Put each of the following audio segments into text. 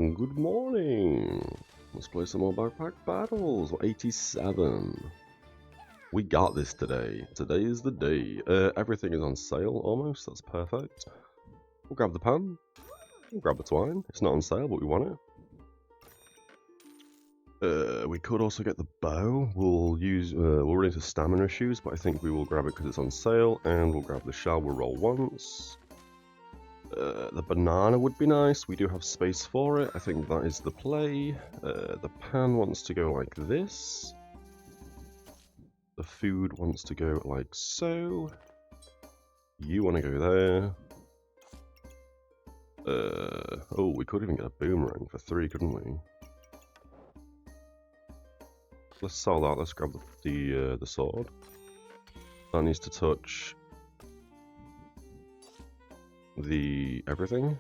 Good morning. Let's play some more Backpack Battles. 87. We got this today. Today is the day. Everything is on sale almost. That's perfect. We'll grab the pan. We'll grab the twine. It's not on sale, but we want it. We could also get the bow. We'll run into stamina issues, but I think we will grab it because it's on sale. And we'll grab the shell. We'll roll once. The banana would be nice. We do have space for it. I think that is the play. The pan wants to go like this. The food wants to go like so. You want to go there. Oh, we could even get a boomerang for 3, couldn't we? Let's sell that. Let's grab the sword. That needs to touch the everything.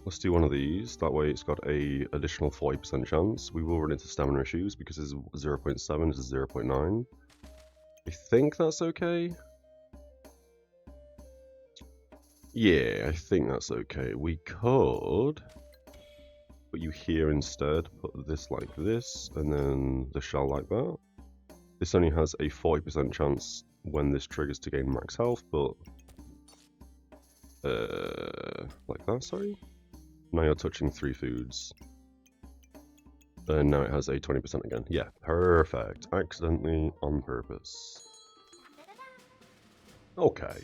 Let's do one of these. That way it's got a additional 40% chance. We will run into stamina issues because this is 0.7, this is 0.9. I think that's okay. Yeah, I think that's okay. We could put you here instead. Put this like this, and then the shell like that. This only has a 40% chance when this triggers to gain max health, but like that, sorry. Now you're touching 3 foods. And now it has a 20% again. Yeah, perfect. Accidentally on purpose. Okay.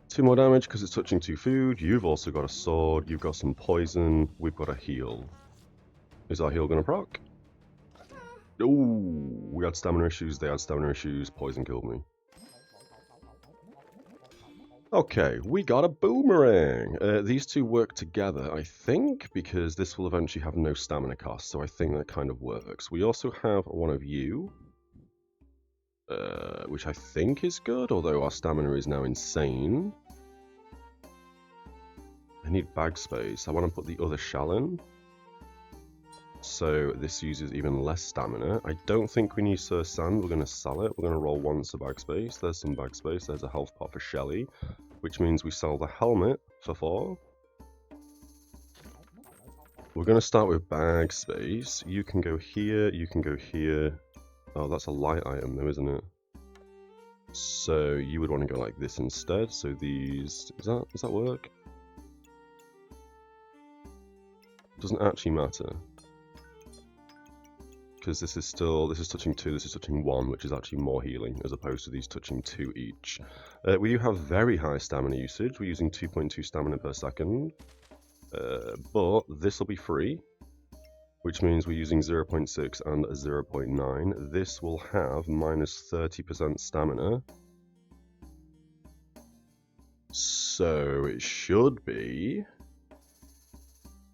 2 more damage because it's touching 2 food. You've also got a sword. You've got some poison. We've got a heal. Is our heal gonna proc? Ooh, we had stamina issues. They had stamina issues. Poison killed me. Okay, we got a boomerang. These two work together, I think, because this will eventually have no stamina cost, so I think that kind of works. We also have one of you, which I think is good, although our stamina is now insane. I need bag space. I want to put the other shell in. So this uses even less stamina. I don't think we need Sir Sand. We're going to sell it. We're going to roll once a bag space. There's some bag space. There's a health pot for Shelly, which means we sell the helmet for 4. We're going to start with bag space. You can go here. You can go here. Oh, that's a light item though, isn't it? So you would want to go like this instead. So these... Does that work? Doesn't actually matter. Because this is touching 2, this is touching 1, which is actually more healing, as opposed to these touching 2 each. We do have very high stamina usage. We're using 2.2 stamina per second. But this will be free, which means we're using 0.6 and 0.9. This will have minus 30% stamina. So it should be...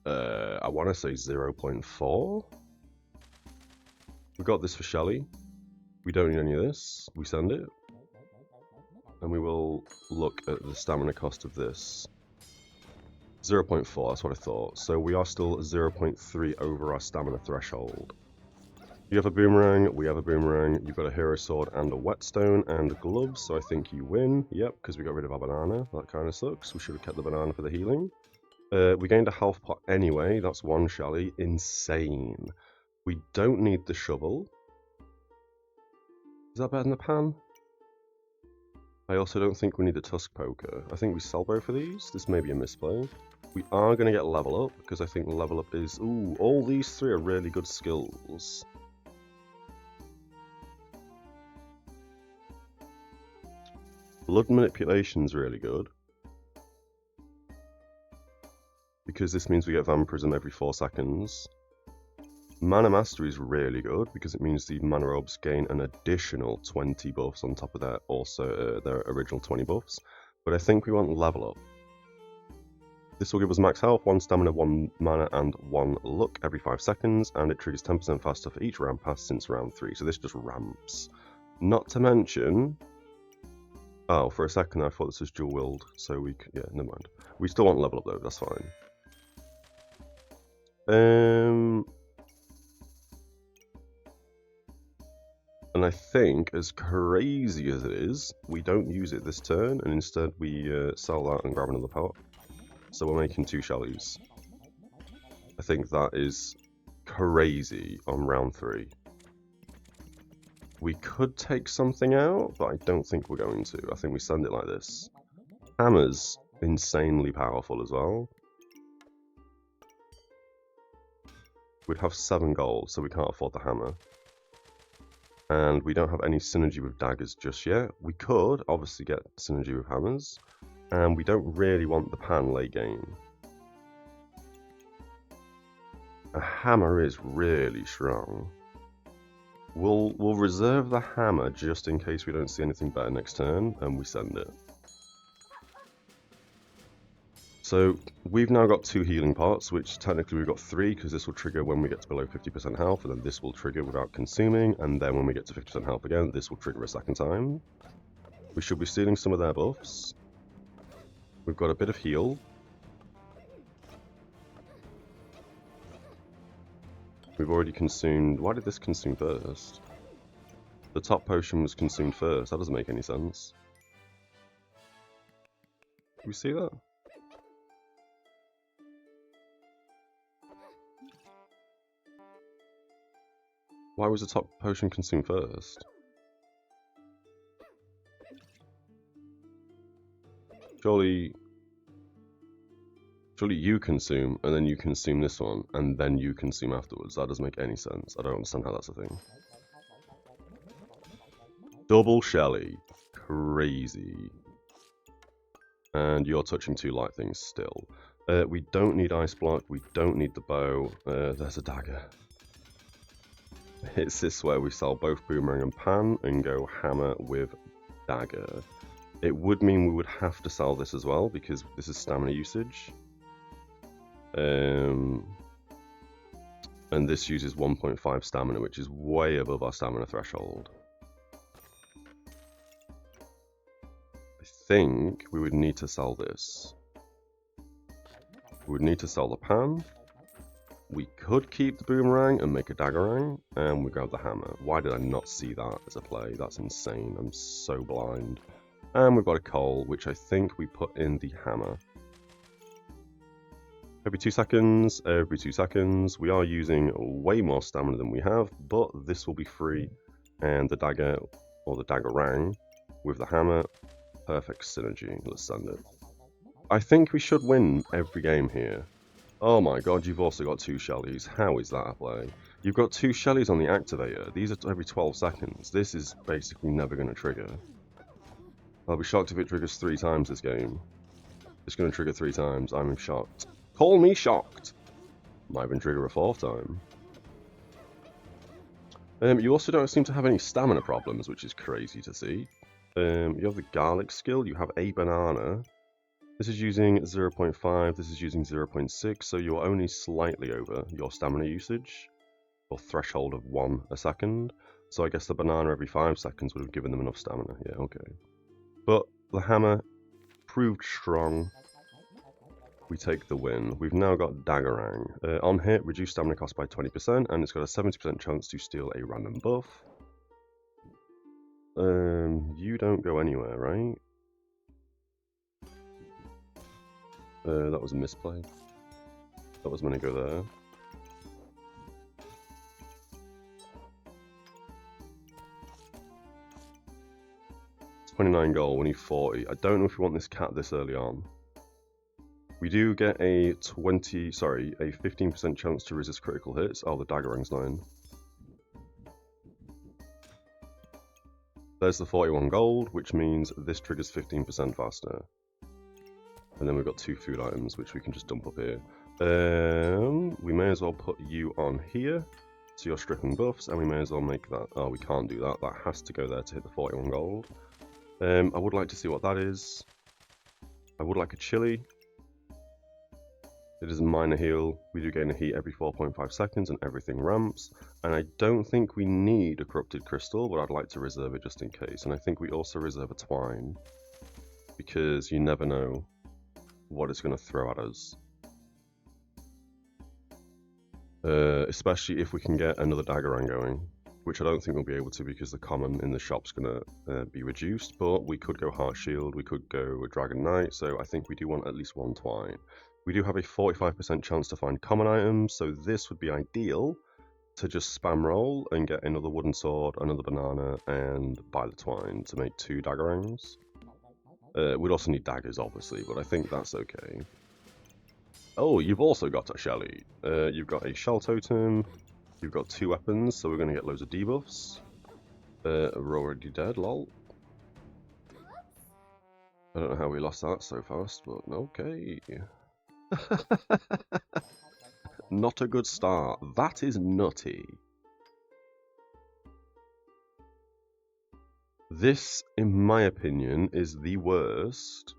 I want to say 0.4. We got this for Shelly. We don't need any of this. We send it. And we will look at the stamina cost of this. 0.4, that's what I thought. So we are still 0.3 over our stamina threshold. You have a boomerang, we have a boomerang. You've got a hero sword and a whetstone and gloves, so I think you win. Yep, because we got rid of our banana. That kind of sucks. We should have kept the banana for the healing. We gained a health pot anyway. That's 1 Shelly. Insane. We don't need the shovel. Is that better than the pan? I also don't think we need the tusk poker. I think we sell both of these. This may be a misplay. We are going to get level up, because I think level up is... Ooh, all these 3 are really good skills. Blood manipulation is really good. Because this means we get vampirism every 4 seconds. Mana Mastery is really good because it means the Mana Robes gain an additional 20 buffs on top of their original 20 buffs. But I think we want level up. This will give us max health, 1 stamina, 1 mana, and 1 luck every 5 seconds, and it triggers 10% faster for each round pass since round 3. So this just ramps. Not to mention... Oh, for a second I thought this was dual willed, so we could... Yeah, never mind. We still want level up though, that's fine. And I think, as crazy as it is, we don't use it this turn, and instead we sell that and grab another pot. So we're making 2 Shellys. I think that is crazy on round 3. We could take something out, but I don't think we're going to. I think we send it like this. Hammer's insanely powerful as well. We'd have 7 gold, so we can't afford the hammer. And we don't have any synergy with daggers just yet. We could obviously get synergy with hammers. And we don't really want the pan late game. A hammer is really strong. We'll reserve the hammer just in case we don't see anything better next turn, and we send it. So we've now got 2 healing pots, which technically we've got 3 because this will trigger when we get to below 50% health, and then this will trigger without consuming, and then when we get to 50% health again, this will trigger a second time. We should be stealing some of their buffs. We've got a bit of heal. We've already consumed... Why did this consume first? The top potion was consumed first. That doesn't make any sense. Do we see that? Why was the top potion consumed first? Surely you consume, and then you consume this one, and then you consume afterwards. That doesn't make any sense. I don't understand how that's a thing. Double Shelly. Crazy. And you're touching 2 light things still. We don't need Ice Block. We don't need the bow. There's a dagger. It's this where we sell both Boomerang and Pan and go hammer with dagger. It would mean we would have to sell this as well because this is stamina usage. And this uses 1.5 stamina, which is way above our stamina threshold. I think we would need to sell this. We would need to sell the pan. We could keep the boomerang and make a daggerang, and we grab the hammer. Why did I not see that as a play? That's insane. I'm so blind. And we've got a coal, which I think we put in the hammer. Every 2 seconds, every 2 seconds. We are using way more stamina than we have, but this will be free. And the dagger, or the daggerang, with the hammer, perfect synergy. Let's send it. I think we should win every game here. Oh my god, you've also got 2 Shellys. How is that a play? You've got 2 Shellys on the activator. These are every 12 seconds. This is basically never going to trigger. I'll be shocked if it triggers 3 times this game. It's going to trigger 3 times. I'm shocked. Call me shocked. Might even trigger a 4th time. You also don't seem to have any stamina problems, which is crazy to see. You have the garlic skill. You have a banana. This is using 0.5, this is using 0.6, so you're only slightly over your stamina usage, or threshold of 1 a second. So I guess the banana every 5 seconds would have given them enough stamina. Yeah, okay. But the hammer proved strong. We take the win. We've now got Daggerang. On hit, reduce stamina cost by 20%, and it's got a 70% chance to steal a random buff. You don't go anywhere, right? That was a misplay. That was meant to go there. It's 29 gold, we need 40. I don't know if we want this cat this early on. We do get a 15% chance to resist critical hits. Oh, the Daggerang's not in. There's the 41 gold, which means this triggers 15% faster. And then we've got 2 food items, which we can just dump up here. We may as well put you on here, so you're stripping buffs, and we may as well make that... Oh, we can't do that. That has to go there to hit the 41 gold. I would like to see what that is. I would like a chili. It is a minor heal. We do gain a heat every 4.5 seconds, and everything ramps. And I don't think we need a corrupted crystal, but I'd like to reserve it just in case. And I think we also reserve a twine, because you never know what it's going to throw at us. Especially if we can get another Daggerang going, which I don't think we'll be able to because the common in the shop's going to be reduced, but we could go Heart Shield, we could go Dragon Knight, so I think we do want at least one twine. We do have a 45% chance to find common items, so this would be ideal to just spam roll and get another wooden sword, another banana, and buy the twine to make 2 daggerangs. We'd also need daggers, obviously, but I think that's okay. Oh, you've also got a Shelly. You've got a Shell Totem, you've got 2 weapons, so we're going to get loads of debuffs. We're already dead, lol. I don't know how we lost that so fast, but okay. Not a good start. That is nutty. This, in my opinion, is the worst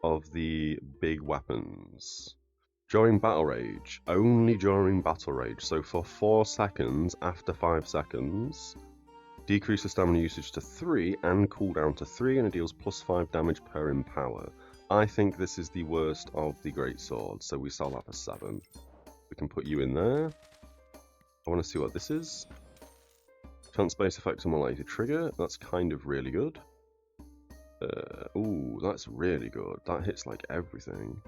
of the big weapons. During Battle Rage, only during Battle Rage, so for 4 seconds after 5 seconds, decrease the stamina usage to 3 and cooldown to 3, and it deals +5 damage per empower. I think this is the worst of the Great Sword, so we sell that for 7. We can put you in there. I want to see what this is. Chance-based effects are more likely to trigger. That's kind of really good. Ooh, that's really good. That hits like everything.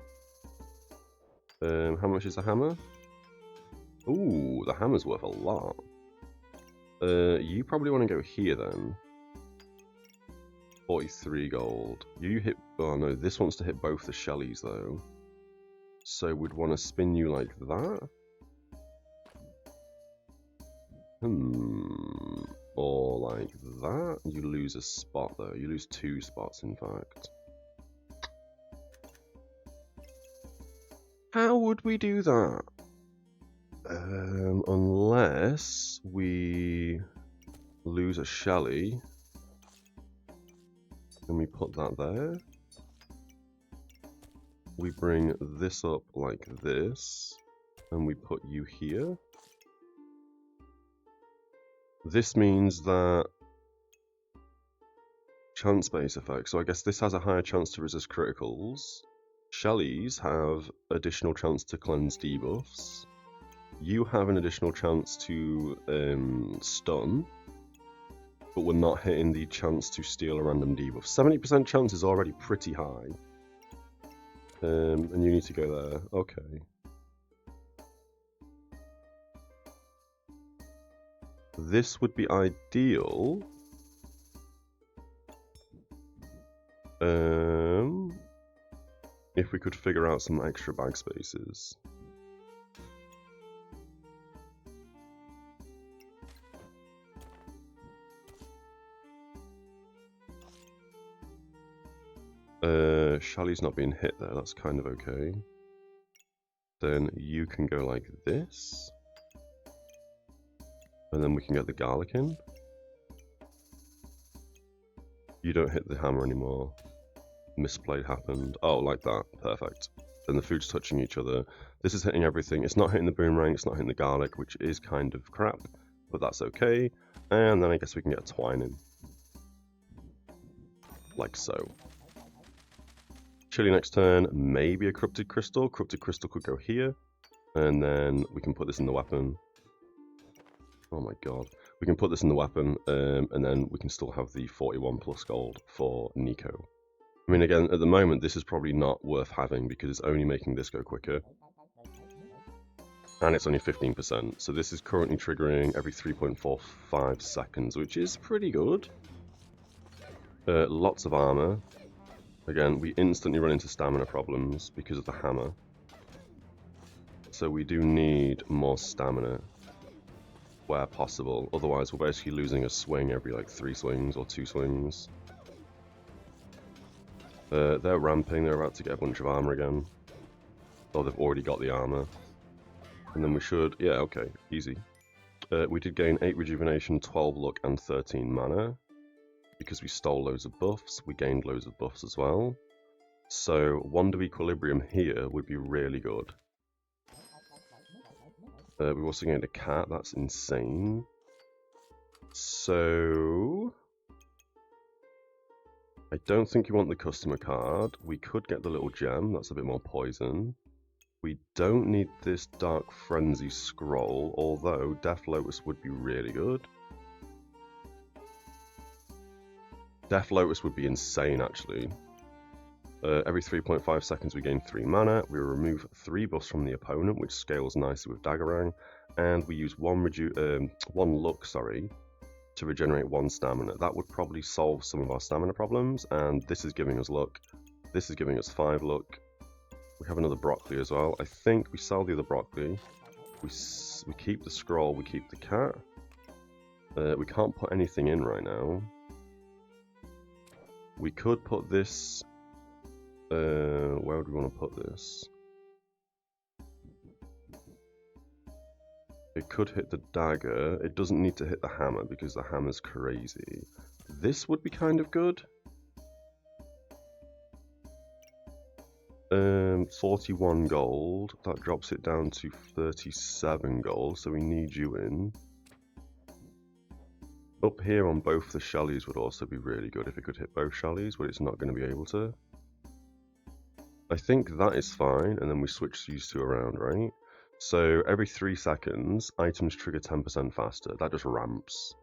How much is the hammer? Ooh, the hammer's worth a lot. You probably want to go here then. 43 gold. You hit... Oh no, this wants to hit both the Shellys though. So we'd want to spin you like that. Or like that. You lose a spot though. You lose 2 spots in fact. How would we do that? Unless we lose a Shelly. And we put that there. We bring this up like this. And we put you here. This means that chance-based effects, so I guess this has a higher chance to resist criticals. Shellys have additional chance to cleanse debuffs. You have an additional chance to stun, but we're not hitting the chance to steal a random debuff. 70% chance is already pretty high. And you need to go there. Okay. This would be ideal. If we could figure out some extra bag spaces. Shelly's not being hit there, that's kind of okay. Then you can go like this. And then we can get the garlic in. You don't hit the hammer anymore. Misplay happened. Oh, like that. Perfect. Then the food's touching each other. This is hitting everything. It's not hitting the boomerang, it's not hitting the garlic, which is kind of crap, but that's okay. And then I guess we can get a twine in. Like so. Chili next turn, maybe a Corrupted Crystal. Corrupted Crystal could go here. And then we can put this in the weapon. Oh my god. We can put this in the weapon, and then we can still have the 41 plus gold for Nico. I mean, again, at the moment, this is probably not worth having because it's only making this go quicker. And it's only 15%, so this is currently triggering every 3.45 seconds, which is pretty good. Lots of armor. Again, we instantly run into stamina problems because of the hammer. So we do need more stamina where possible, otherwise we're basically losing a swing every like 3 swings or 2 swings. They're ramping, they're about to get a bunch of armor again. Oh, they've already got the armor. And then we should, yeah, okay, easy. We did gain 8 rejuvenation, 12 luck, and 13 mana. Because we stole loads of buffs, we gained loads of buffs as well. So Wand of Equilibrium here would be really good. We've also gained a cat, that's insane. So I don't think you want the customer card. We could get the little gem, that's a bit more poison. We don't need this Dark Frenzy scroll, although Death Lotus would be really good. Death Lotus would be insane, actually. Every 3.5 seconds we gain 3 mana, we remove 3 buffs from the opponent, which scales nicely with Daggerang, and we use one luck, to regenerate 1 stamina. That would probably solve some of our stamina problems, and this is giving us luck. This is giving us 5 luck. We have another broccoli as well. I think we sell the other broccoli. We keep the scroll, we keep the cat. We can't put anything in right now. We could put this... where would we want to put this? It could hit the dagger. It doesn't need to hit the hammer because the hammer's crazy. This would be kind of good. 41 gold. That drops it down to 37 gold, so we need you in. Up here on both the Shellys would also be really good if it could hit both Shellys, but it's not going to be able to. I think that is fine, and then we switch these two around, right? So every 3 seconds, items trigger 10% faster. That just ramps.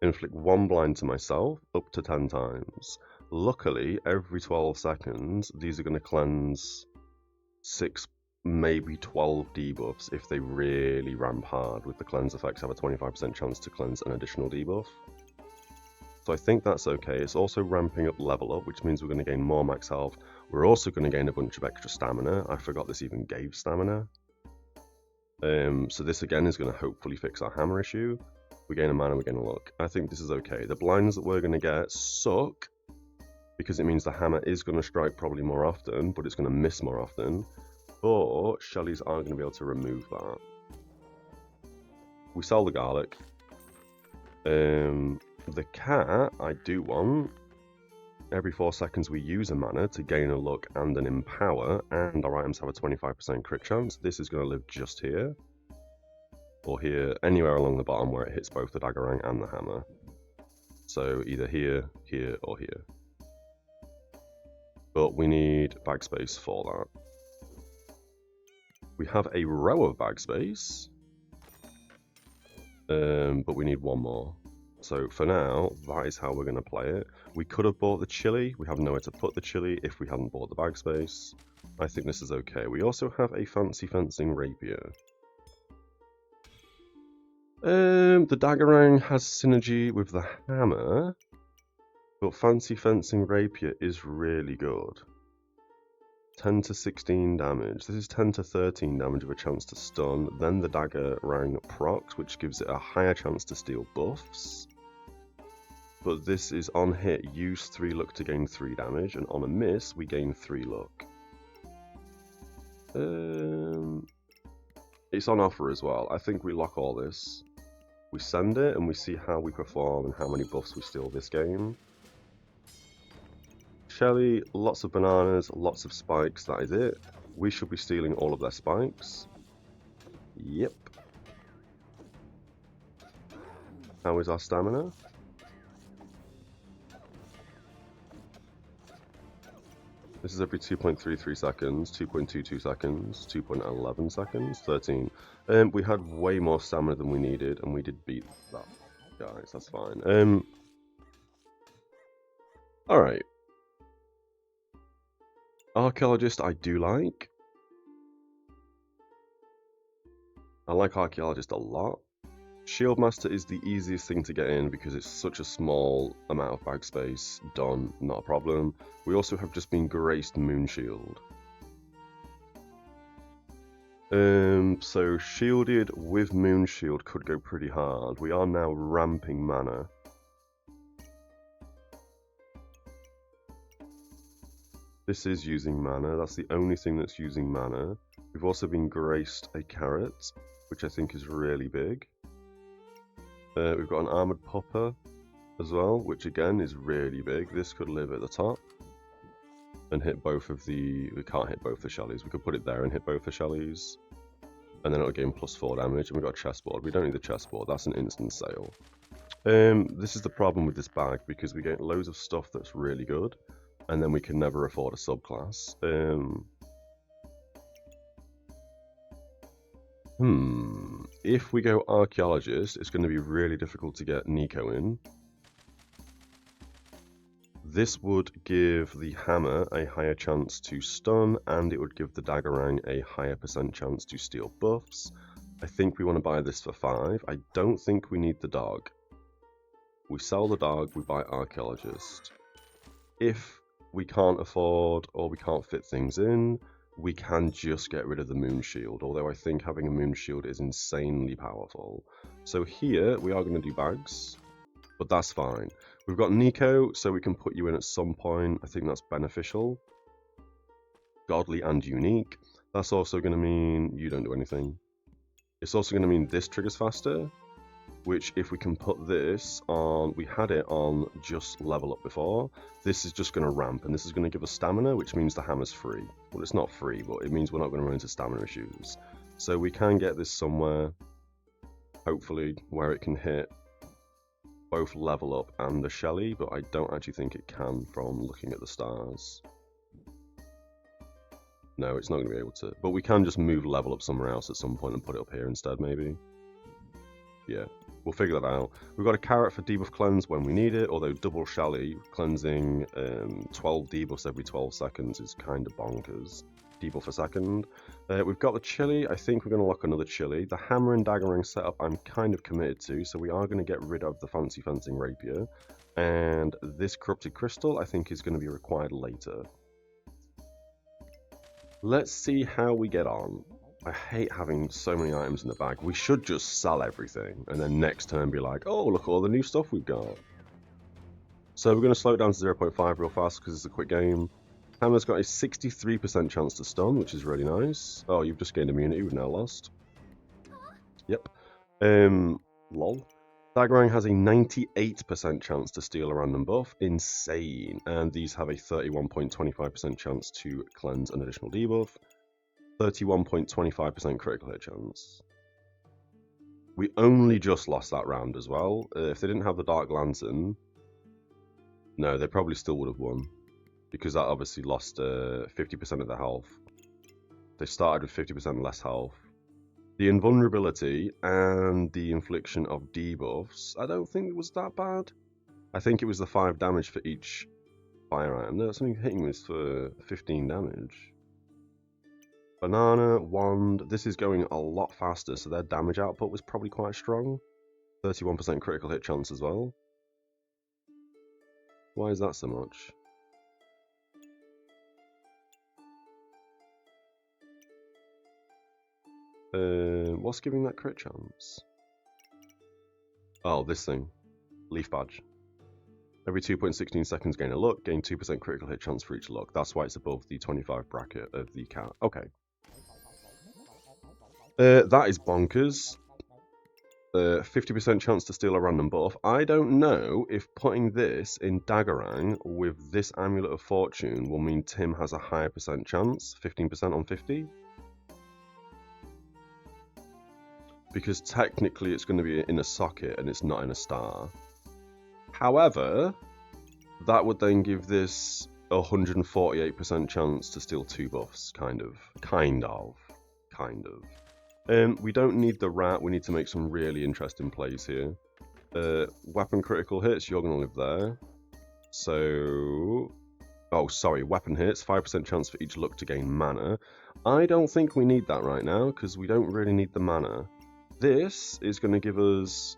Inflict 1 blind to myself, up to 10 times. Luckily, every 12 seconds, these are going to cleanse 6, maybe 12 debuffs if they really ramp hard. With the cleanse effects, have a 25% chance to cleanse an additional debuff. So I think that's okay. It's also ramping up level up, which means we're going to gain more max health. We're also going to gain a bunch of extra stamina. I forgot this even gave stamina. So this again is going to hopefully fix our hammer issue. We gain a mana, we gain a luck. I think this is okay. The blinds that we're going to get suck, because it means the hammer is going to strike probably more often, but it's going to miss more often. But Shellys aren't going to be able to remove that. We sell the garlic. The cat, I do want. Every 4 seconds we use a mana to gain a luck and an empower, and our items have a 25% crit chance. This is going to live just here. Or here, anywhere along the bottom where it hits both the Daggerang and the hammer. So either here, here, or here. But we need bag space for that. We have a row of bag space. But we need 1 more. So for now, that is how we're going to play it. We could have bought the chili. We have nowhere to put the chili if we hadn't bought the bag space. I think this is okay. We also have a fancy fencing rapier. The Daggerang has synergy with the hammer, but fancy fencing rapier is really good. 10 to 16 damage. This is 10 to 13 damage with a chance to stun. Then the Daggerang procs, which gives it a higher chance to steal buffs. But this is on hit, use 3 luck to gain 3 damage, and on a miss, we gain 3 luck. It's on offer as well. I think we lock all this. We send it, and we see how we perform and how many buffs we steal this game. Shelly, lots of bananas, lots of spikes, that is it. We should be stealing all of their spikes. Yep. How is our stamina? This is every 2.33 seconds, 2.22 seconds, 2.11 seconds, 13. We had way more stamina than we needed, and we did beat that, guys. That's fine. Alright. Archaeologist I do like. I like Archaeologist a lot. Shieldmaster is the easiest thing to get in because it's such a small amount of bag space. Done, not a problem. We also have just been graced Moonshield. So shielded with Moonshield could go pretty hard. We are now ramping mana. This is using mana. That's the only thing that's using mana. We've also been graced a carrot, which I think is really big. We've got an armored popper as well, which again is really big. This could live at the top and hit both of the... We can't hit both the Shellys. We could put it there and hit both the Shellys. And then it'll gain +4 damage. And we've got a chessboard. We don't need the chessboard. That's an instant sale. This is the problem with this bag, because we get loads of stuff that's really good, and then we can never afford a subclass. If we go Archaeologist, it's going to be really difficult to get Nico in. This would give the hammer a higher chance to stun, and it would give the Daggerang a higher % chance to steal buffs. I think we want to buy this for 5. I don't think we need the dog. We sell the dog, we buy Archaeologist. If we can't afford or we can't fit things in, we can just get rid of the Moon Shield, although I think having a Moon Shield is insanely powerful. So here we are going to do bags, but that's fine. We've got Nico, so we can put you in at some point. I think that's beneficial. Godly and unique. That's also going to mean you don't do anything. It's also going to mean this triggers faster, which if we can put this on, we had it on just level up before, this is just going to ramp, and this is going to give us stamina, which means the hammer's free. Well, it's not free, but it means we're not going to run into stamina issues. So we can get this somewhere, hopefully, where it can hit both level up and the Shelly, but I don't actually think it can from looking at the stars. No, it's not going to be able to, but we can just move level up somewhere else at some point and put it up here instead, maybe. Yeah. We'll figure that out. We've got a carrot for debuff cleanse when we need it, although double Shelly cleansing 12 debuffs every 12 seconds is kind of bonkers. Debuff a second. We've got the chili. I think we're going to lock another chili. The hammer and Daggerang setup I'm kind of committed to, so we are going to get rid of the fancy fencing rapier. And this corrupted crystal I think is going to be required later. Let's see how we get on. I hate having so many items in the bag. We should just sell everything and then next turn be like, oh, look at all the new stuff we've got. So we're going to slow it down to 0.5 real fast because it's a quick game. Hammer's got a 63% chance to stun, which is really nice. Oh, you've just gained immunity. We've now lost. Yep. Lol. Daggerang has a 98% chance to steal a random buff. Insane. And these have a 31.25% chance to cleanse an additional debuff. 31.25% critical hit chance. We only just lost that round as well. If they didn't have the Dark Lantern, no, they probably still would have won. Because that obviously lost 50% of their health. They started with 50% less health. The invulnerability and the infliction of debuffs, I don't think it was that bad. I think it was the 5 damage for each fire item. No, something hitting was for 15 damage. Banana, wand, this is going a lot faster, so their damage output was probably quite strong. 31% critical hit chance as well. Why is that so much? What's giving that crit chance? Oh, this thing. Leaf badge. Every 2.16 seconds gain a look, gain 2% critical hit chance for each look. That's why it's above the 25 bracket of the cat. Okay. That is bonkers. 50% chance to steal a random buff. I don't know if putting this in Daggerang with this Amulet of Fortune will mean Tim has a higher % chance. 15% on 50. Because technically it's going to be in a socket and it's not in a star. However, that would then give this a 148% chance to steal 2 buffs, kind of. We don't need the rat, we need to make some really interesting plays here. Weapon critical hits, you're going to live there. So... Oh, sorry, weapon hits, 5% chance for each look to gain mana. I don't think we need that right now, because we don't really need the mana. This is going to give us...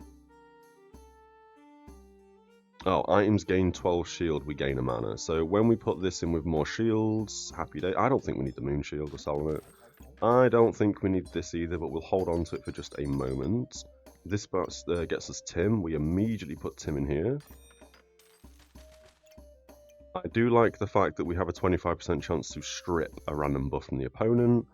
Oh, items gain 12 shield, we gain a mana. So when we put this in with more shields, happy day. I don't think we need the moon shield, we're selling it. I don't think we need this either, but we'll hold on to it for just a moment. This gets us Tim. We immediately put Tim in here. I do like the fact that we have a 25% chance to strip a random buff from the opponent.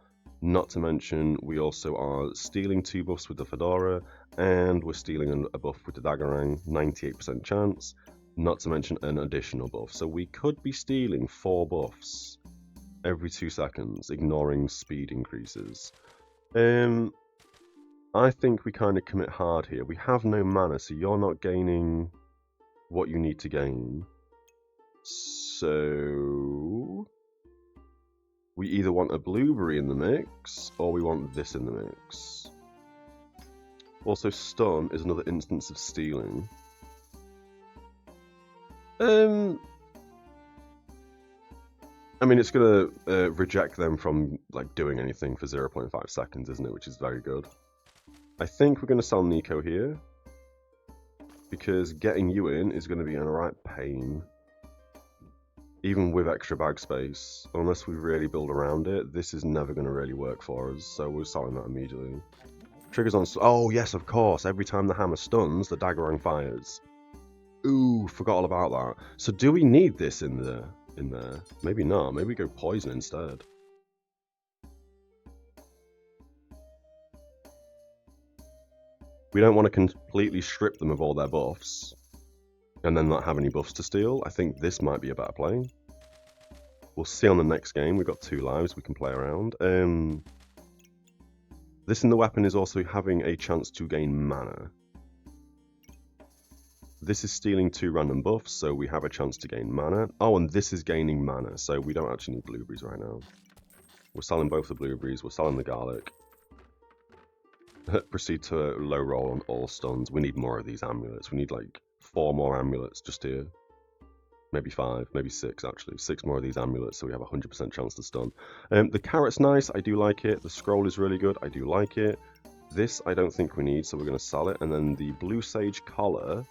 Not to mention, we also are stealing 2 buffs with the Fedora, and we're stealing a buff with the Daggerang, 98% chance. Not to mention an additional buff. So we could be stealing 4 buffs every 2 seconds, ignoring speed increases. I think we kind of commit hard here. We have no mana, so you're not gaining what you need to gain. So... we either want a blueberry in the mix, or we want this in the mix. Also, stun is another instance of stealing. I mean, it's going to reject them from like doing anything for 0.5 seconds, isn't it? Which is very good. I think we're going to sell Nico here, because getting you in is going to be an right pain. Even with extra bag space, unless we really build around it, this is never going to really work for us, so we're selling that immediately. Triggers on... Oh, yes, of course. Every time the hammer stuns, the Daggerang fires. Ooh, forgot all about that. So do we need this in there? Maybe not. Maybe go poison instead. We don't want to completely strip them of all their buffs and then not have any buffs to steal. I think this might be a better play. We'll see on the next game. We've got 2 lives we can play around. This in the weapon is also having a chance to gain mana. This is stealing 2 random buffs, so we have a chance to gain mana. Oh, and this is gaining mana, so we don't actually need blueberries right now. We're selling both the blueberries, we're selling the garlic. Proceed to low roll on all stuns. We need more of these amulets. We need like 4 more amulets just here. Maybe 5, maybe 6 actually. 6 more of these amulets so we have a 100% chance to stun. The carrot's nice, I do like it. The scroll is really good, I do like it. This I don't think we need, so we're going to sell it. And then the blue sage collar,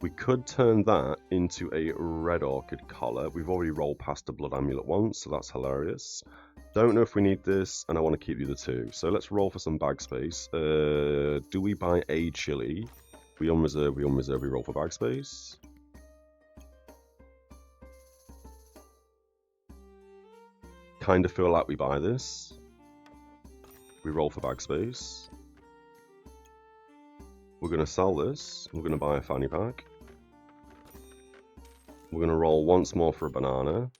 we could turn that into a red orchid collar. We've already rolled past a blood amulet once, so that's hilarious. Don't know if we need this, and I want to keep the other 2. So let's roll for some bag space. Do we buy a chili? We unreserve, we roll for bag space. Kind of feel like we buy this. We roll for bag space. We're going to sell this. We're going to buy a fanny pack. We're going to roll once more for a banana.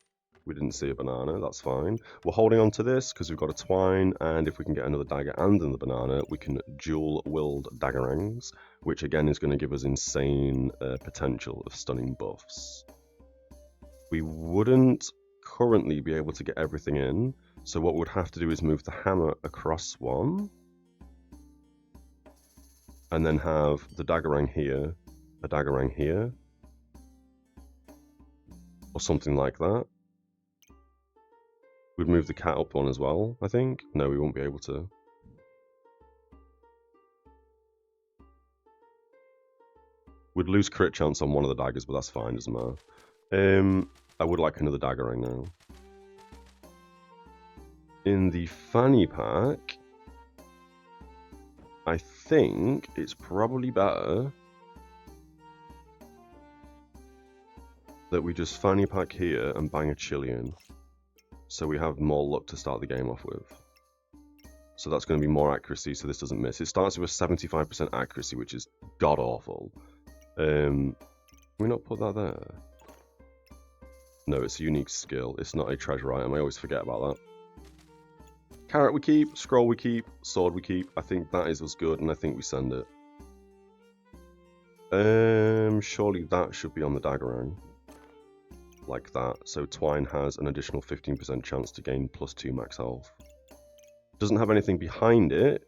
We didn't see a banana, that's fine. We're holding on to this because we've got a twine, and if we can get another dagger and then the banana, we can dual-willed daggerangs, which again is going to give us insane potential of stunning buffs. We wouldn't currently be able to get everything in, so what we'd have to do is move the hammer across one, and then have the daggerang here, a daggerang here, or something like that. We'd move the cat up one as well, I think. No, we won't be able to. We'd lose crit chance on one of the daggers, but that's fine, doesn't matter. I would like another daggerang now. In the fanny pack, I think it's probably better that we just fanny pack here and bang a chili in. So we have more luck to start the game off with. So that's going to be more accuracy, so this doesn't miss. It starts with a 75% accuracy, which is god-awful. Can we not put that there? No, it's a unique skill. It's not a treasure item. I always forget about that. Carrot we keep, scroll we keep, sword we keep. I think that is us good, and I think we send it. Surely that should be on the daggerang. Like that, so twine has an additional 15% chance to gain +2 max health. Doesn't have anything behind it,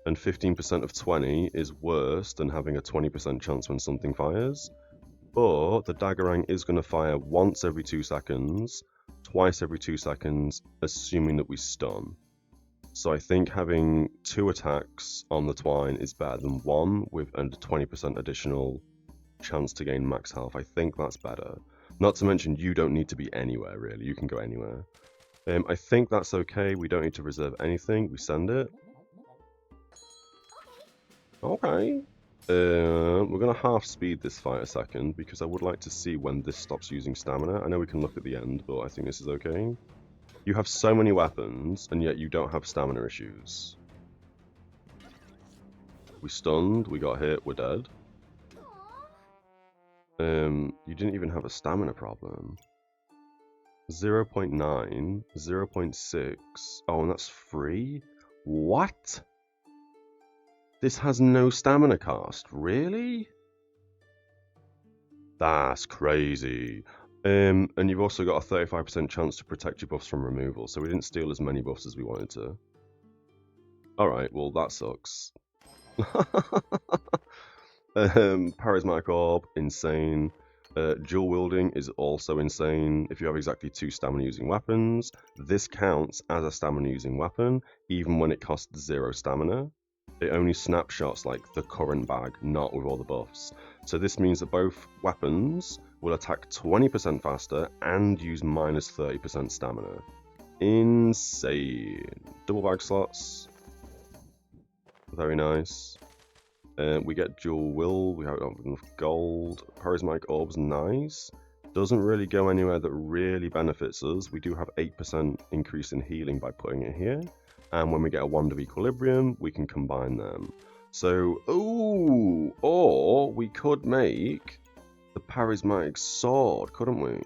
and 15% of 20 is worse than having a 20% chance when something fires. But the daggerang is going to fire once every 2 seconds, twice every 2 seconds, assuming that we stun. So I think having 2 attacks on the twine is better than 1 with a 20% additional chance to gain max health. I think that's better. Not to mention, you don't need to be anywhere, really. You can go anywhere. I think that's okay. We don't need to reserve anything. We send it. Okay. We're going to half speed this fight a second, because I would like to see when this stops using stamina. I know we can look at the end, but I think this is okay. You have so many weapons, and yet you don't have stamina issues. We stunned, we got hit, we're dead. You didn't even have a stamina problem. 0.9, 0.6. Oh, and that's free? What? This has no stamina cost, really? That's crazy. And you've also got a 35% chance to protect your buffs from removal, so we didn't steal as many buffs as we wanted to. Alright, well that sucks. Charismatic Orb, insane. Dual wielding is also insane. If you have exactly 2 stamina using weapons, this counts as a stamina using weapon, even when it costs 0 stamina. It only snapshots like the current bag, not with all the buffs. So this means that both weapons will attack 20% faster and use minus 30% stamina. Insane. Double bag slots. Very nice. We get dual will, we have enough gold. Charismatic orbs, nice. Doesn't really go anywhere that really benefits us. We do have 8% increase in healing by putting it here. And when we get a wand of equilibrium, we can combine them. So, ooh, or we could make the charismatic sword, couldn't we?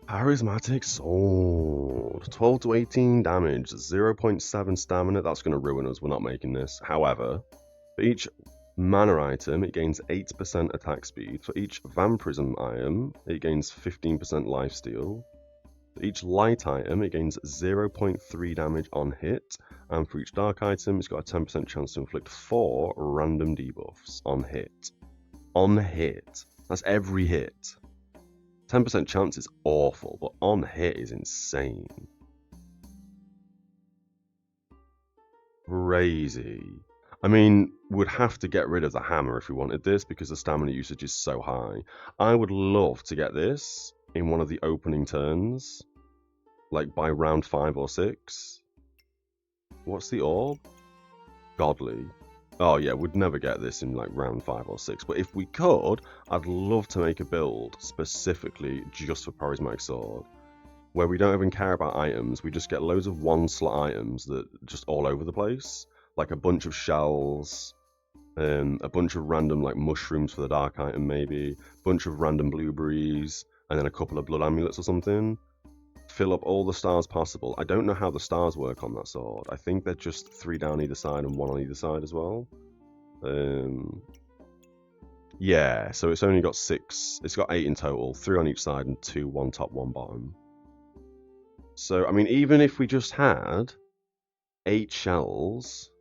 Charismatic sword. 12 to 18 damage, 0.7 stamina. That's going to ruin us. We're not making this. However, for each mana item, it gains 8% attack speed. For each vampirism item, it gains 15% lifesteal. For each light item, it gains 0.3 damage on hit. And for each dark item, it's got a 10% chance to inflict 4 random debuffs on hit. On hit. That's every hit. 10% chance is awful, but on hit is insane. Crazy. I mean, we'd have to get rid of the hammer if we wanted this because the stamina usage is so high. I would love to get this in one of the opening turns, like by round 5 or 6. What's the orb? Godly. Oh yeah, we'd never get this in like round 5 or 6, but if we could, I'd love to make a build specifically just for Charismatic Sword, where we don't even care about items, we just get loads of 1-slot items that just all over the place, like a bunch of shells, a bunch of random like mushrooms for the dark item maybe, a bunch of random blueberries, and then a couple of blood amulets or something. Fill up all the stars possible. I don't know how the stars work on that sword. I think they're just 3 down either side and 1 on either side as well. Yeah, so it's only got 6. It's got 8 in total, 3 on each side and 2, 1 top, 1 bottom. So, I mean, even if we just had 8 shells,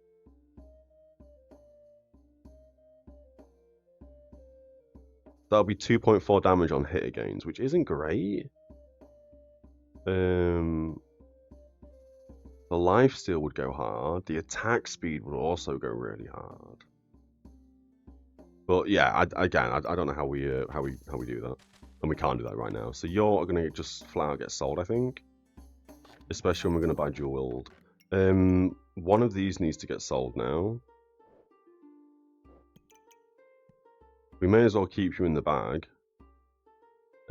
that'll be 2.4 damage on hit against, which isn't great. The lifesteal would go hard. The attack speed would also go really hard. But yeah, I don't know how we do that, and we can't do that right now. So you're gonna just flat out get sold, I think, especially when we're gonna buy dual wield. One of these needs to get sold now. We may as well keep you in the bag.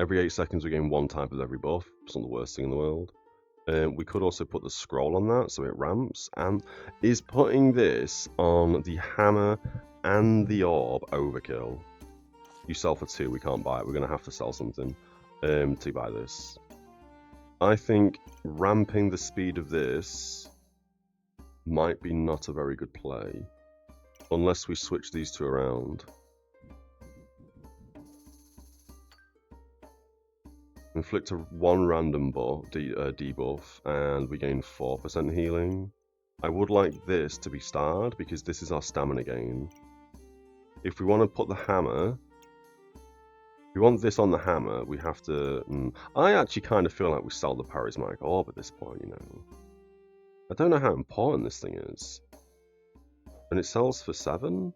Every 8 seconds we gain 1 type of every buff. It's not the worst thing in the world. We could also put the scroll on that so it ramps. And is putting this on the hammer and the orb overkill? You sell for 2, we can't buy it. We're going to have to sell something to buy this. I think ramping the speed of this might be not a very good play. Unless we switch these 2 around. Inflict 1 random debuff and we gain 4% healing. I would like this to be starred because this is our stamina gain. If we want to put the hammer, if we want this on the hammer, we have to... I actually kind of feel like we sell the Charismatic Orb at this point, you know. I don't know how important this thing is. And it sells for 7?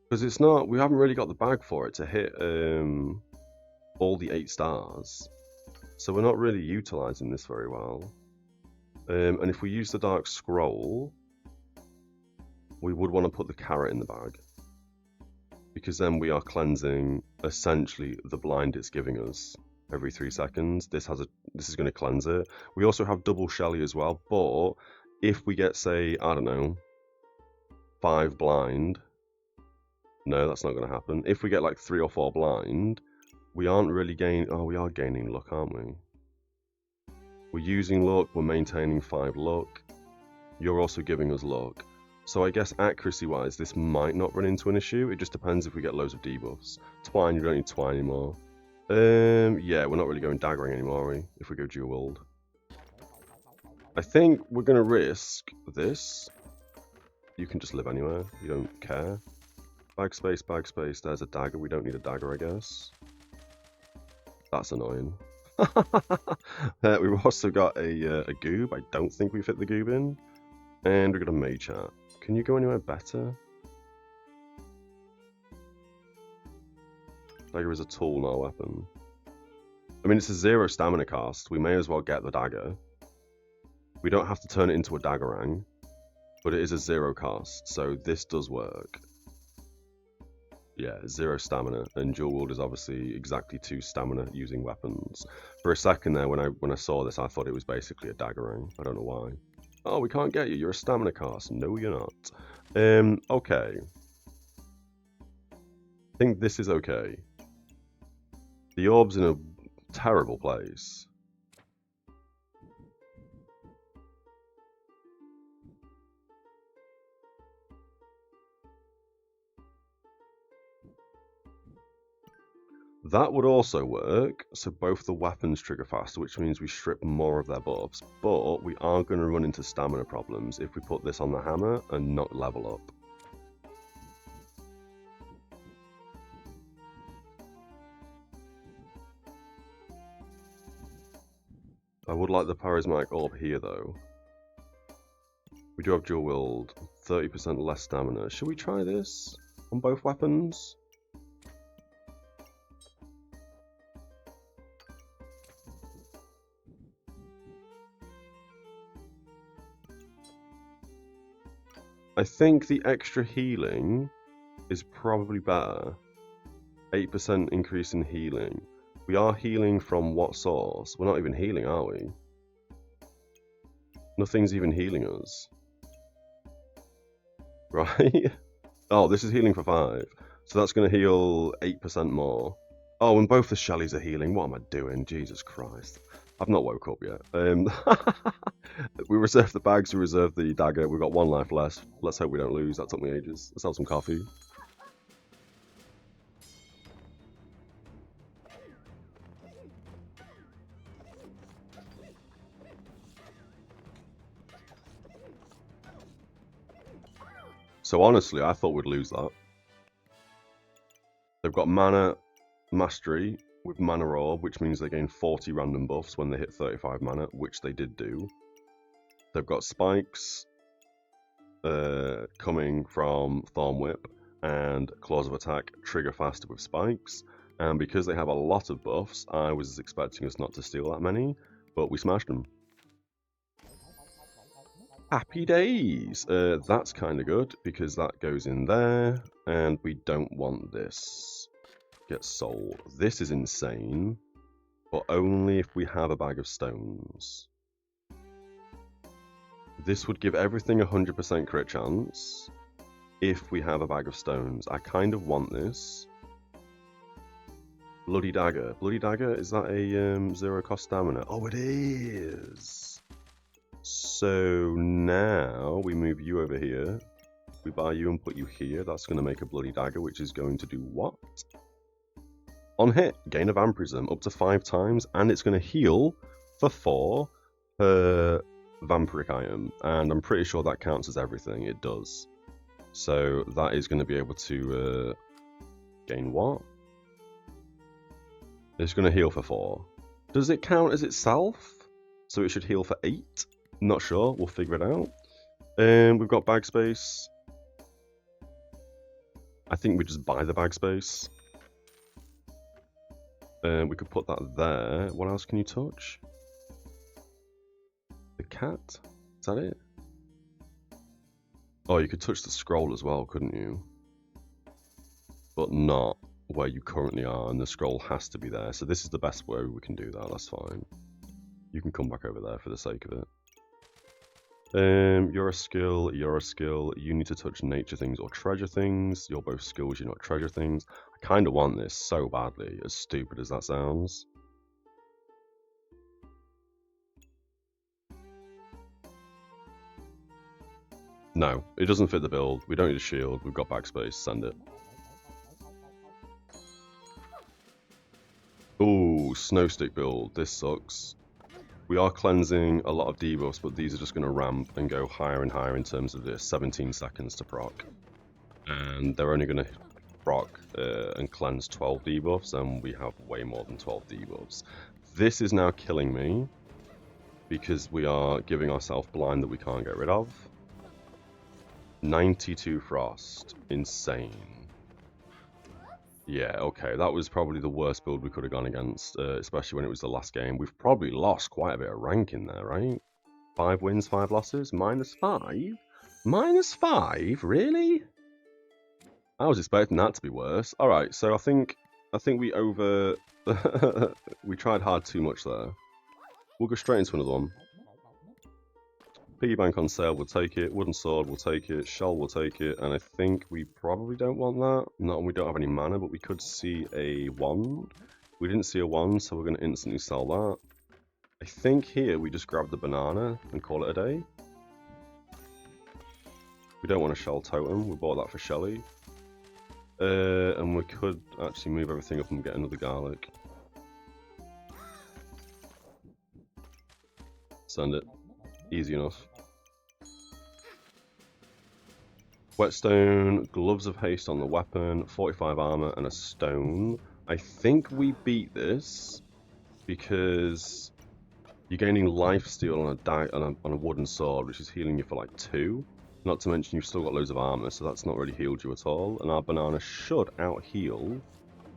Because it's not, we haven't really got the bag for it to hit all the 8 stars. So we're not really utilising this very well. And if we use the Dark Scroll, we would want to put the carrot in the bag. Because then we are cleansing essentially the blind it's giving us every 3 seconds. This is going to cleanse it. We also have double Shelly as well, but if we get, say, I don't know, 5 blind... No, that's not going to happen. If we get like 3 or 4 blind, we aren't really gaining... Oh, we are gaining luck, aren't we? We're using luck, we're maintaining 5 luck. You're also giving us luck. So I guess accuracy-wise, this might not run into an issue. It just depends if we get loads of debuffs. Twine, you don't need Twine anymore. Yeah, we're not really going daggering anymore, are we? If we go dual wield. I think we're going to risk this. You can just live anywhere. You don't care. Bag space, there's a dagger. We don't need a dagger, I guess. That's annoying. We've also got a goob. I don't think we fit the goob in. And we've got a mage hat. Can you go anywhere better? Dagger is a tool, not a weapon. I mean, it's a 0 stamina cast. We may as well get the dagger. We don't have to turn it into a daggerang, but it is a 0 cast, so this does work. Yeah, 0 stamina, and dual wield is obviously exactly 2 stamina using weapons. For a second there, when I saw this, I thought it was basically a daggerang. I don't know why. Oh, we can't get you. You're a stamina cast. No, you're not. Okay. I think this is okay. The orb's in a terrible place. That would also work, so both the weapons trigger faster, which means we strip more of their buffs, but we are going to run into stamina problems if we put this on the hammer and not level up. I would like the Charismatic Orb here, though. We do have dual wield, 30% less stamina. Should we try this on both weapons? I think the extra healing is probably better. 8% increase in healing. We are healing from what source? We're not even healing, are we? Nothing's even healing us. Right? Oh, this is healing for 5. So that's going to heal 8% more. Oh, and both the Shellys are healing. What am I doing? Jesus Christ. I've not woke up yet. We reserved the bags, we reserved the dagger. We've got 1 life left. Let's hope we don't lose. That took me ages. Let's have some coffee. So honestly, I thought we'd lose that. They've got mana mastery with mana orb, which means they gain 40 random buffs when they hit 35 mana, which they did do. They've got spikes coming from Thorn Whip, and Claws of Attack trigger faster with spikes. And because they have a lot of buffs, I was expecting us not to steal that many, but we smashed them. Happy days! That's kind of good, because that goes in there, and we don't want this. Get sold. This is insane, but only if we have a bag of stones. This would give everything 100% crit chance, if we have a bag of stones. I kind of want this. Bloody Dagger. Bloody Dagger, is that a 0 cost stamina? Oh, it is! So now we move you over here. We buy you and put you here. That's going to make a Bloody Dagger, which is going to do what? On hit, gain a Vampirism up to 5 times, and it's going to heal for 4 per vampiric item. And I'm pretty sure that counts as everything. It does. So that is going to be able to gain what? It's going to heal for 4. Does it count as itself? So it should heal for 8? Not sure. We'll figure it out. We've got bag space. I think we just buy the bag space. We could put that there. What else can you touch? The cat? Is that it? Oh, you could touch the scroll as well, couldn't you? But not where you currently are, and the scroll has to be there. So this is the best way we can do that. That's fine. You can come back over there for the sake of it. You're a skill, you need to touch nature things or treasure things. You're both skills, you're not treasure things. I kind of want this so badly, as stupid as that sounds. No, it doesn't fit the build. We don't need a shield, we've got backspace, send it. Ooh, snow stick build, this sucks. We are cleansing a lot of debuffs, but these are just going to ramp and go higher and higher in terms of this. 17 seconds to proc. And they're only going to proc and cleanse 12 debuffs, and we have way more than 12 debuffs. This is now killing me because we are giving ourselves blind that we can't get rid of. 92 frost. Insane. Yeah, okay, that was probably the worst build we could have gone against, especially when it was the last game. We've probably lost quite a bit of rank in there, right? 5 wins, 5 losses, -5? -5? Really? I was expecting that to be worse. Alright, so I think we we tried hard too much there. We'll go straight into another one. Piggy bank on sale, we'll take it. Wooden sword, we'll take it. Shell, we'll take it. And I think we probably don't want that. Not we don't have any mana, but we could see a wand. We didn't see a wand, so we're going to instantly sell that. I think here we just grab the banana and call it a day. We don't want a shell totem. We bought that for Shelly. And we could actually move everything up and get another garlic. Send it. Easy enough. Whetstone, gloves of haste on the weapon, 45 armor, and a stone. I think we beat this because you're gaining lifesteal on a wooden sword, which is healing you for like 2. Not to mention you've still got loads of armor, so that's not really healed you at all. And our banana should out-heal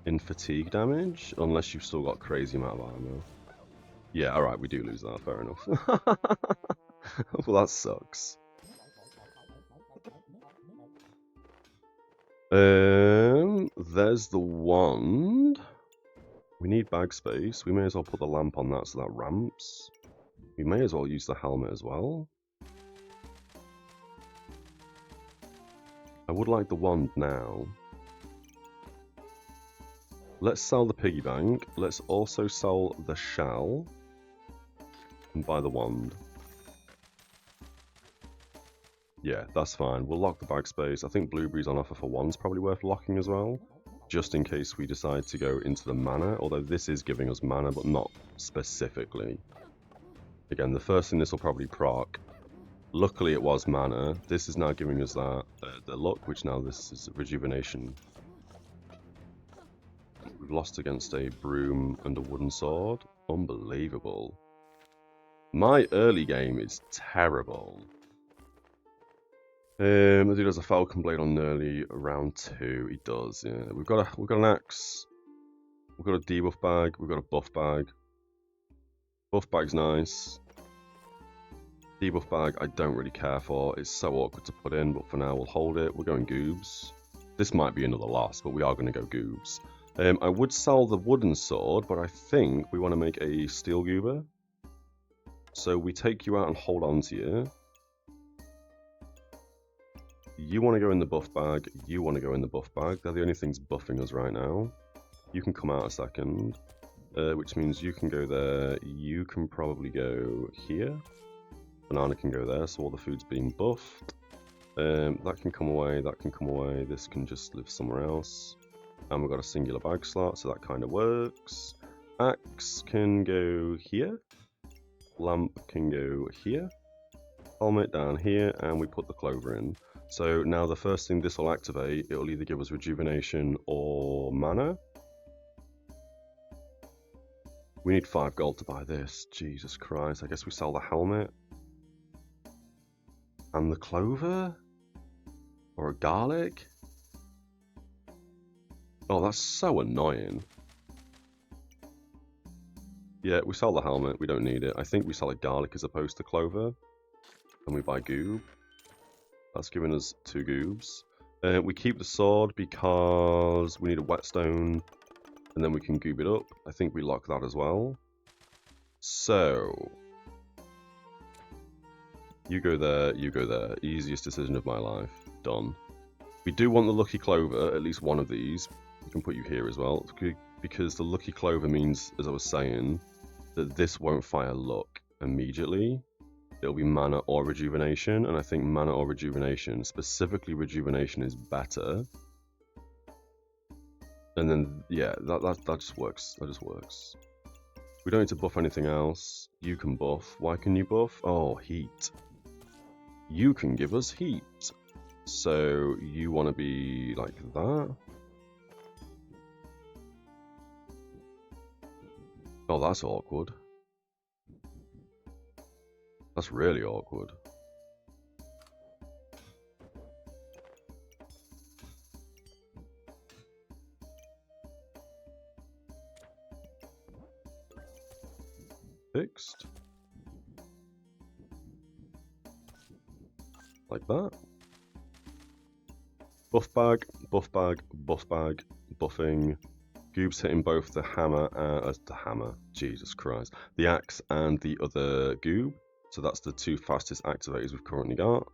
in fatigue damage, unless you've still got crazy amount of armor. Yeah, alright, we do lose that, fair enough. Well, that sucks. There's the wand. We need bag space. We may as well put the lamp on that so that ramps. We may as well use the helmet as well. I would like the wand now. Let's sell the piggy bank. Let's also sell the shell. And buy the wand. Yeah, that's fine. We'll lock the bag space. I think blueberries on offer for wands probably worth locking as well. Just in case we decide to go into the mana. Although this is giving us mana, but not specifically. Again, the first thing this will probably proc. Luckily it was mana. This is now giving us that the luck, which now this is rejuvenation. We've lost against a broom and a wooden sword. Unbelievable. My early game is terrible. He does a Falcon Blade on Nerly round 2. He does, yeah. We've got an axe. We've got a debuff bag. We've got a buff bag. Buff bag's nice. Debuff bag I don't really care for. It's so awkward to put in, but for now we'll hold it. We're going goobs. This might be another loss, but we are going to go goobs. I would sell the wooden sword, but I think we want to make a steel goober. So we take you out and hold on to you. You want to go in the buff bag, you want to go in the buff bag. They're the only things buffing us right now. You can come out a second, which means you can go there. You can probably go here. Banana can go there, so all the food's being buffed. That can come away, that can come away. This can just live somewhere else. And we've got a singular bag slot, so that kind of works. Axe can go here. Lamp can go here. Helmet down here, and we put the clover in. So now the first thing this will activate, it will either give us rejuvenation or mana. We need 5 gold to buy this. Jesus Christ, I guess we sell the helmet. And the clover? Or a garlic? Oh, that's so annoying. Yeah, we sell the helmet, we don't need it. I think we sell a garlic as opposed to clover. And we buy goob. That's giving us 2 goobs. We keep the sword because we need a whetstone. And then we can goob it up. I think we lock that as well. So... you go there, you go there. Easiest decision of my life. Done. We do want the lucky clover, at least one of these. We can put you here as well. Because the lucky clover means, as I was saying, that this won't fire luck immediately. It'll be mana or rejuvenation, and I think mana or rejuvenation, specifically rejuvenation, is better. And then, yeah, that just works. That just works. We don't need to buff anything else. You can buff. Why can you buff? Oh, heat. You can give us heat. So you want to be like that? Oh, that's awkward. That's really awkward. Fixed. Like that. Buff bag, buff bag, buff bag, buffing. Goobs hitting both the hammer, Jesus Christ. The axe and the other goob. So that's the two fastest activators we've currently got.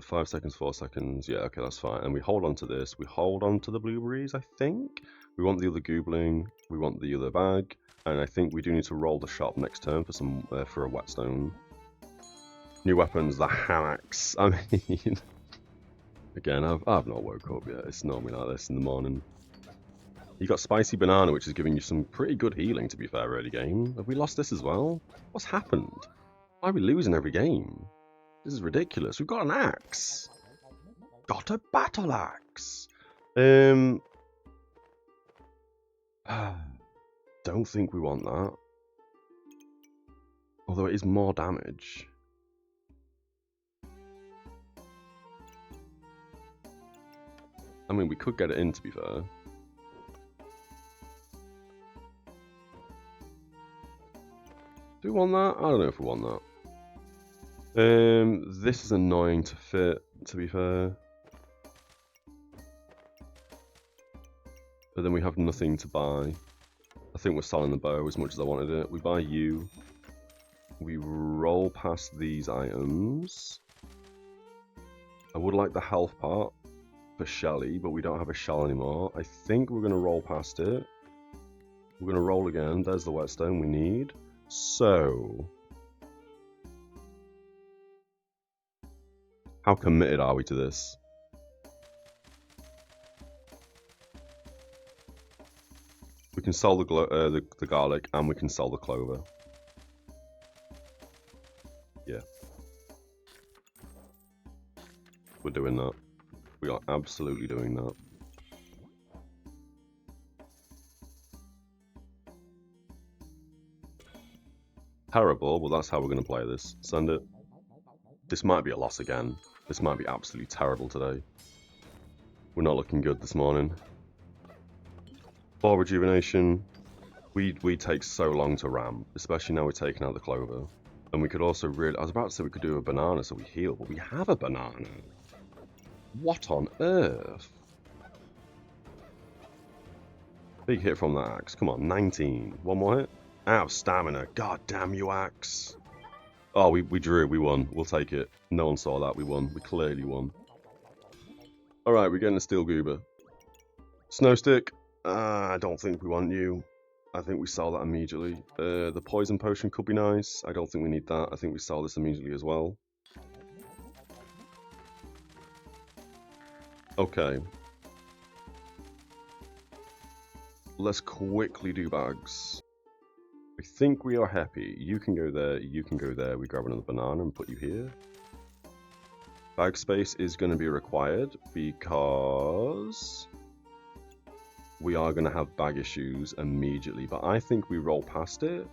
5 seconds, 4 seconds. Yeah, okay, that's fine. And we hold on to this. We hold on to the blueberries, I think. We want the other goobling. We want the other bag. And I think we do need to roll the shop next turn for some for a whetstone. New weapons, the hammocks. I mean, again, I've not woke up yet. It's normally like this in the morning. You got spicy banana, which is giving you some pretty good healing, to be fair, early game. Have we lost this as well? What's happened? Why are we losing every game? This is ridiculous. We've got an axe. Got a battle axe. Don't think we want that. Although it is more damage. I mean, we could get it in, to be fair. Do we want that? I don't know if we want that. This is annoying to fit, to be fair. But then we have nothing to buy. I think we're selling the bow as much as I wanted it. We buy you. We roll past these items. I would like the health part for Shelly, but we don't have a shell anymore. I think we're going to roll past it. We're going to roll again. There's the whetstone we need. So, how committed are we to this? We can sell the garlic and we can sell the clover. Yeah. We're doing that. We are absolutely doing that. Terrible, well that's how we're going to play this. Send it. This might be a loss again. This might be absolutely terrible today. We're not looking good this morning. 4 rejuvenation. We take so long to ram, especially now we're taking out the clover. And we could also really... I was about to say we could do a banana so we heal, but we have a banana. What on earth? Big hit from that axe. Come on, 19. One more hit. Out of stamina. God damn you, axe. Oh, we drew. We won. We'll take it. No one saw that. We won. We clearly won. Alright, we're getting a steel goober. Snow stick. I don't think we want you. I think we sell that immediately. The poison potion could be nice. I don't think we need that. I think we sell this immediately as well. Okay. Let's quickly do bags. I think we are happy. You can go there, you can go there. We grab another banana and put you here. Bag space is going to be required because we are going to have bag issues immediately. But I think we roll past it.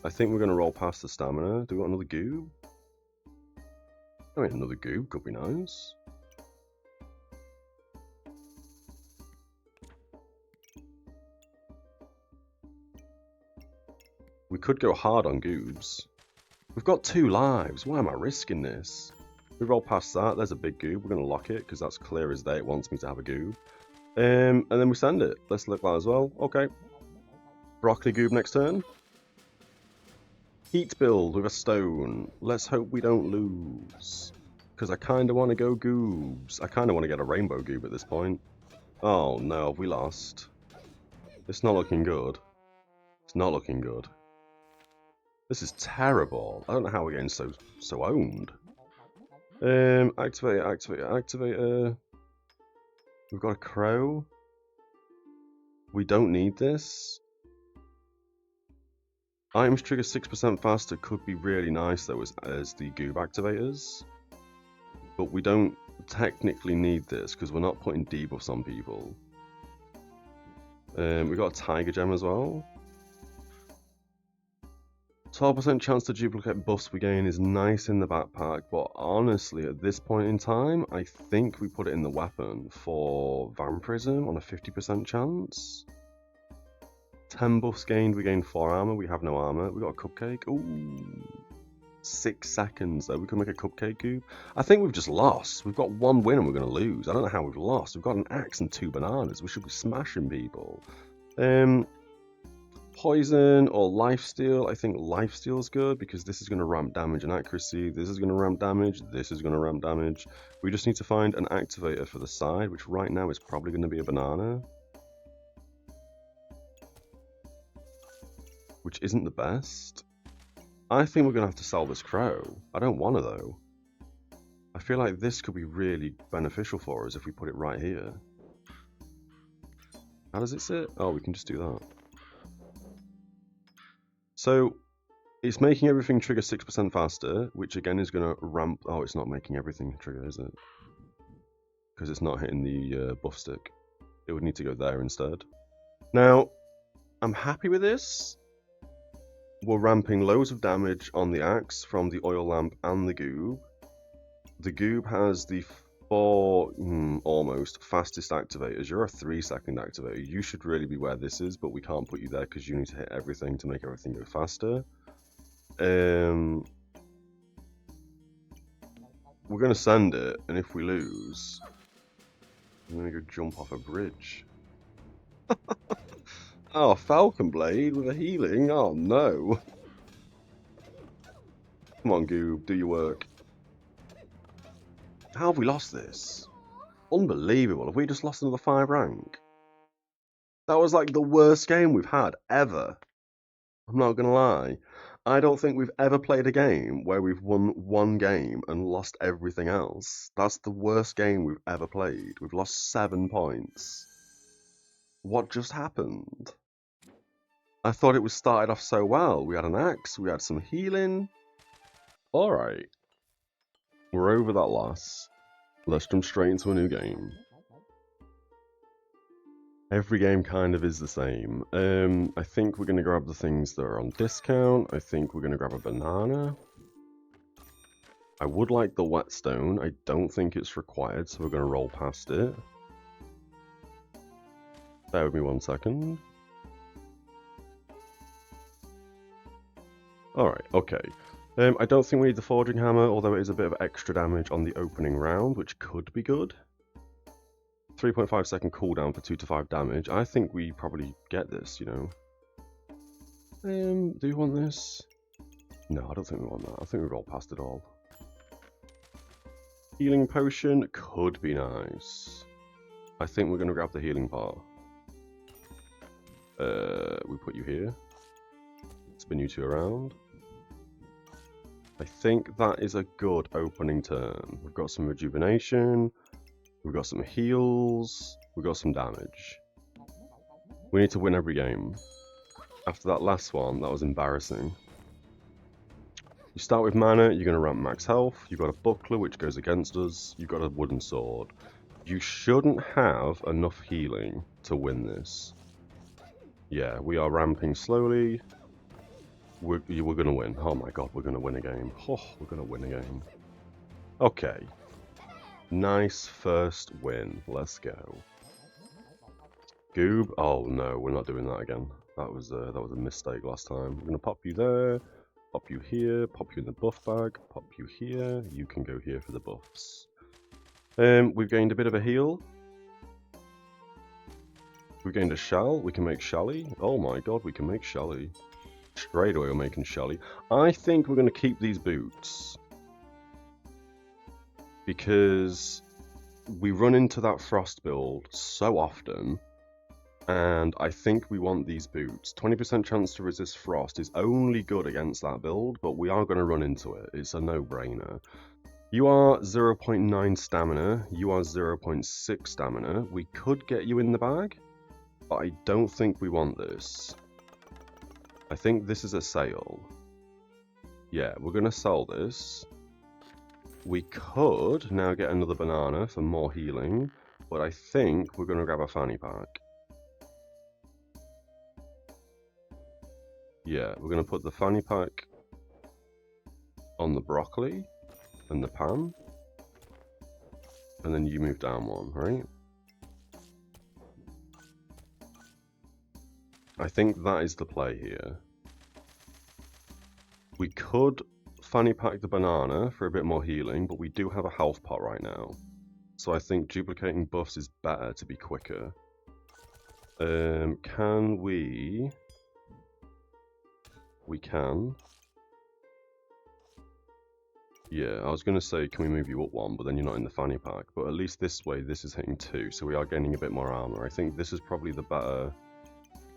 I think we're going to roll past the stamina. Do we want another goob? I mean, another goob could be nice. We could go hard on goobs. We've got 2 lives. Why am I risking this? We roll past that. There's a big goob. We're going to lock it because that's clear as day. It wants me to have a goob. And then we send it. Let's look that as well. Okay. Broccoli goob next turn. Heat build with a stone. Let's hope we don't lose. Because I kind of want to go goobs. I kind of want to get a rainbow goob at this point. Oh no, we lost. It's not looking good. It's not looking good. This is terrible. I don't know how we're getting so owned. Activator. We've got a crow. We don't need this. Items trigger 6% faster could be really nice though as the goob activators. But we don't technically need this because we're not putting debuffs on people. We got a Tiger Gem as well. 12% chance to duplicate buffs we gain is nice in the backpack, but honestly at this point in time, I think we put it in the weapon for Vampirism on a 50% chance. 10 buffs gained, we gain 4 armor, we have no armor. We got a cupcake. Ooh. 6 seconds though, we could make a cupcake goob. I think we've just lost. We've got 1 win and we're going to lose. I don't know how we've lost. We've got an axe and 2 bananas. We should be smashing people. Poison or lifesteal. I think lifesteal is good because this is going to ramp damage and accuracy. This is going to ramp damage. This is going to ramp damage. We just need to find an activator for the side, which right now is probably going to be a banana. Which isn't the best. I think we're going to have to sell this crow. I don't want to though. I feel like this could be really beneficial for us if we put it right here. How does it sit? Oh, we can just do that. So, it's making everything trigger 6% faster, which again is going to ramp... Oh, it's not making everything trigger, is it? Because it's not hitting the buff stick. It would need to go there instead. Now, I'm happy with this. We're ramping loads of damage on the axe from the oil lamp and the goob. The goob has the 4 almost fastest activators. You're a 3-second activator. You should really be where this is, but we can't put you there because you need to hit everything to make everything go faster. We're going to send it, and if we lose, I'm going to go jump off a bridge. Oh, Falcon Blade with a healing? Oh no. Come on, Goob, do your work. How have we lost this? Unbelievable. Have we just lost another 5 rank? That was like the worst game we've had ever. I'm not going to lie. I don't think we've ever played a game where we've won 1 game and lost everything else. That's the worst game we've ever played. We've lost 7 points. What just happened? I thought it was started off so well. We had an axe, we had some healing. Alright. We're over that loss. Let's jump straight into a new game. Every game kind of is the same. I think we're going to grab the things that are on discount. I think we're going to grab a banana. I would like the whetstone. I don't think it's required, so we're going to roll past it. Bear with me 1 second. Alright, okay. I don't think we need the forging hammer, although it is a bit of extra damage on the opening round, which could be good. 3.5 second cooldown for 2 to 5 damage. I think we probably get this, you know. Do you want this? No, I don't think we want that. I think we roll past it all. Healing potion could be nice. I think we're going to grab the healing part. We put you here. Spin you 2 around. I think that is a good opening turn. We've got some rejuvenation. We've got some heals. We've got some damage. We need to win every game. After that last one, that was embarrassing. You start with mana, you're going to ramp max health. You've got a buckler, which goes against us. You've got a wooden sword. You shouldn't have enough healing to win this. Yeah, we are ramping slowly. We're going to win. Oh my god, we're going to win a game. Oh, we're going to win a game. Okay. Nice first win. Let's go. Goob. Oh no, we're not doing that again. That was a mistake last time. We're going to pop you there. Pop you here. Pop you in the buff bag. Pop you here. You can go here for the buffs. We've gained a bit of a heal. We've gained a shell. We can make Shelly. Oh my god, we can make Shelly. Straight away we're making Shelly. I think we're going to keep these boots. Because we run into that frost build so often. And I think we want these boots. 20% chance to resist frost is only good against that build, but we are going to run into it. It's a no-brainer. You are 0.9 stamina. You are 0.6 stamina. We could get you in the bag. But I don't think we want this. I think this is a sale. Yeah, we're going to sell this. We could now get another banana for more healing, but I think we're going to grab a fanny pack. Yeah, we're going to put the fanny pack on the broccoli and the pan, and then you move down one, right? I think that is the play here. We could fanny pack the banana for a bit more healing, but we do have a health pot right now. So I think duplicating buffs is better to be quicker. Can we... We can. Yeah, I was going to say, can we move you up one, but then you're not in the fanny pack. But at least this way, this is hitting 2, so we are gaining a bit more armor. I think this is probably the better...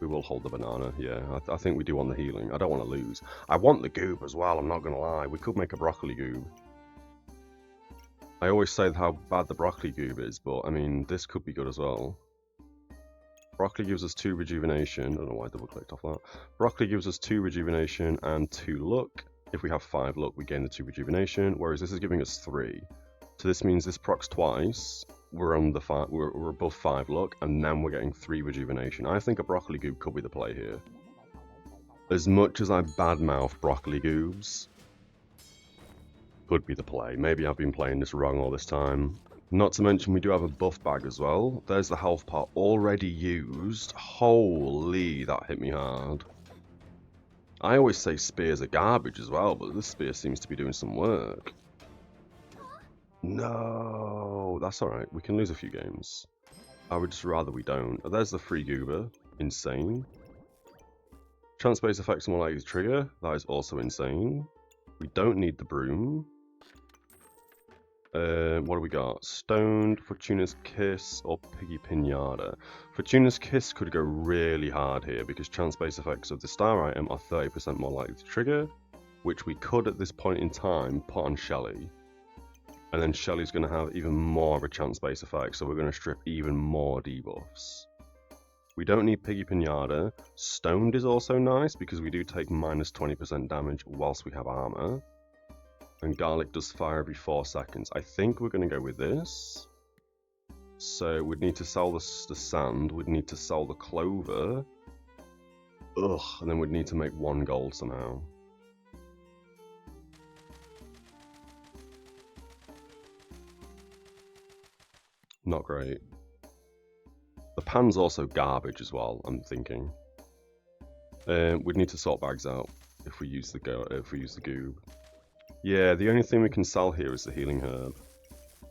We will hold the banana, yeah. I think we do want the healing. I don't want to lose. I want the goob as well, I'm not going to lie. We could make a broccoli goob. I always say how bad the broccoli goob is, but I mean, this could be good as well. Broccoli gives us 2 rejuvenation. I don't know why I double clicked off that. Broccoli gives us 2 rejuvenation and 2 luck. If we have 5 luck, we gain the 2 rejuvenation, whereas this is giving us 3. So this means this procs twice. We're on the we're above 5 luck, and then we're getting 3 rejuvenation. I think a broccoli goob could be the play here. As much as I badmouth broccoli goobs, could be the play. Maybe I've been playing this wrong all this time. Not to mention we do have a buff bag as well. There's the health pot already used. Holy, that hit me hard. I always say spears are garbage as well, but this spear seems to be doing some work. No, that's alright. We can lose a few games. I would just rather we don't. There's the free goober. Insane. Chance-based effects are more likely to trigger. That is also insane. We don't need the broom. What do we got? Stoned, Fortuna's Kiss, or Piggy Pinata. Fortuna's Kiss could go really hard here because chance-based effects of the star item are 30% more likely to trigger, which we could at this point in time put on Shelly. And then Shelly's going to have even more of a chance-based effect, so we're going to strip even more debuffs. We don't need Piggy Pinata. Stoned is also nice because we do take minus 20% damage whilst we have armor. And garlic does fire every 4 seconds. I think we're going to go with this. So we'd need to sell the sand. We'd need to sell the clover. Ugh, and then we'd need to make 1 gold somehow. Not great. The pan's also garbage as well, I'm thinking. We'd need to sort bags out if we use the goob. Yeah, the only thing we can sell here is the healing herb.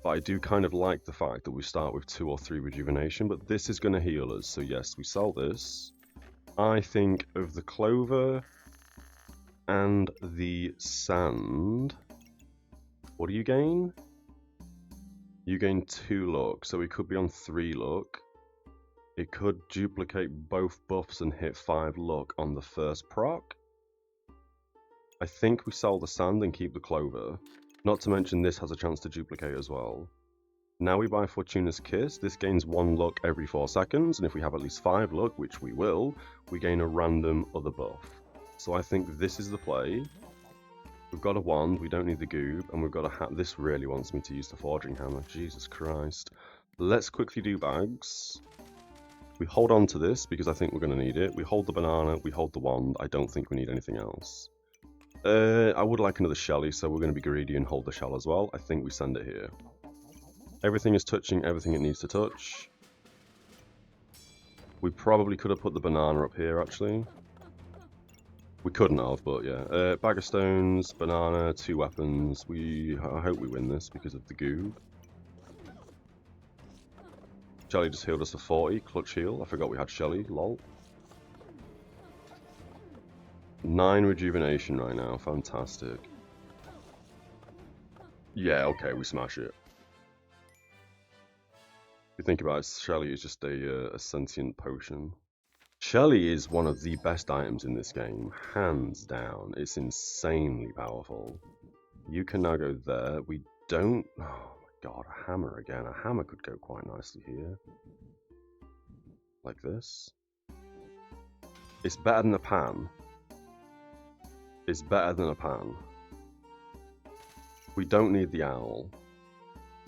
But I do kind of like the fact that we start with 2 or 3 rejuvenation, but this is going to heal us, so yes, we sell this. I think of the clover and the sand. What do you gain? You gain 2 luck, so we could be on 3 luck. It could duplicate both buffs and hit 5 luck on the first proc. I think we sell the sand and keep the clover. Not to mention this has a chance to duplicate as well. Now we buy Fortuna's Kiss. This gains 1 luck every 4 seconds, and if we have at least 5 luck, which we will, we gain a random other buff. So I think this is the play. We've got a wand, we don't need the goob, and we've got a hat. This really wants me to use the forging hammer. Jesus Christ. Let's quickly do bags. We hold on to this because I think we're going to need it. We hold the banana, we hold the wand. I don't think we need anything else. I would like another Shelly, so we're going to be greedy and hold the shell as well. I think we send it here. Everything is touching everything it needs to touch. We probably could have put the banana up here, actually. We couldn't have, but yeah. Bag of stones, banana, 2 weapons. I hope we win this because of the goob. Shelly just healed us for 40. Clutch heal. I forgot we had Shelly. Lol. 9 rejuvenation right now. Fantastic. Yeah, okay, we smash it. If you think about it, Shelly is just a sentient potion. Shelly is one of the best items in this game, hands down. It's insanely powerful. You can now go there. We don't... Oh my god, a hammer again. A hammer could go quite nicely here. like this. It's better than a pan. It's better than a pan. We don't need the owl.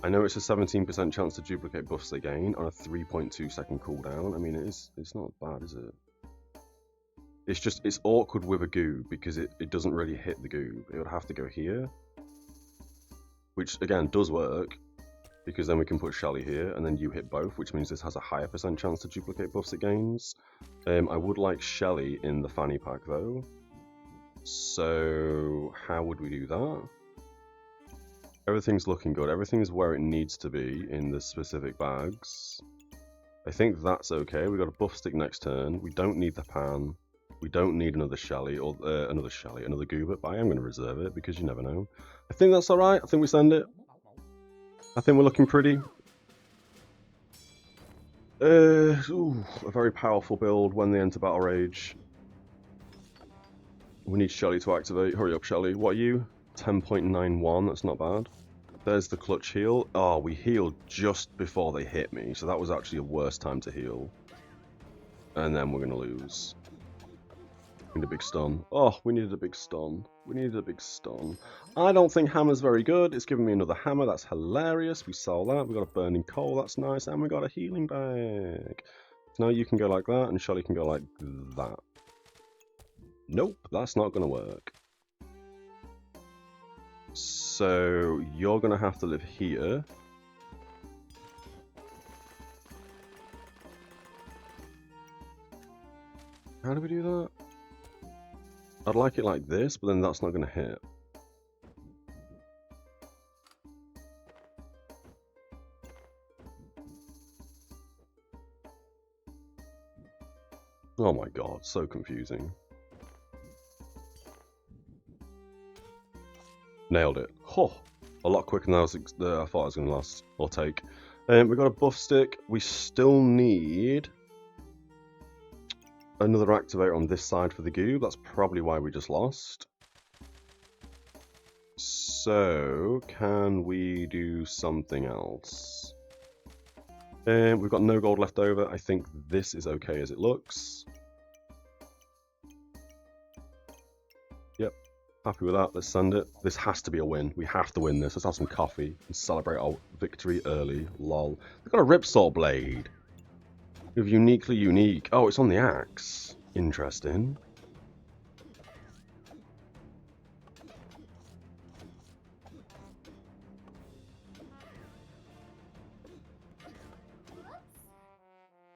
I know it's a 17% chance to duplicate buffs they gain on a 3.2 second cooldown. I mean, it's not bad, is it? It's just, it's awkward with a goob because it doesn't really hit the goob. It would have to go here. Which, again, does work. Because then we can put Shelly here, and then you hit both, which means this has a higher % chance to duplicate buffs it gains. I would like Shelly in the fanny pack, though. So, how would we do that? Everything's looking good. Everything's where it needs to be in the specific bags. I think that's okay. We've got a buff stick next turn. We don't need the pan. We don't need another Shelly, or another Goobert, but I am going to reserve it, because you never know. I think that's alright. I think we send it. I think we're looking pretty. Ooh, a very powerful build when they enter Battle Rage. We need Shelly to activate. Hurry up, Shelly. What are you? 10.91. That's not bad. There's the clutch heal. Oh, we healed just before they hit me, so that was actually a worse time to heal. And then we're going to lose. We need a big stun. Oh, we needed a big stun. We needed a big stun. I don't think hammer's very good. It's giving me another hammer. That's hilarious. We sell that. We got a burning coal. That's nice. And we got a healing bag. Now you can go like that, and Shelly can go like that. Nope, that's not going to work. So you're going to have to live here. How do we do that? I'd like it like this, but then that's not going to hit. Oh my god, so confusing. Nailed it. Oh, a lot quicker than I thought I was going to last or take. We've got a buff stick. We still need another activator on this side for the goob. That's probably why we just lost. So, can we do something else? We've got no gold left over. I think this is okay as it looks. Yep, happy with that. Let's send it. This has to be a win. We have to win this. Let's have some coffee and celebrate our victory early. Lol. We've got a Ripsaw blade. With uniquely unique. Oh, it's on the axe. Interesting.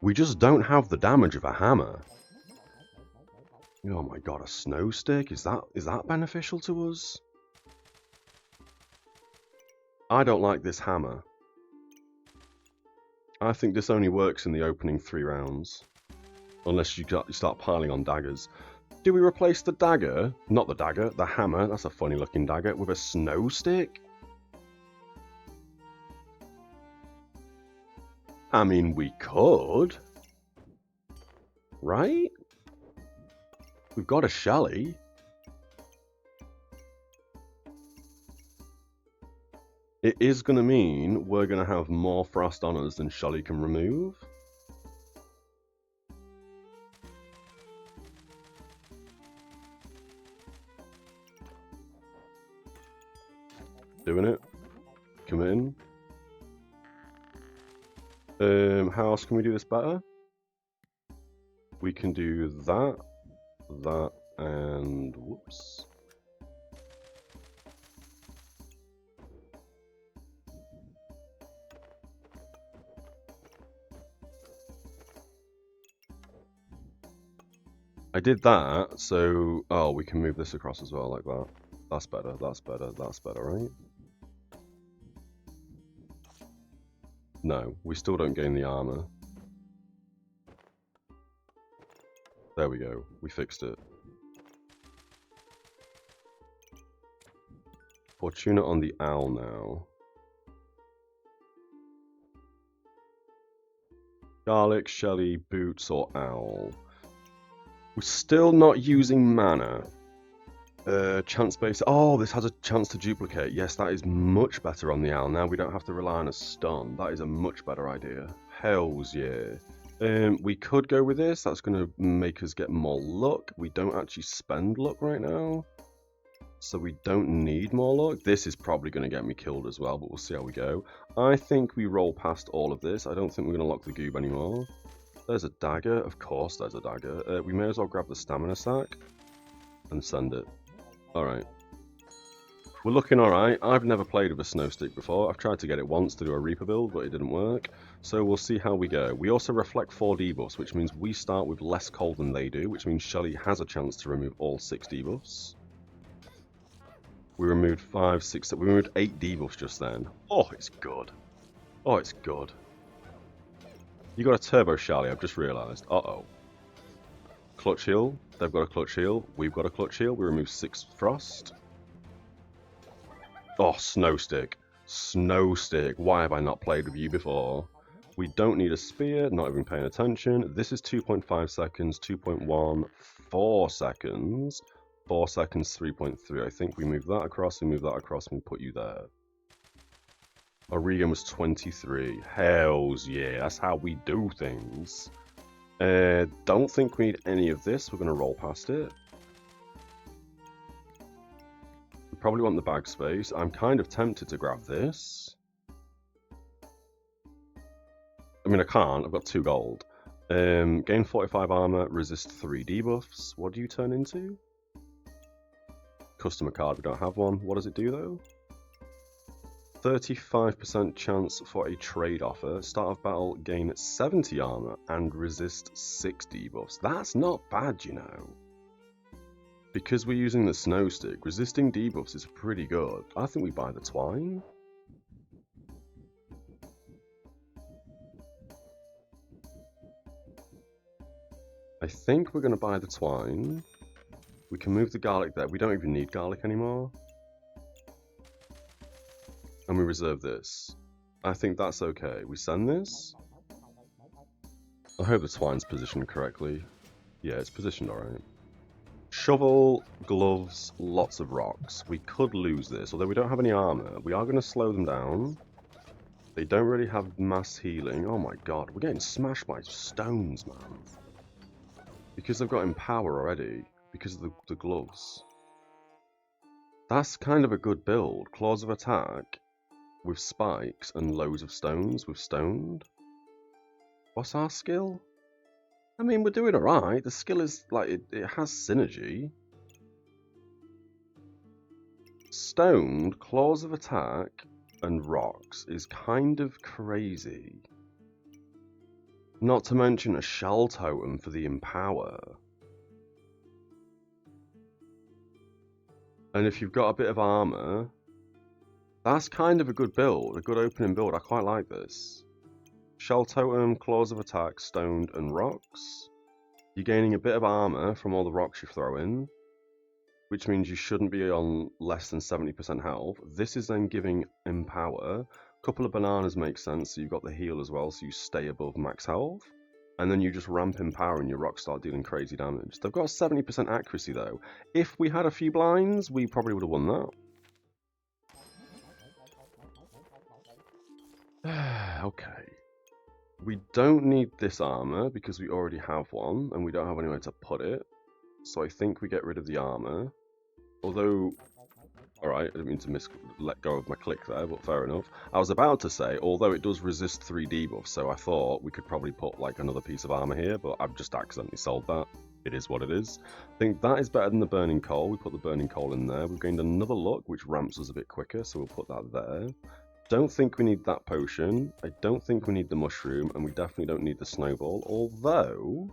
We just don't have the damage of a hammer. Oh my god, a snow stick? Is that beneficial to us? I don't like this hammer. I think this only works in the opening 3 rounds. Unless you start piling on daggers. Do we replace the dagger? Not the dagger, the hammer. That's a funny looking dagger. With a snow stick? I mean, we could. Right? We've got a Shelly. It is going to mean we're going to have more frost on us than Shelly can remove. Doing it. Committing. How else can we do this better? We can do that, that, and whoops. I did that, so oh, we can move this across as well, like that. That's better, that's better, that's better, right? No, we still don't gain the armor. There we go, we fixed it. Fortuna on the owl now. Garlic, Shelly, boots, or owl. We're still not using mana. Chance base. Oh, this has a chance to duplicate. Yes, that is much better on the owl. Now we don't have to rely on a stun. That is a much better idea. Hells yeah. We could go with this. That's going to make us get more luck. We don't actually spend luck right now, so we don't need more luck. This is probably going to get me killed as well, but we'll see how we go. I think we roll past all of this. I don't think we're going to lock the goob anymore. There's a dagger. Of course there's a dagger. We may as well grab the stamina sack and send it. Alright. We're looking alright. I've never played with a snow stick before. I've tried to get it once to do a Reaper build, but it didn't work. So we'll see how we go. We also reflect 4 debuffs, which means we start with less cold than they do, which means Shelly has a chance to remove all 6 debuffs. We removed 5, 6, we removed 8 debuffs just then. Oh, it's good. Oh, it's good. You got a turbo Shelly, I've just realised. Uh-oh. Clutch heal. They've got a clutch heal. We've got a clutch heal. We remove 6 frost. Oh, Snow Stick. Snow Stick. Why have I not played with you before? We don't need a spear, not even paying attention. This is 2.5 seconds, 2.1, 4 seconds. 4 seconds, 3.3. I think we move that across, we move that across, and we put you there. Our regen was 23. Hells yeah, that's how we do things. Don't think we need any of this. We're going to roll past it. We probably want the bag space. I'm kind of tempted to grab this. I mean, I can't. I've got 2 gold. Gain 45 armor, resist 3 debuffs. What do you turn into? Customer card. We don't have one. What does it do, though? 35% chance for a trade offer. Start of battle, gain 70 armor and resist 6 debuffs. That's not bad, you know. Because we're using the snow stick, resisting debuffs is pretty good. I think we buy the twine. I think we're going to buy the twine. We can move the garlic there. We don't even need garlic anymore. And we reserve this. I think that's okay. We send this. I hope the twine's positioned correctly. Yeah, it's positioned alright. Shovel, gloves, lots of rocks. We could lose this, although we don't have any armor. We are going to slow them down. They don't really have mass healing. Oh my god, we're getting smashed by stones, man. Because they've got Empower already. Because of the gloves. That's kind of a good build. Claws of Attack with spikes and loads of stones with stoned. What's our skill? I mean, we're doing alright. The skill is, like, it has synergy. Stoned, Claws of Attack, and Rocks is kind of crazy. Not to mention a Shell Totem for the Empower. And if you've got a bit of armor, that's kind of a good build, a good opening build. I quite like this. Shell Totem, Claws of Attack, Stoned, and Rocks. You're gaining a bit of armor from all the rocks you throw in, which means you shouldn't be on less than 70% health. This is then giving Empower. A couple of bananas make sense, so you've got the heal as well, so you stay above max health. And then you just ramp Empower and your rocks start dealing crazy damage. They've got 70% accuracy though. If we had a few blinds, we probably would have won that. Okay. We don't need this armor because we already have one and we don't have anywhere to put it. So I think we get rid of the armor. Although, alright, I didn't mean to let go of my click there, but fair enough. I was about to say, although it does resist 3 debuffs, so I thought we could probably put like another piece of armor here, but I've just accidentally sold that. It is what it is. I think that is better than the burning coal. We put the burning coal in there. We've gained another luck, which ramps us a bit quicker, so we'll put that there. Don't think we need that potion. I don't think we need the mushroom, and we definitely don't need the snowball, although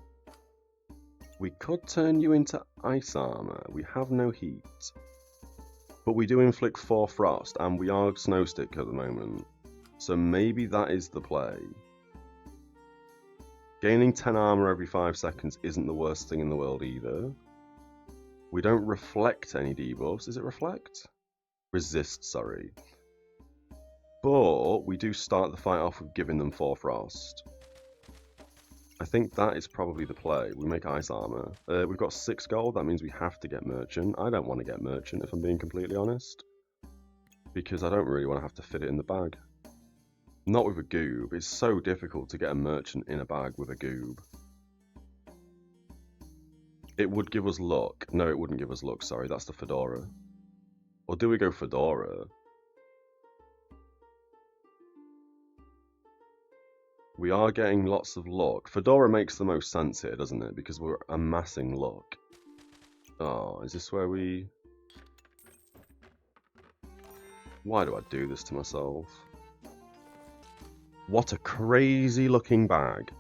we could turn you into ice armor. We have no heat. But we do inflict 4 frost, and we are snow stick at the moment. So maybe that is the play. Gaining 10 armor every 5 seconds isn't the worst thing in the world either. We don't reflect any debuffs. Is it reflect? Resist, sorry. But we do start the fight off with giving them 4 frost. I think that is probably the play. We make ice armor. We've got 6 gold. That means we have to get merchant. I don't want to get merchant if I'm being completely honest. Because I don't really want to have to fit it in the bag. Not with a goob. It's so difficult to get a merchant in a bag with a goob. It would give us luck. No, it wouldn't give us luck. Sorry, that's the Fedora. Or do we go Fedora? We are getting lots of luck. Fedora makes the most sense here, doesn't it? Because we're amassing luck. Oh, is this where we... Why do I do this to myself? What a crazy looking bag.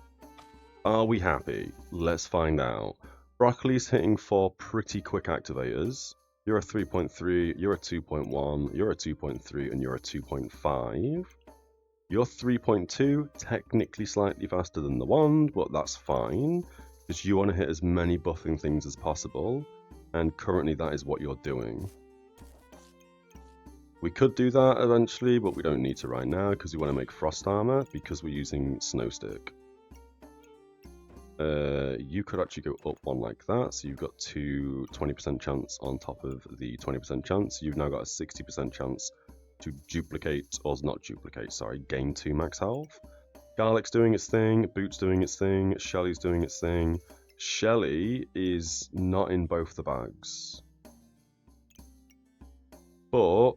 Are we happy? Let's find out. Broccoli's hitting 4 pretty quick activators. You're a 3.3, you're a 2.1, you're a 2.3, and you're a 2.5. You're 3.2, technically slightly faster than the wand, but that's fine, because you want to hit as many buffing things as possible, and currently that is what you're doing. We could do that eventually, but we don't need to right now, because we want to make frost armor, because we're using Snowstick. You could actually go up one like that, so you've got 20% chance on top of the 20% chance. You've now got a 60% chance to duplicate, or not duplicate, sorry, gain 2 max health. Garlic's doing its thing, Boot's doing its thing, Shelly's doing its thing. Shelly is not in both the bags. But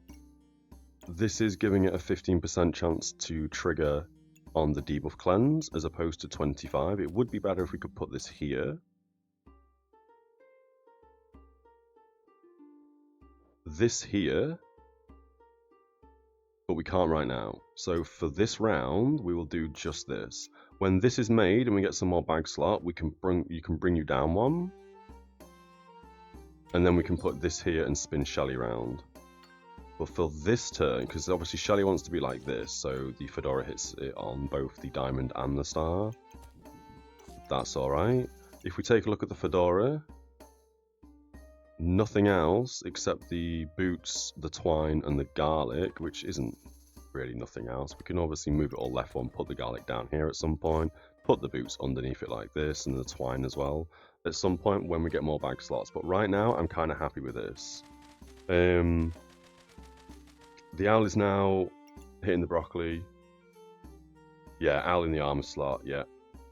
this is giving it a 15% chance to trigger on the debuff cleanse as opposed to 25. It would be better if we could put this here. This here. But we can't right now. So for this round, we will do just this. When this is made and we get some more bag slot, you can bring you down one. And then we can put this here and spin Shelly round. But for this turn, because obviously Shelly wants to be like this, so the Fedora hits it on both the diamond and the star. That's alright. If we take a look at the Fedora, nothing else except the boots, the twine, and the garlic, which isn't really nothing else. We can obviously move it all left one, put the garlic down here at some point, put the boots underneath it like this, and the twine as well at some point when we get more bag slots. But right now, I'm kind of happy with this. The owl is now hitting the broccoli. Yeah, owl in the armor slot, yeah.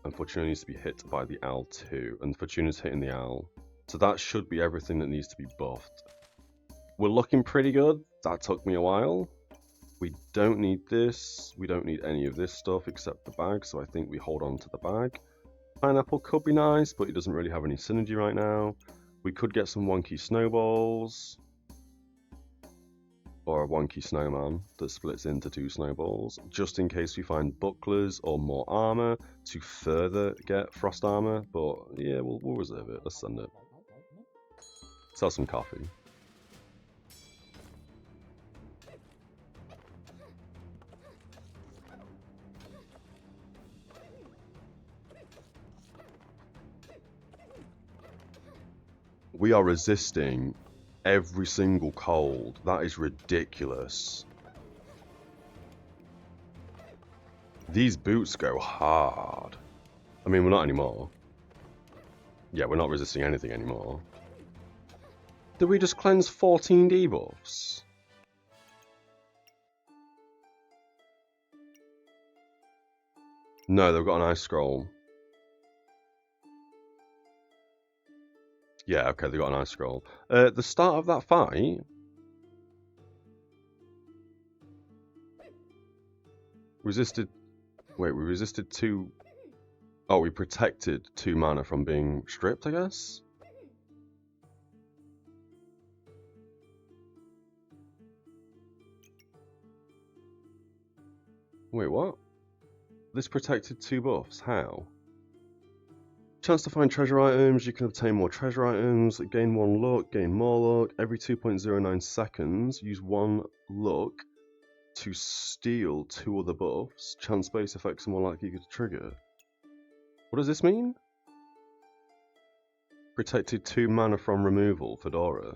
And Fortuna needs to be hit by the owl too, and Fortuna's hitting the owl. So that should be everything that needs to be buffed. We're looking pretty good. That took me a while. We don't need this. We don't need any of this stuff except the bag, so I think we hold on to the bag. Pineapple could be nice, but it doesn't really have any synergy right now. We could get some wonky snowballs. Or a wonky snowman that splits into 2 snowballs, just in case we find bucklers or more armor to further get frost armor. But yeah, we'll reserve it. Let's send it. Sell some coffee. We are resisting every single cold. That is ridiculous. These boots go hard. I mean, we're not anymore. Yeah, we're not resisting anything anymore. Did we just cleanse 14 debuffs? No, they've got an ice scroll. Yeah, okay, they got an ice scroll. The start of that fight... Resisted... Wait, we resisted 2... Oh, we protected 2 mana from being stripped, I guess? Wait, what? This protected 2 buffs? How? Chance to find treasure items, you can obtain more treasure items, gain 1 luck, gain more luck, every 2.09 seconds, use 1 luck to steal 2 other buffs, chance-based effects are more likely to trigger. What does this mean? Protected 2 mana from removal, Fedora.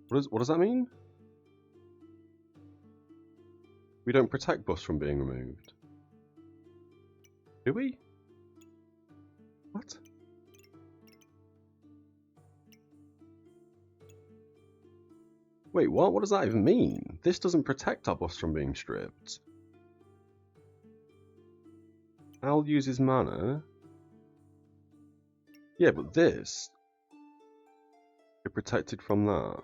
What does that mean? We don't protect buffs from being removed. Do we? What? Wait, what? What does that even mean? This doesn't protect our buffs from being stripped. Al uses mana. Yeah, but this... You're protected from that.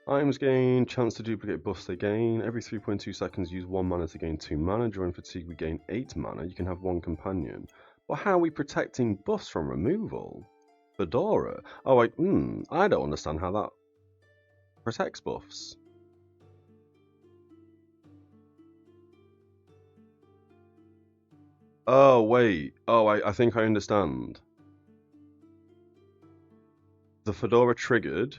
Items gain, chance to duplicate buffs they gain. Every 3.2 seconds, use 1 mana to gain 2 mana. During fatigue, we gain 8 mana. You can have 1 companion. But how are we protecting buffs from removal? Fedora? Oh, I don't understand how that protects buffs. Oh, wait. Oh, I think I understand. The Fedora triggered...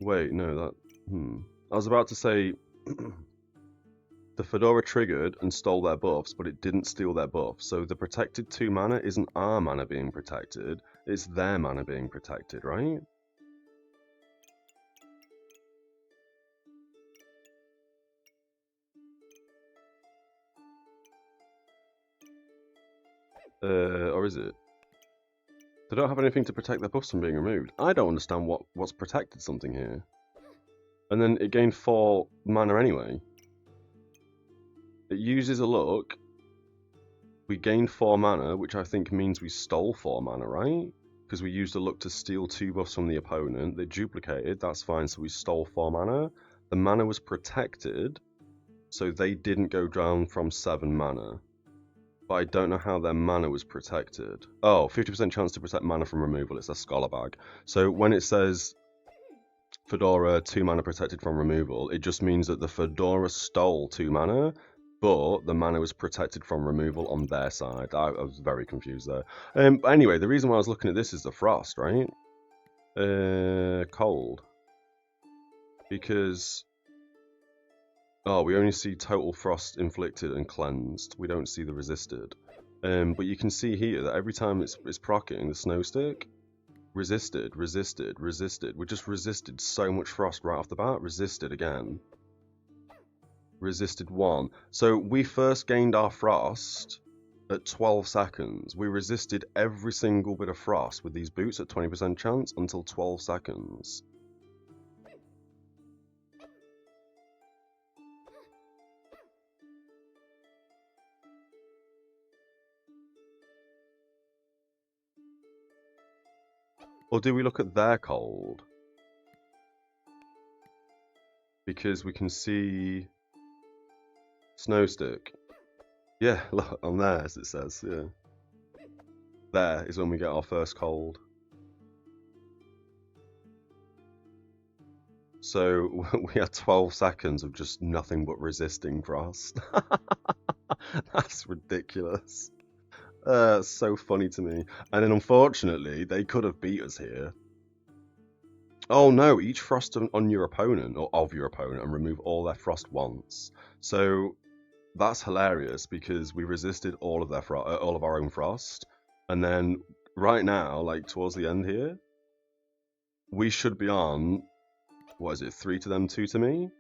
Wait, no, that... I was about to say... the Fedora triggered and stole their buffs, but it didn't steal their buffs. So the protected 2 mana isn't our mana being protected, it's their mana being protected, right? Or is it? They don't have anything to protect their buffs from being removed. I don't understand what's protected something here. And then it gained 4 mana anyway. It uses a look. We gained 4 mana, which I think means we stole 4 mana, right? Because we used a look to steal 2 buffs from the opponent. They duplicated, that's fine, so we stole 4 mana. The mana was protected, so they didn't go down from 7 mana. But I don't know how their mana was protected. Oh, 50% chance to protect mana from removal. It's a scholar bag. So when it says Fedora 2 mana protected from removal, it just means that the Fedora stole 2 mana, but the mana was protected from removal on their side. I was very confused there. But anyway, the reason why I was looking at this is the frost, right? Cold. Because... Oh, we only see total frost inflicted and cleansed. We don't see the resisted. But you can see here that every time it's proccing the snow stick, resisted, resisted, resisted. We just resisted so much frost right off the bat. Resisted again. Resisted 1. So we first gained our frost at 12 seconds. We resisted every single bit of frost with these boots at 20% chance until 12 seconds. Or do we look at their cold? Because we can see snow stick. Yeah, look, on there as it says, yeah. There is when we get our first cold. So we had 12 seconds of just nothing but resisting frost. That's ridiculous. So funny to me. And then unfortunately, they could have beat us here. Oh no, each frost on your opponent, or of your opponent, and remove all their frost once. So that's hilarious because we resisted all of our own frost. And then right now, like towards the end here, we should be on, what is it, 3 to them, 2 to me?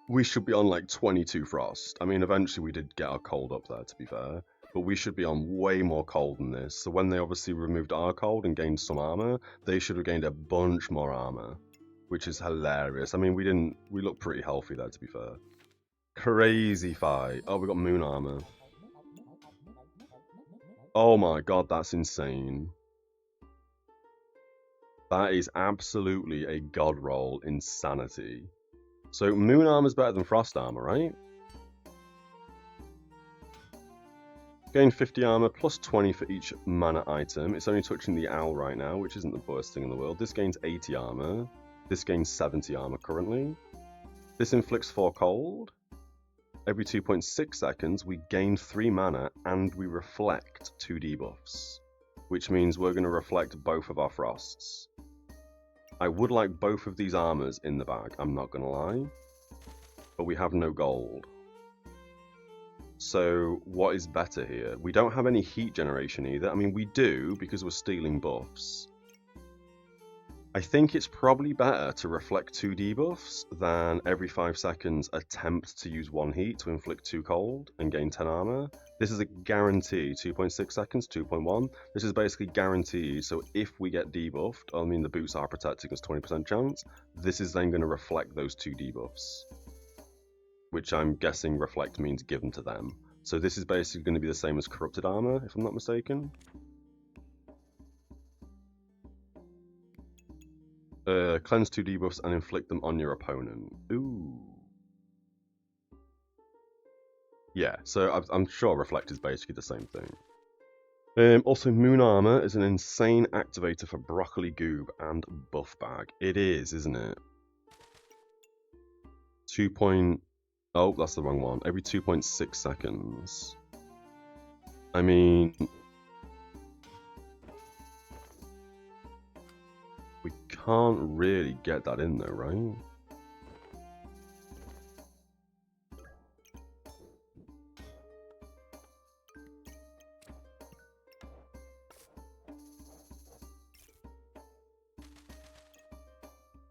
We should be on like 22 frost. I mean, eventually we did get our cold up there, to be fair. But we should be on way more cold than this. So when they obviously removed our cold and gained some armor, they should have gained a bunch more armor, which is hilarious. I mean, we look pretty healthy there, to be fair. Crazy fight. Oh, we got moon armor. Oh my god, that's insane. That is absolutely a god roll insanity. So moon armor's better than frost armor, right? Gain 50 armor, plus 20 for each mana item. It's only touching the owl right now, which isn't the worst thing in the world. This gains 80 armor. This gains 70 armor currently. This inflicts 4 cold. Every 2.6 seconds, we gain 3 mana and we reflect 2 debuffs, which means we're going to reflect both of our frosts. I would like both of these armors in the bag, I'm not going to lie, but we have no gold. So what is better here? We don't have any heat generation either. I mean, we do because we're stealing buffs. I think it's probably better to reflect 2 debuffs than every 5 seconds attempt to use 1 heat to inflict 2 cold and gain 10 armor. This is a guarantee, 2.6 seconds, 2.1. This is basically guaranteed, so if we get debuffed, I mean the boots are protecting us 20% chance, this is then going to reflect those 2 debuffs. Which I'm guessing reflect means given to them. So this is basically going to be the same as corrupted armor, if I'm not mistaken. Cleanse 2 debuffs and inflict them on your opponent. Ooh. Yeah, so I'm sure Reflect is basically the same thing. Also, Moon Armor is an insane activator for Broccoli Goob and Buff Bag. It is, isn't it? 2. Oh, that's the wrong one. Every 2.6 seconds. I mean... we can't really get that in though, right?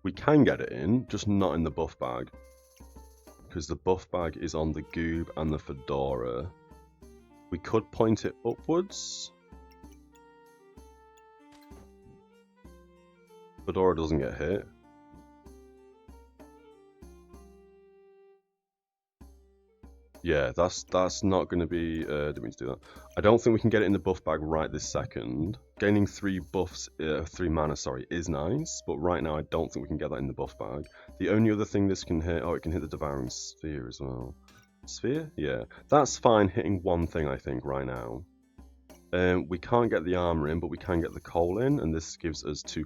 We can get it in, just not in the buff bag. Because the buff bag is on the Goob and the Fedora. We could point it upwards. Fedora doesn't get hit. Yeah, that's not going to be... didn't mean to do that. I don't think we can get it in the buff bag right this second. Gaining 3 buffs, 3 mana, sorry, is nice, but right now I don't think we can get that in the buff bag. The only other thing this can hit... oh, it can hit the Devouring Sphere as well. Sphere? Yeah. That's fine hitting one thing, I think, right now. We can't get the armor in, but we can get the coal in, and this gives us 2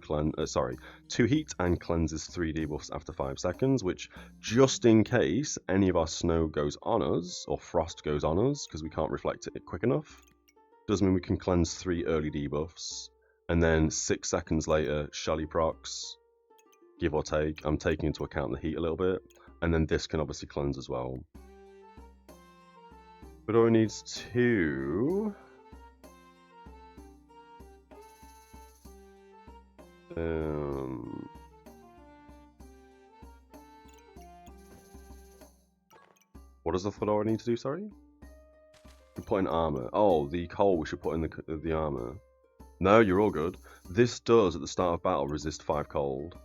heat and cleanses 3 debuffs after 5 seconds, which, just in case any of our snow goes on us, or frost goes on us, because we can't reflect it quick enough, does mean we can cleanse 3 early debuffs, and then 6 seconds later, Shelly procs, give or take. I'm taking into account the heat a little bit, and then this can obviously cleanse as well. But all it needs 2... what does the Fedora need to do, sorry? We put in armor. Oh, the coal we should put in the armor. No, you're all good. This does, at the start of battle, resist 5 cold.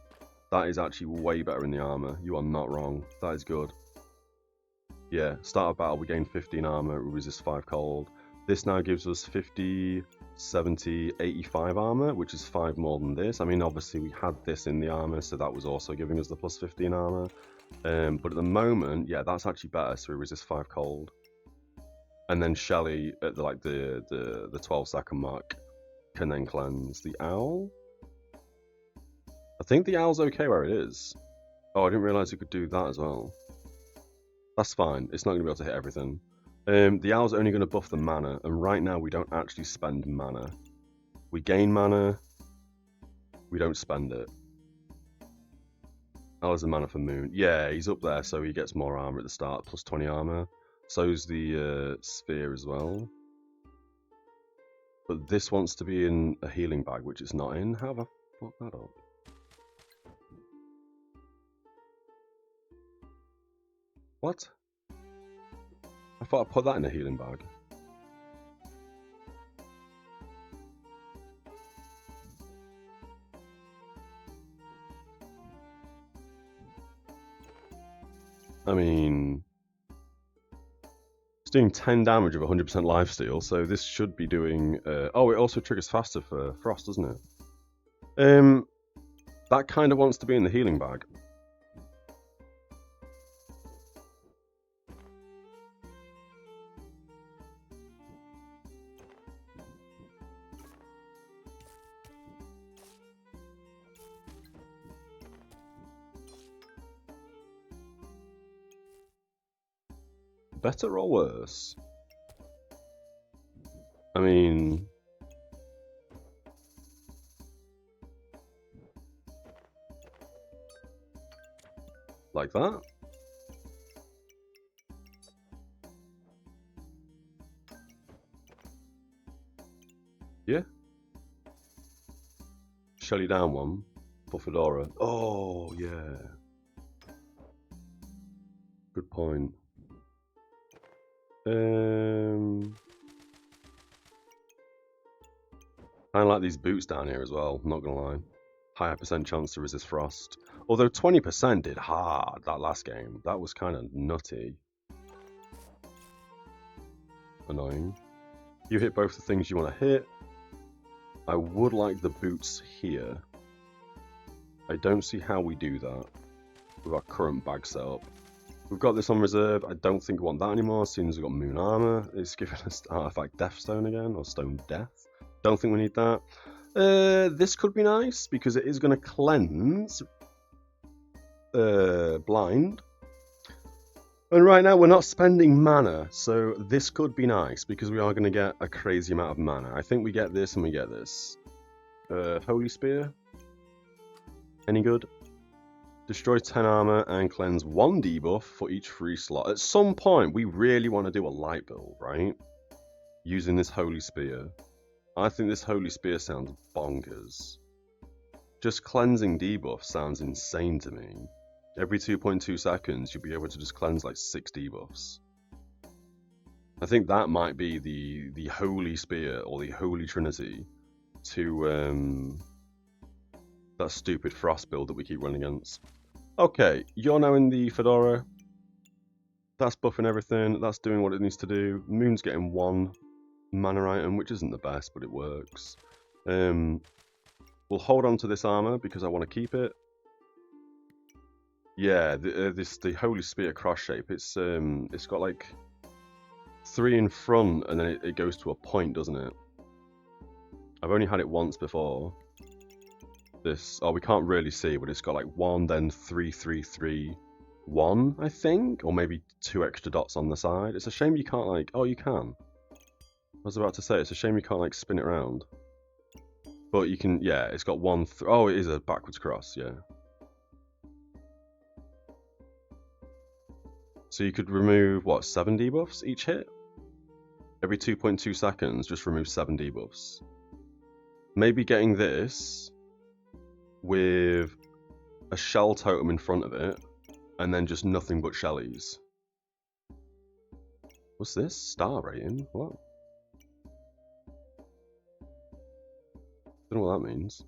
That is actually way better in the armor. You are not wrong. That is good. Yeah, start of battle, we gain 15 armor, we resist 5 cold. This now gives us 50, 70, 85 armor, which is 5 more than this. I mean, obviously we had this in the armor, so that was also giving us the plus 15 armor. But at the moment, yeah, that's actually better, so we resist 5 cold. And then Shelly at the 12-second mark can then cleanse the owl. I think the owl's okay where it is. Oh, I didn't realize you could do that as well. That's fine. It's not going to be able to hit everything. The owl's only going to buff the mana, and right now we don't actually spend mana. We gain mana, we don't spend it. How's the mana for Moon? Yeah, he's up there, so he gets more armor at the start, plus 20 armor. So's the Sphere as well. But this wants to be in a healing bag, which it's not in. How have I fucked that up? What? I thought I put that in a healing bag. I mean... it's doing 10 damage with 100% lifesteal, so this should be doing... oh, it also triggers faster for Frost, doesn't it? That kind of wants to be in the healing bag. Better or worse? I mean... like that? Yeah? Shelly down one. for Fedora. Oh, yeah. Good point. I like these boots down here as well, I'm not gonna lie. Higher percent chance to resist frost. Although 20% did hard that last game. That was kind of nutty. Annoying. You hit both the things you want to hit. I would like the boots here. I don't see how we do that with our current bag setup. We've got this on reserve. I don't think we want that anymore, since we've got moon armor. It's giving us artifact Deathstone again, or Stone Death. Don't think we need that. This could be nice, because it is going to cleanse blind. And right now we're not spending mana, so this could be nice, because we are going to get a crazy amount of mana. I think we get this and we get this. Holy Spear. Any good? Destroy 10 armor and cleanse 1 debuff for each free slot. At some point, we really want to do a light build, right? Using this Holy Spear. I think this Holy Spear sounds bonkers. Just cleansing debuff sounds insane to me. Every 2.2 seconds, you'll be able to just cleanse like 6 debuffs. I think that might be the Holy Spear, or the Holy Trinity, to that stupid Frost build that we keep running against. Okay, you're now in the Fedora. That's buffing everything. That's doing what it needs to do. Moon's getting 1 mana item, which isn't the best, but it works. We'll hold on to this armor because I want to keep it. Yeah, the Holy Spear cross shape. It's got like 3 in front, and then it goes to a point, doesn't it? I've only had it once before. This, oh, we can't really see, but it's got like 1, then 3, 3, 3, 1, I think, or maybe 2 extra dots on the side. It's a shame you can't like, oh, you can. I was about to say, it's a shame you can't like spin it around. But you can, yeah, it's got 1, oh, it is a backwards cross, yeah. So you could remove, what, 7 debuffs each hit? Every 2.2 seconds, just remove 7 debuffs. Maybe getting this with a shell totem in front of it, and then just nothing but shellies. What's this? Star rating? What? Don't know what that means.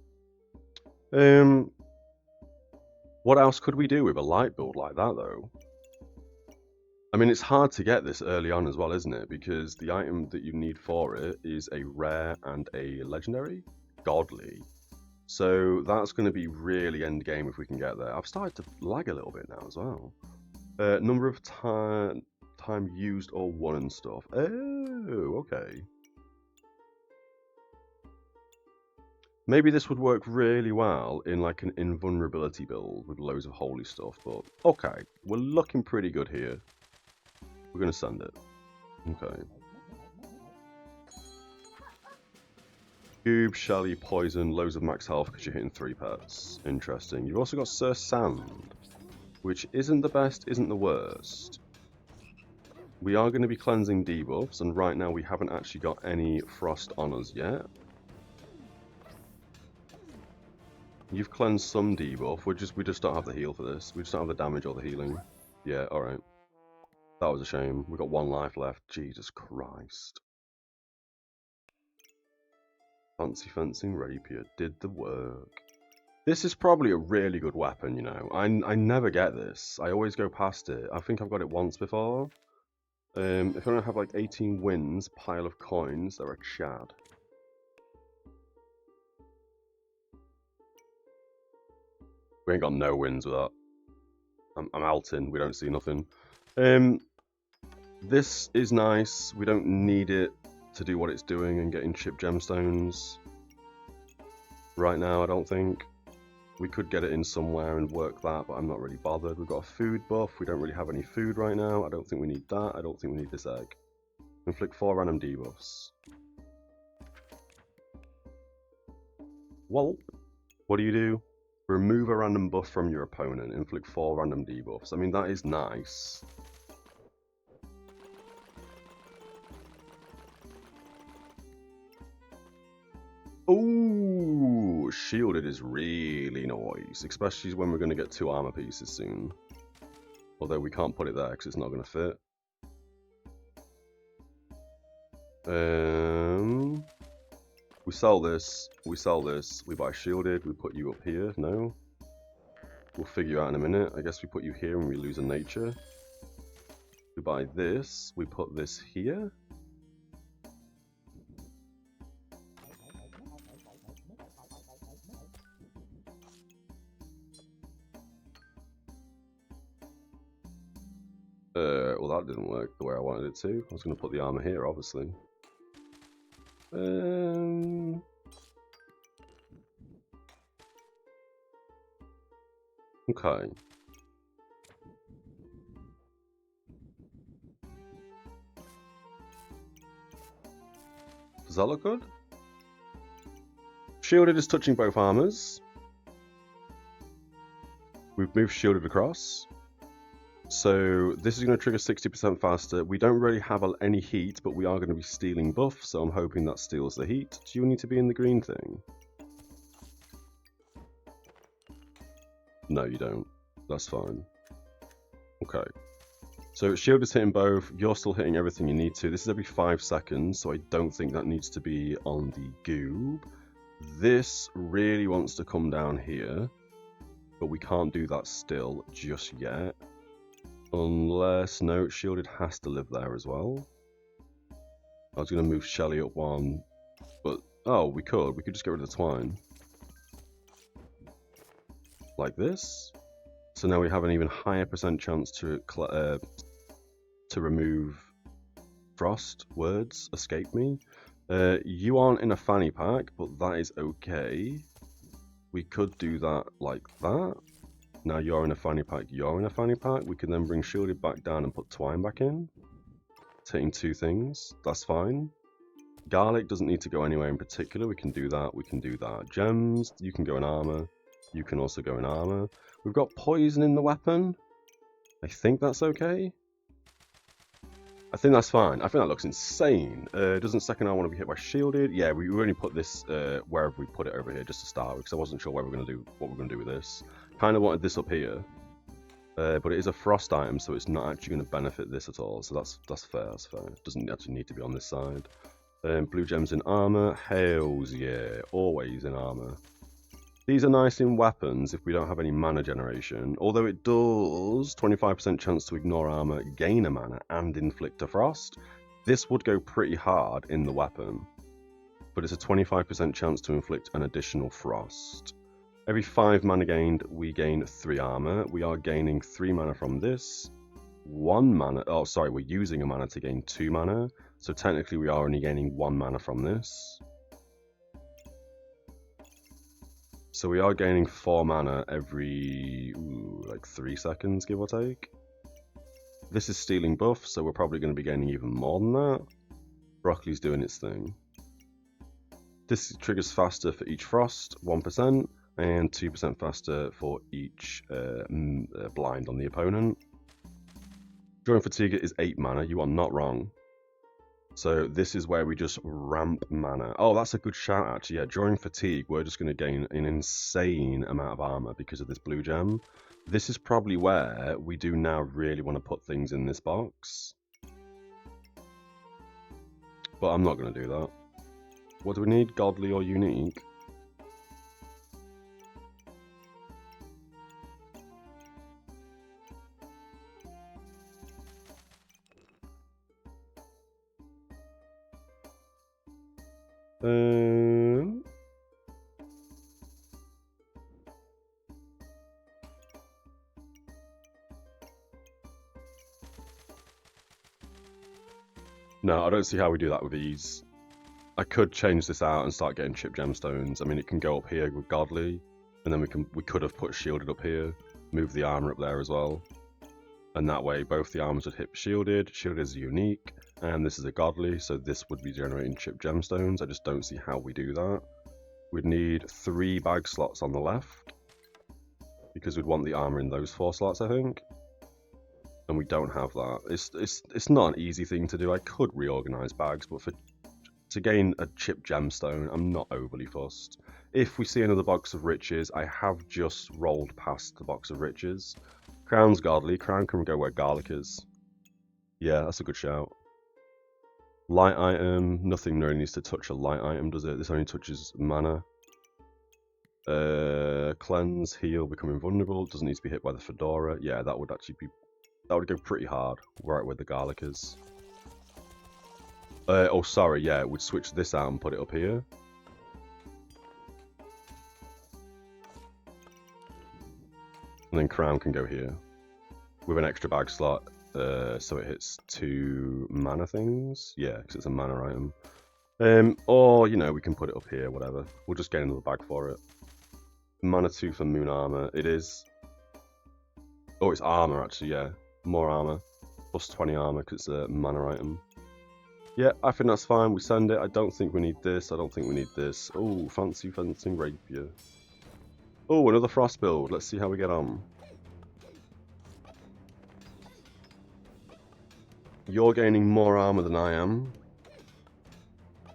What else could we do with a light build like that, though? I mean, it's hard to get this early on as well, isn't it? Because the item that you need for it is a rare and a legendary? Godly. So that's going to be really end game if we can get there. I've started to lag a little bit now as well. Number of time used or won and stuff. Oh, okay. Maybe this would work really well in like an invulnerability build with loads of holy stuff, but okay. We're looking pretty good here. We're going to send it. Okay. Cube, Shelly, Poison, loads of max health because you're hitting 3 pets. Interesting. You've also got Sir Sand, which isn't the best, isn't the worst. We are going to be cleansing debuffs, and right now we haven't actually got any frost on us yet. You've cleansed some debuff, we just don't have the heal for this. We just don't have the damage or the healing. Yeah, alright. That was a shame. We've got 1 life left. Jesus Christ. Fancy Fencing Rapier did the work. This is probably a really good weapon, you know. I never get this. I always go past it. I think I've got it once before. If I don't have like 18 wins, pile of coins, they're a chad. We ain't got no wins with that. I'm outing. We don't see nothing. This is nice. We don't need it to do what it's doing and getting chip gemstones right now, I don't think. We could get it in somewhere and work that, but I'm not really bothered. We've got a food buff. We don't really have any food right now. I don't think we need that. I don't think we need this egg. Inflict 4 random debuffs. Well, what do? Remove a random buff from your opponent. Inflict 4 random debuffs. I mean, that is nice. Ooh, shielded is really nice, especially when we're going to get 2 armor pieces soon. Although we can't put it there because it's not going to fit. We sell this, we buy shielded, we put you up here, no? We'll figure out in a minute. I guess we put you here and we lose a nature. We buy this, we put this here. Well that didn't work the way I wanted it to. I was going to put the armor here, obviously. Okay. Does that look good? Shielded is touching both armors. We've moved shielded across. So this is going to trigger 60% faster. We don't really have any heat, but we are going to be stealing buff, so I'm hoping that steals the heat. Do you need to be in the green thing? No, you don't. That's fine. Okay. So shield is hitting both. You're still hitting everything you need to. This is every 5 seconds, so I don't think that needs to be on the goob. This really wants to come down here, but we can't do that still just yet. Unless, no, shielded has to live there as well. I was going to move Shelly up one, but, oh, we could just get rid of the twine. Like this. So now we have an even higher % chance to remove frost. Words escape me. You aren't in a fanny pack, but that is okay. We could do that like that. Now you're in a fanny pack, you're in a fanny pack. We can then bring shielded back down and put twine back in. It's hitting 2 things. That's fine. Garlic doesn't need to go anywhere in particular. We can do that. We can do that. Gems, you can go in armor. You can also go in armor. We've got poison in the weapon. I think that's okay. I think that's fine. I think that looks insane. Doesn't second arm want to be hit by shielded? Yeah, we only put this wherever we put it over here just to start with, because I wasn't sure what we're going to do with this. Kind of wanted this up here, but it is a frost item, so it's not actually going to benefit this at all. So that's fair. That's fair. It doesn't actually need to be on this side. Blue gems in armor. Hells yeah, always in armor. These are nice in weapons if we don't have any mana generation, although it does 25% chance to ignore armor, gain a mana, and inflict a frost. This would go pretty hard in the weapon, but it's a 25% chance to inflict an additional frost. Every 5 mana gained, we gain 3 armor. We are gaining 3 mana from this. 1 mana, oh sorry, we're using a mana to gain 2 mana, so technically we are only gaining 1 mana from this. So we are gaining 4 mana every, like 3 seconds, give or take. This is stealing buff, so we're probably going to be gaining even more than that. Broccoli's doing its thing. This triggers faster for each frost, 1%, and 2% faster for each blind on the opponent. Drawing Fatigue is 8 mana, you are not wrong. So this is where we just ramp mana. Oh, that's a good shout actually. Yeah, during Fatigue, we're just going to gain an insane amount of armor because of this blue gem. This is probably where we do now really want to put things in this box. But I'm not going to do that. What do we need? Godly or unique? No, I don't see how we do that with ease. I could change this out and start getting chip gemstones. I mean, it can go up here with Godly, and then we could have put shielded up here, move the armor up there as well, and that way both the armors would hit shielded. Shielded is unique, and this is a Godly, so this would be generating chip gemstones. I just don't see how we do that. We'd need 3 bag slots on the left, because we'd want the armor in those 4 slots, I think. And we don't have that. It's not an easy thing to do. I could reorganize bags, but to gain a chip gemstone, I'm not overly fussed. If we see another Box of Riches, I have just rolled past the Box of Riches. Crown's godly. Crown can go where garlic is. Yeah, that's a good shout. Light item. Nothing really needs to touch a light item, does it? This only touches mana. Cleanse, heal, become invulnerable. Doesn't need to be hit by the Fedora. Yeah, that would actually be... That would go pretty hard, right where the garlic is. Oh, sorry, yeah, it would switch this out and put it up here. And then Crown can go here. With an extra bag slot, so it hits 2 mana things. Yeah, because it's a mana item. Or, you know, we can put it up here, whatever. We'll just get another bag for it. Mana 2 for Moon Armor. It is... Oh, it's armor, actually, yeah. More armor. Plus 20 armor, because it's a mana item. Yeah, I think that's fine. We send it. I don't think we need this. I don't think we need this. Oh, fancy fencing rapier. Oh, another frost build. Let's see how we get on. You're gaining more armor than I am.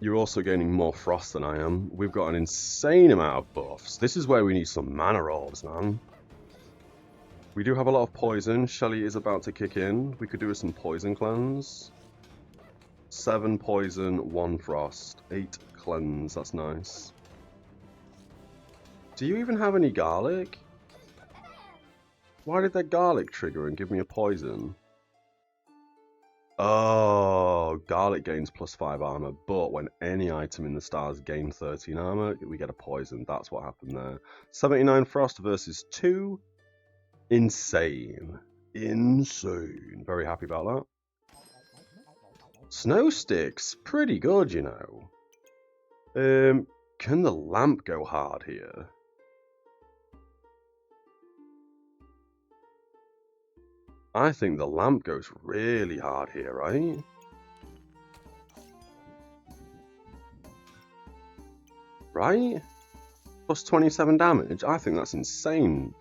You're also gaining more frost than I am. We've got an insane amount of buffs. This is where we need some mana orbs, man. We do have a lot of poison. Shelly is about to kick in. We could do with some poison cleanse. 7 poison, 1 frost, 8 cleanse. That's nice. Do you even have any garlic? Why did that garlic trigger and give me a poison? Oh, garlic gains plus 5 armor, but when any item in the stars gain 13 armor, we get a poison. That's what happened there. 79 frost versus 2. Insane. Insane. Very happy about that. Snow sticks, pretty good, you know. Can the lamp go hard here? I think the lamp goes really hard here, right? Right? Plus 27 damage. I think that's insane.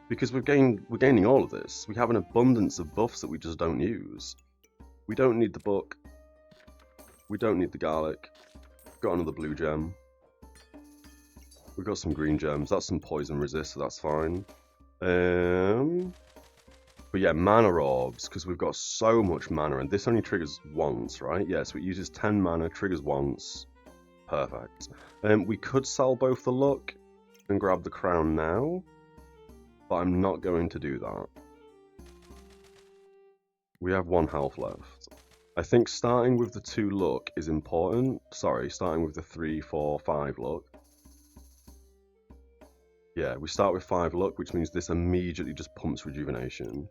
Because we're gaining all of this. We have an abundance of buffs that we just don't use. We don't need the book. We don't need the garlic. Got another blue gem. We've got some green gems. That's some poison resist, so that's fine. But yeah, mana orbs, because we've got so much mana, and this only triggers once, right? Yeah, so it uses 10 mana, triggers once. Perfect. We could sell both the luck and grab the crown now, but I'm not going to do that. We have 1 health left. I think starting with the 2 luck is important. Sorry, starting with the 3, 4, 5 luck. Yeah, we start with 5 luck, which means this immediately just pumps rejuvenation.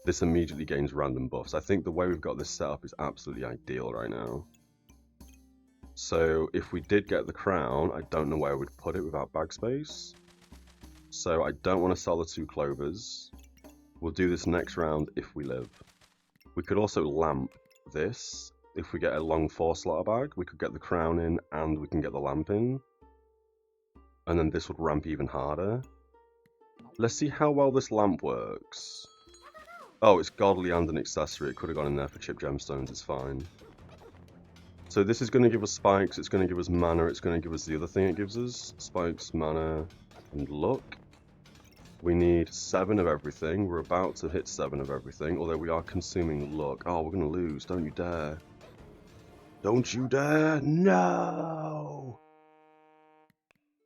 This immediately gains random buffs. I think the way we've got this set up is absolutely ideal right now. So if we did get the crown, I don't know where we'd put it without bag space. So I don't want to sell the 2 clovers. We'll do this next round if we live. We could also lamp this. If we get a long 4-slot bag, we could get the crown in and we can get the lamp in. And then this would ramp even harder. Let's see how well this lamp works. Oh, it's godly and an accessory. It could have gone in there for chip gemstones. It's fine. So this is going to give us spikes. It's going to give us mana. It's going to give us the other thing it gives us. Spikes, mana, and luck. We need 7 of everything. We're about to hit 7 of everything. Although we are consuming luck. Oh, we're going to lose. Don't you dare. Don't you dare. No!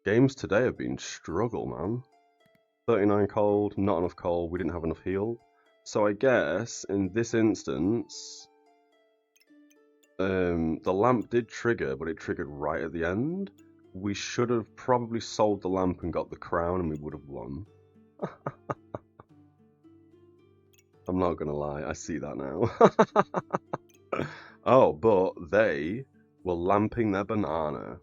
Games today have been struggle, man. 39 cold, not enough cold, we didn't have enough heal. So I guess, in this instance, the lamp did trigger, but it triggered right at the end. We should have probably sold the lamp and got the crown and we would have won. I'm not gonna lie, I see that now. Oh, but they were lamping their banana.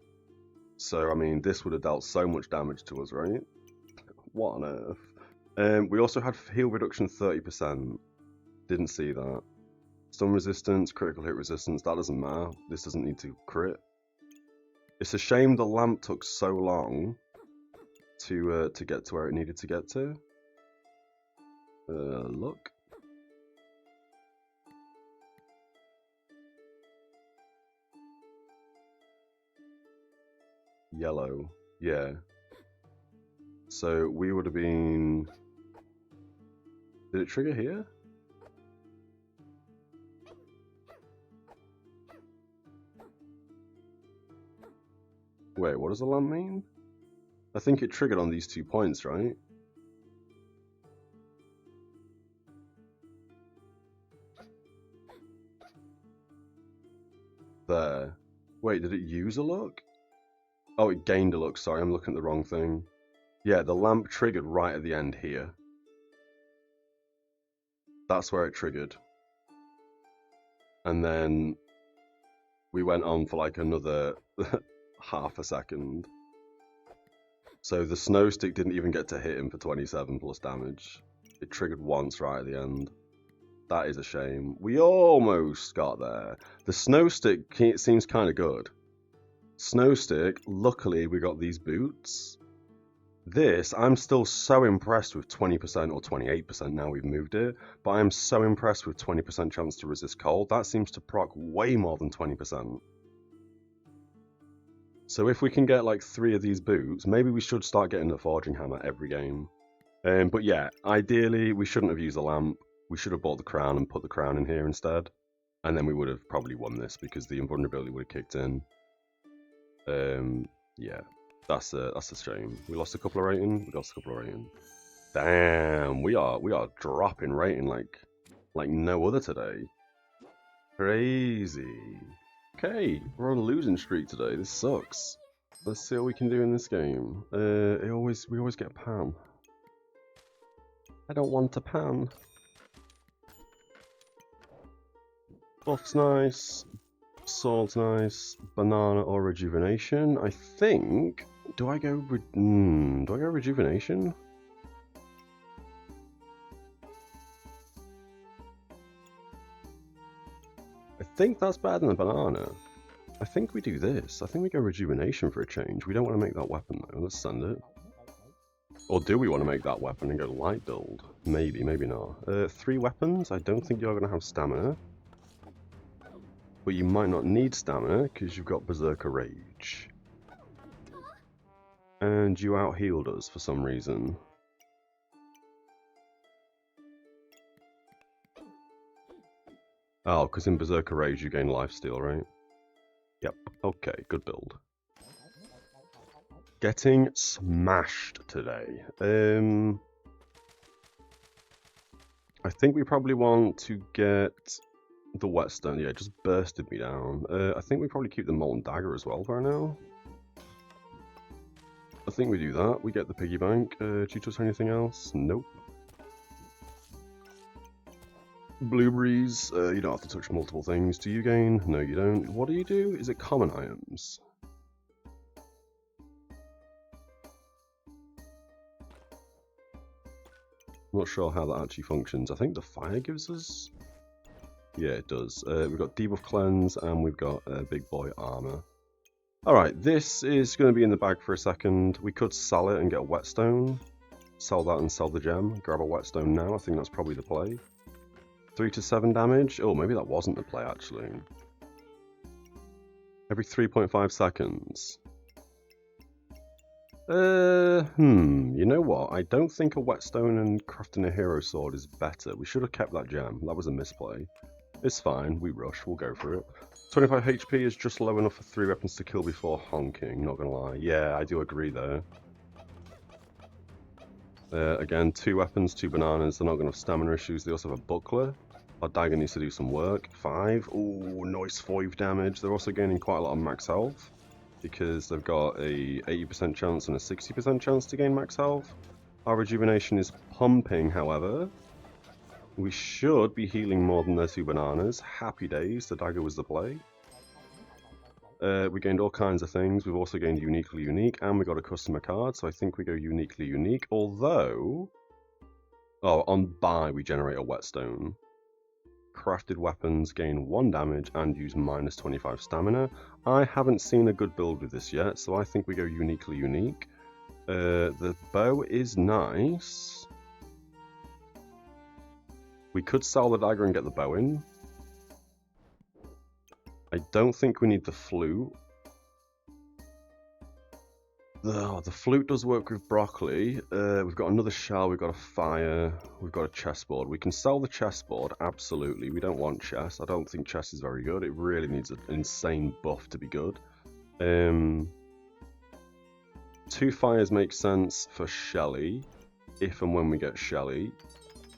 So, I mean, this would have dealt so much damage to us, right? What on earth? We also had heal reduction 30%. Didn't see that. Stun resistance, critical hit resistance, that doesn't matter. This doesn't need to crit. It's a shame the lamp took so long to get to where it needed to get to. Look. Yellow. Yeah. So we would have been... Did it trigger here? Wait, what does the lamp mean? I think it triggered on these 2 points, right? There. Wait, did it use a look? Oh, it gained a look. Sorry, I'm looking at the wrong thing. Yeah, the lamp triggered right at the end here. That's where it triggered. And then we went on for like another half a second. So the snow stick didn't even get to hit him for 27 plus damage. It triggered once right at the end. That is a shame. We almost got there. The snow stick seems kind of good. Snow stick, luckily we got these boots. This, I'm still so impressed with 20% or 28% now we've moved it, but I'm so impressed with 20% chance to resist cold. That seems to proc way more than 20%. So if we can get like 3 of these boots, maybe we should start getting the forging hammer every game. But yeah, ideally we shouldn't have used the lamp. We should have bought the crown and put the crown in here instead. And then we would have probably won this because the invulnerability would have kicked in. Yeah, that's a shame. We lost a couple of rating. We lost a couple of rating. Damn, we are dropping rating like no other today. Crazy. Okay, we're on a losing streak today. This sucks. Let's see what we can do in this game. We always get a pan. I don't want a pan. Buff's nice. Sword's nice. Banana or rejuvenation. I think. Do I go rejuvenation? I think that's better than the banana. I think we do this. I think we go rejuvenation for a change. We don't want to make that weapon though. Let's send it. Or do we want to make that weapon and go light build? Maybe, maybe not. 3 weapons. I don't think you're going to have stamina. But you might not need stamina because you've got Berserker Rage. And you out-healed us for some reason. Oh, because in Berserker Rage you gain lifesteal, right? Yep, okay, good build. Getting smashed today. I think we probably want to get the whetstone. Yeah, it just bursted me down. I think we probably keep the molten dagger as well for now. I think we do that. We get the piggy bank. Do you touch anything else? Nope. Blueberries. You don't have to touch multiple things. Do you gain? No, you don't. What do you do? Is it common items? I'm not sure how that actually functions. I think the fire gives us... Yeah, it does. We've got debuff cleanse and we've got big boy armor. Alright, this is going to be in the bag for a second. We could sell it and get a whetstone. Sell that and sell the gem. Grab a whetstone now. I think that's probably the play. 3 to 7 damage. Oh, maybe that wasn't the play actually. Every 3.5 seconds. You know what? I don't think a whetstone and crafting a hero sword is better. We should have kept that gem. That was a misplay. It's fine. We rush. We'll go for it. 25 HP is just low enough for 3 weapons to kill before honking. Not gonna lie. Yeah, I do agree there. Again, 2 weapons, 2 bananas. They're not gonna have stamina issues. They also have a buckler. Our dagger needs to do some work. 5. Ooh, nice 5 damage. They're also gaining quite a lot of max health, because they've got a 80% chance and a 60% chance to gain max health. Our rejuvenation is pumping, however. We should be healing more than their 2 bananas. Happy days, the dagger was the play. We gained all kinds of things. We've also gained uniquely unique, and we got a customer card, so I think we go uniquely unique. Although... Oh, on buy we generate a whetstone. Crafted weapons gain 1 damage and use minus 25 stamina. I haven't seen a good build with this yet, so I think we go uniquely unique. The bow is nice. We could sell the dagger and get the bow in. I don't think we need the flute. The flute does work with broccoli. We've got another shell, we've got a fire, we've got a chessboard. We can sell the chessboard, absolutely. We don't want chess. I don't think chess is very good. It really needs an insane buff to be good. 2 fires make sense for Shelly, if and when we get Shelly.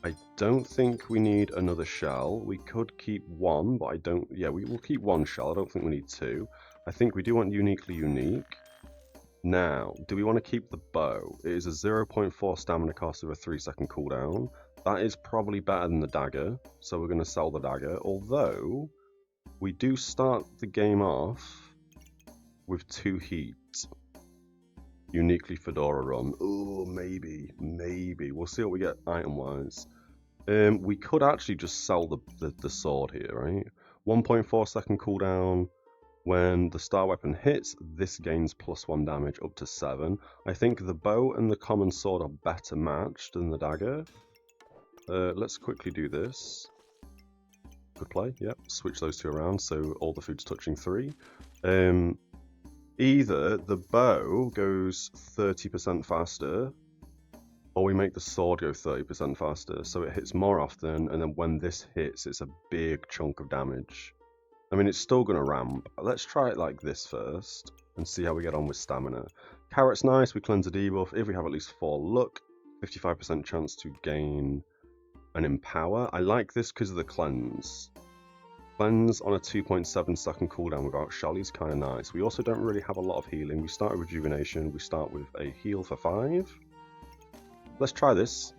I don't think we need another shell. We could keep 1, but I don't... Yeah, we will keep 1 shell. I don't think we need 2. I think we do want uniquely unique. Now, do we want to keep the bow? It is a 0.4 stamina cost with a 3-second cooldown. That is probably better than the dagger, so we're going to sell the dagger. Although, we do start the game off with 2 heat. Uniquely Fedora run. Oh, maybe. We'll see what we get item-wise. We could actually just sell the sword here, right? 1.4 second cooldown. When the star weapon hits, this gains +1 damage up to 7. I think the bow and the common sword are better matched than the dagger. Let's quickly do this. Good play, yep. Switch those 2 around so all the food's touching 3. Either the bow goes 30% faster, or we make the sword go 30% faster, so it hits more often, and then when this hits, it's a big chunk of damage. I mean, it's still going to ramp. Let's try it like this first, and see how we get on with stamina. Carrot's nice, we cleanse a debuff. If we have at least 4 luck, 55% chance to gain an empower. I like this because of the cleanse. Cleanse on a 2.7 second cooldown without Shelly's kind of nice. We also don't really have a lot of healing. We start with rejuvenation. We start with a heal for 5. Let's try this.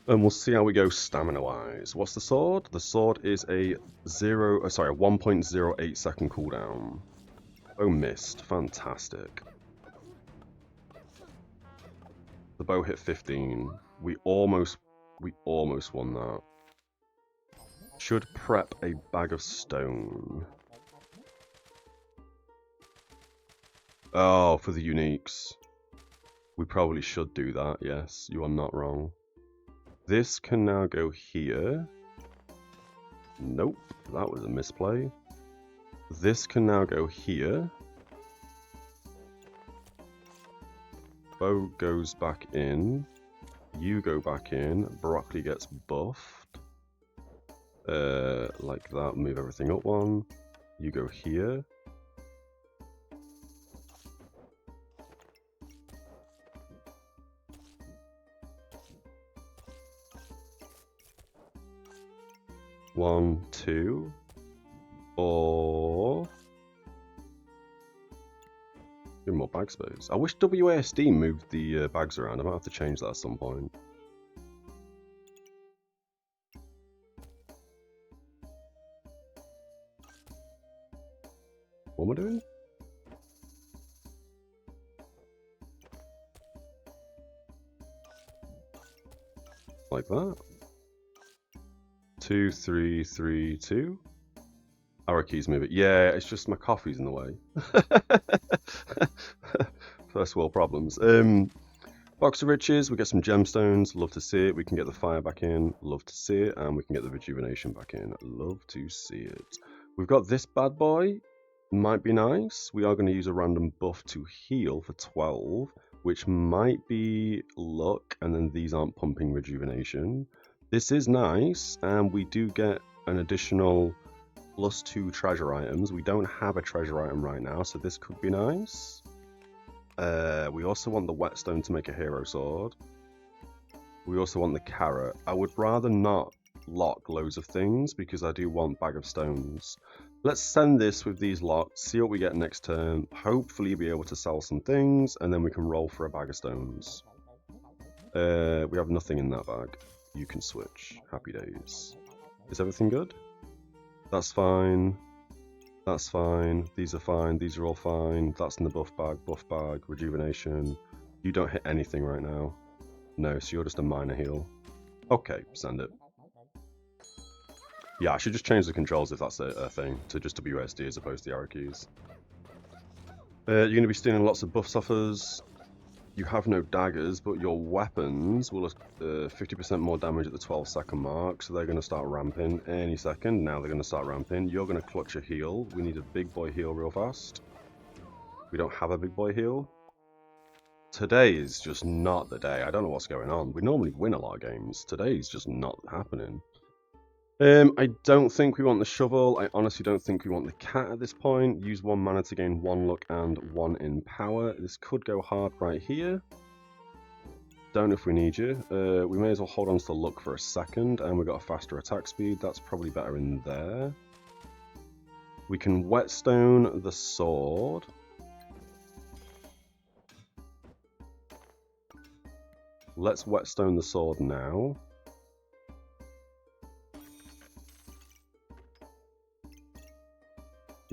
And we'll see how we go stamina-wise. What's the sword? The sword is a 1.08 second cooldown. Oh, missed. Fantastic. The bow hit 15. We almost won that. Should prep a bag of stone. Oh, for the uniques. We probably should do that, yes. You are not wrong. This can now go here. Nope, that was a misplay. This can now go here. Bow goes back in. You go back in. Broccoli gets buffed. Like that, move everything up 1. You go here. One, 2, or give more bag space. I wish WASD moved the bags around. I might have to change that at some point. What am I doing? Like that. 2, 3, 3, 2. Arrow keys move it. Yeah, it's just my coffee's in the way. First world problems. Box of riches, we get some gemstones, love to see it. We can get the fire back in, love to see it. And we can get the rejuvenation back in, love to see it. We've got this bad boy, might be nice. We are going to use a random buff to heal for 12, which might be luck, and then these aren't pumping rejuvenation. This is nice, and we do get an additional +2 treasure items. We don't have a treasure item right now, so this could be nice. We also want the whetstone to make a hero sword. We also want the carrot. I would rather not lock loads of things because I do want bag of stones. Let's send this with these locked, see what we get next turn. Hopefully be able to sell some things, and then we can roll for a bag of stones. We have nothing in that bag. You can switch. Happy days. Is everything good? That's fine. That's fine. These are fine. These are all fine. That's in the buff bag, rejuvenation. You don't hit anything right now. No, so you're just a minor heal. Okay, send it. Yeah, I should just change the controls if that's a thing, to just WSD as opposed to the arrow keys. You're going to be stealing lots of buffs off us. You have no daggers, but your weapons will have 50% more damage at the 12-second mark, so they're going to start ramping any second. Now they're going to start ramping. You're going to clutch a heal. We need a big boy heal real fast. We don't have a big boy heal. Today is just not the day. I don't know what's going on. We normally win a lot of games. Today's just not happening. I don't think we want the shovel. I honestly don't think we want the cat at this point. Use 1 mana to gain 1 luck and 1 in power. This could go hard right here. Don't know if we need you. We may as well hold on to the luck for a second, and we've got a faster attack speed. That's probably better in there. We can whetstone the sword. Let's whetstone the sword now.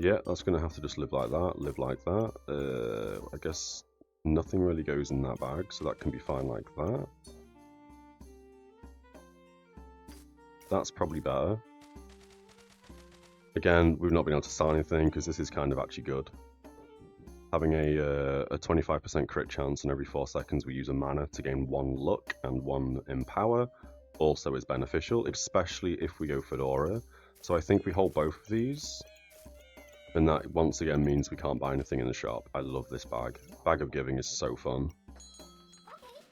Yeah, that's going to have to just live like that, I guess nothing really goes in that bag, so that can be fine like that. That's probably better. Again, we've not been able to sell anything because this is kind of actually good. Having a 25% crit chance and every 4 seconds we use a mana to gain 1 luck and 1 in power also is beneficial, especially if we go Fedora. So I think we hold both of these. And that once again means we can't buy anything in the shop. I love this bag. Bag of Giving is so fun.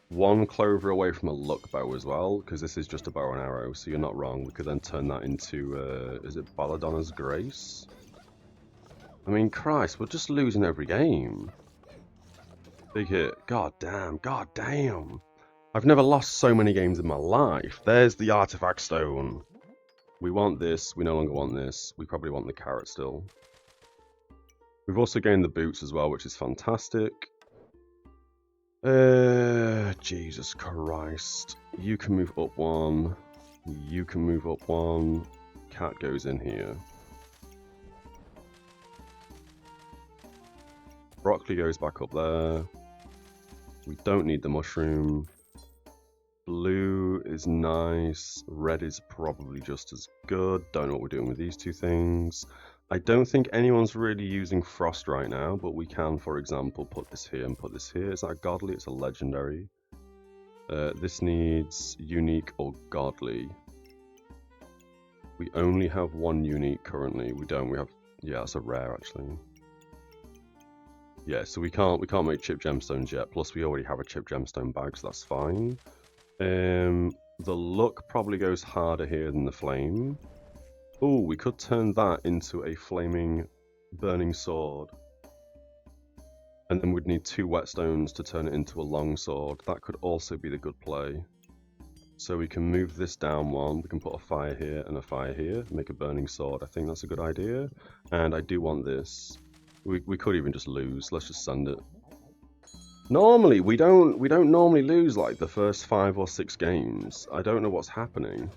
1 clover away from a luck bow as well, because this is just a bow and arrow, so you're not wrong. We could then turn that into, is it Belladonna's Grace? I mean, Christ, we're just losing every game. Big hit. God damn, god damn. I've never lost so many games in my life. There's the Artifact Stone. We want this, we no longer want this. We probably want the carrot still. We've also gained the boots as well, which is fantastic. Jesus Christ. You can move up 1. You can move up 1. Cat goes in here. Broccoli goes back up there. We don't need the mushroom. Blue is nice. Red is probably just as good. Don't know what we're doing with these 2 things. I don't think anyone's really using Frost right now, but we can, for example, put this here and put this here. Is that Godly? It's a legendary. This needs unique or Godly. We only have 1 unique currently. We don't. We have, yeah, that's a rare actually. Yeah, so we can't make chip gemstones yet. Plus, we already have a chip gemstone bag, so that's fine. The luck probably goes harder here than the flame. Oh, we could turn that into a flaming burning sword. And then we'd need 2 whetstones to turn it into a long sword. That could also be the good play. So we can move this down 1. We can put a fire here and a fire here. Make a burning sword. I think that's a good idea. And I do want this. We could even just lose. Let's just send it. Normally, we don't normally lose like the first 5 or 6 games. I don't know what's happening.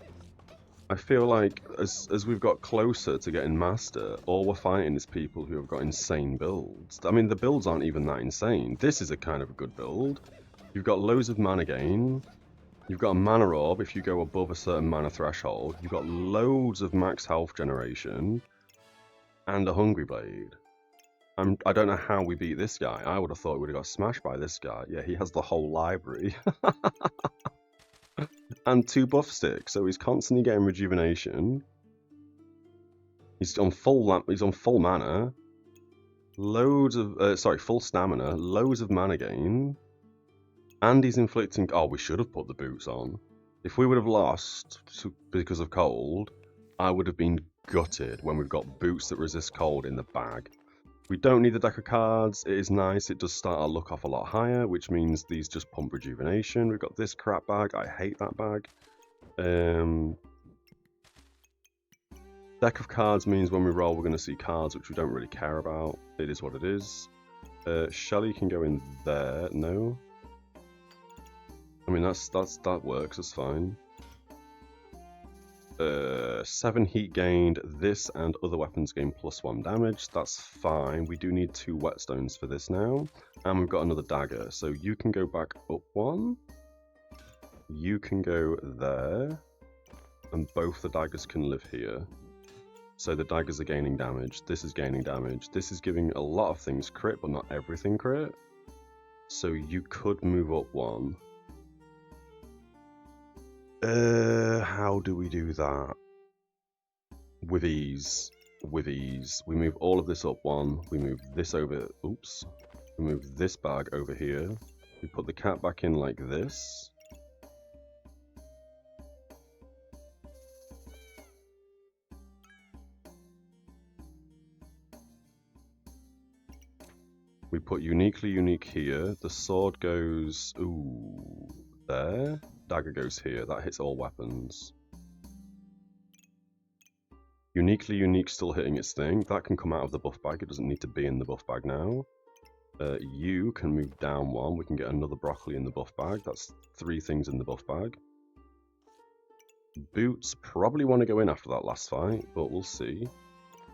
I feel like as we've got closer to getting master, all we're fighting is people who have got insane builds. I mean, the builds aren't even that insane. This is a kind of a good build. You've got loads of mana gain. You've got a mana orb if you go above a certain mana threshold. You've got loads of max health generation. And a Hungry Blade. I don't know how we beat this guy. I would have thought we would have got smashed by this guy. Yeah, he has the whole library. And 2 buff sticks, so he's constantly getting rejuvenation. He's on full mana. Loads of full stamina, loads of mana gain. And he's inflicting, oh, we should have put the boots on. If we would have lost because of cold, I would have been gutted when we've got boots that resist cold in the bag. We don't need the deck of cards. It is nice. It does start our luck off a lot higher, which means these just pump rejuvenation. We've got this crap bag. I hate that bag. Deck of cards means when we roll, we're going to see cards which we don't really care about. It is what it is. Shelly can go in there. No. I mean, that works. That's fine. 7 heat gained, this and other weapons gain +1 damage, that's fine. We do need 2 whetstones for this now, and we've got another dagger, so you can go back up 1, you can go there, and both the daggers can live here. So the daggers are gaining damage, this is gaining damage, this is giving a lot of things crit, but not everything crit, so you could move up 1. How do we do that? With ease. with ease. We move all of this up one. We move this over. Oops. We move this bag over here. We put the cat back in like this. We put uniquely unique here. The sword goes, ooh, there. Dagger goes here. That hits all weapons. Uniquely unique still hitting its thing. That can come out of the buff bag. It doesn't need to be in the buff bag now. You can move down one. We can get another broccoli in the buff bag. That's 3 things in the buff bag. Boots probably want to go in after that last fight, but we'll see.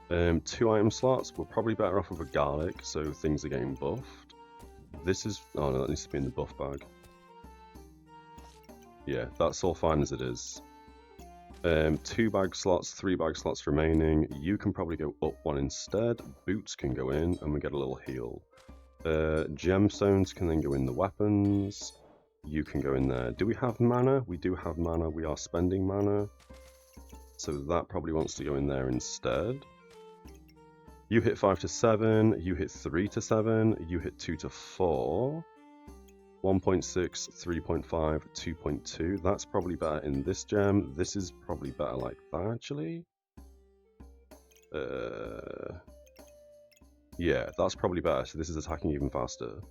2 item slots. We're probably better off with a garlic, so things are getting buffed. This is... oh no, that needs to be in the buff bag. Yeah, that's all fine as it is. 2 bag slots, 3 bag slots remaining. You can probably go up 1 instead. Boots can go in, and we get a little heal. Gemstones can then go in the weapons. You can go in there. Do we have mana? We do have mana. We are spending mana. So that probably wants to go in there instead. You hit 5 to 7. You hit 3 to 7. You hit 2 to 4. 1.6, 3.5, 2.2. That's probably better in this gem. This is probably better like that, actually. Yeah, that's probably better. So this is attacking even faster.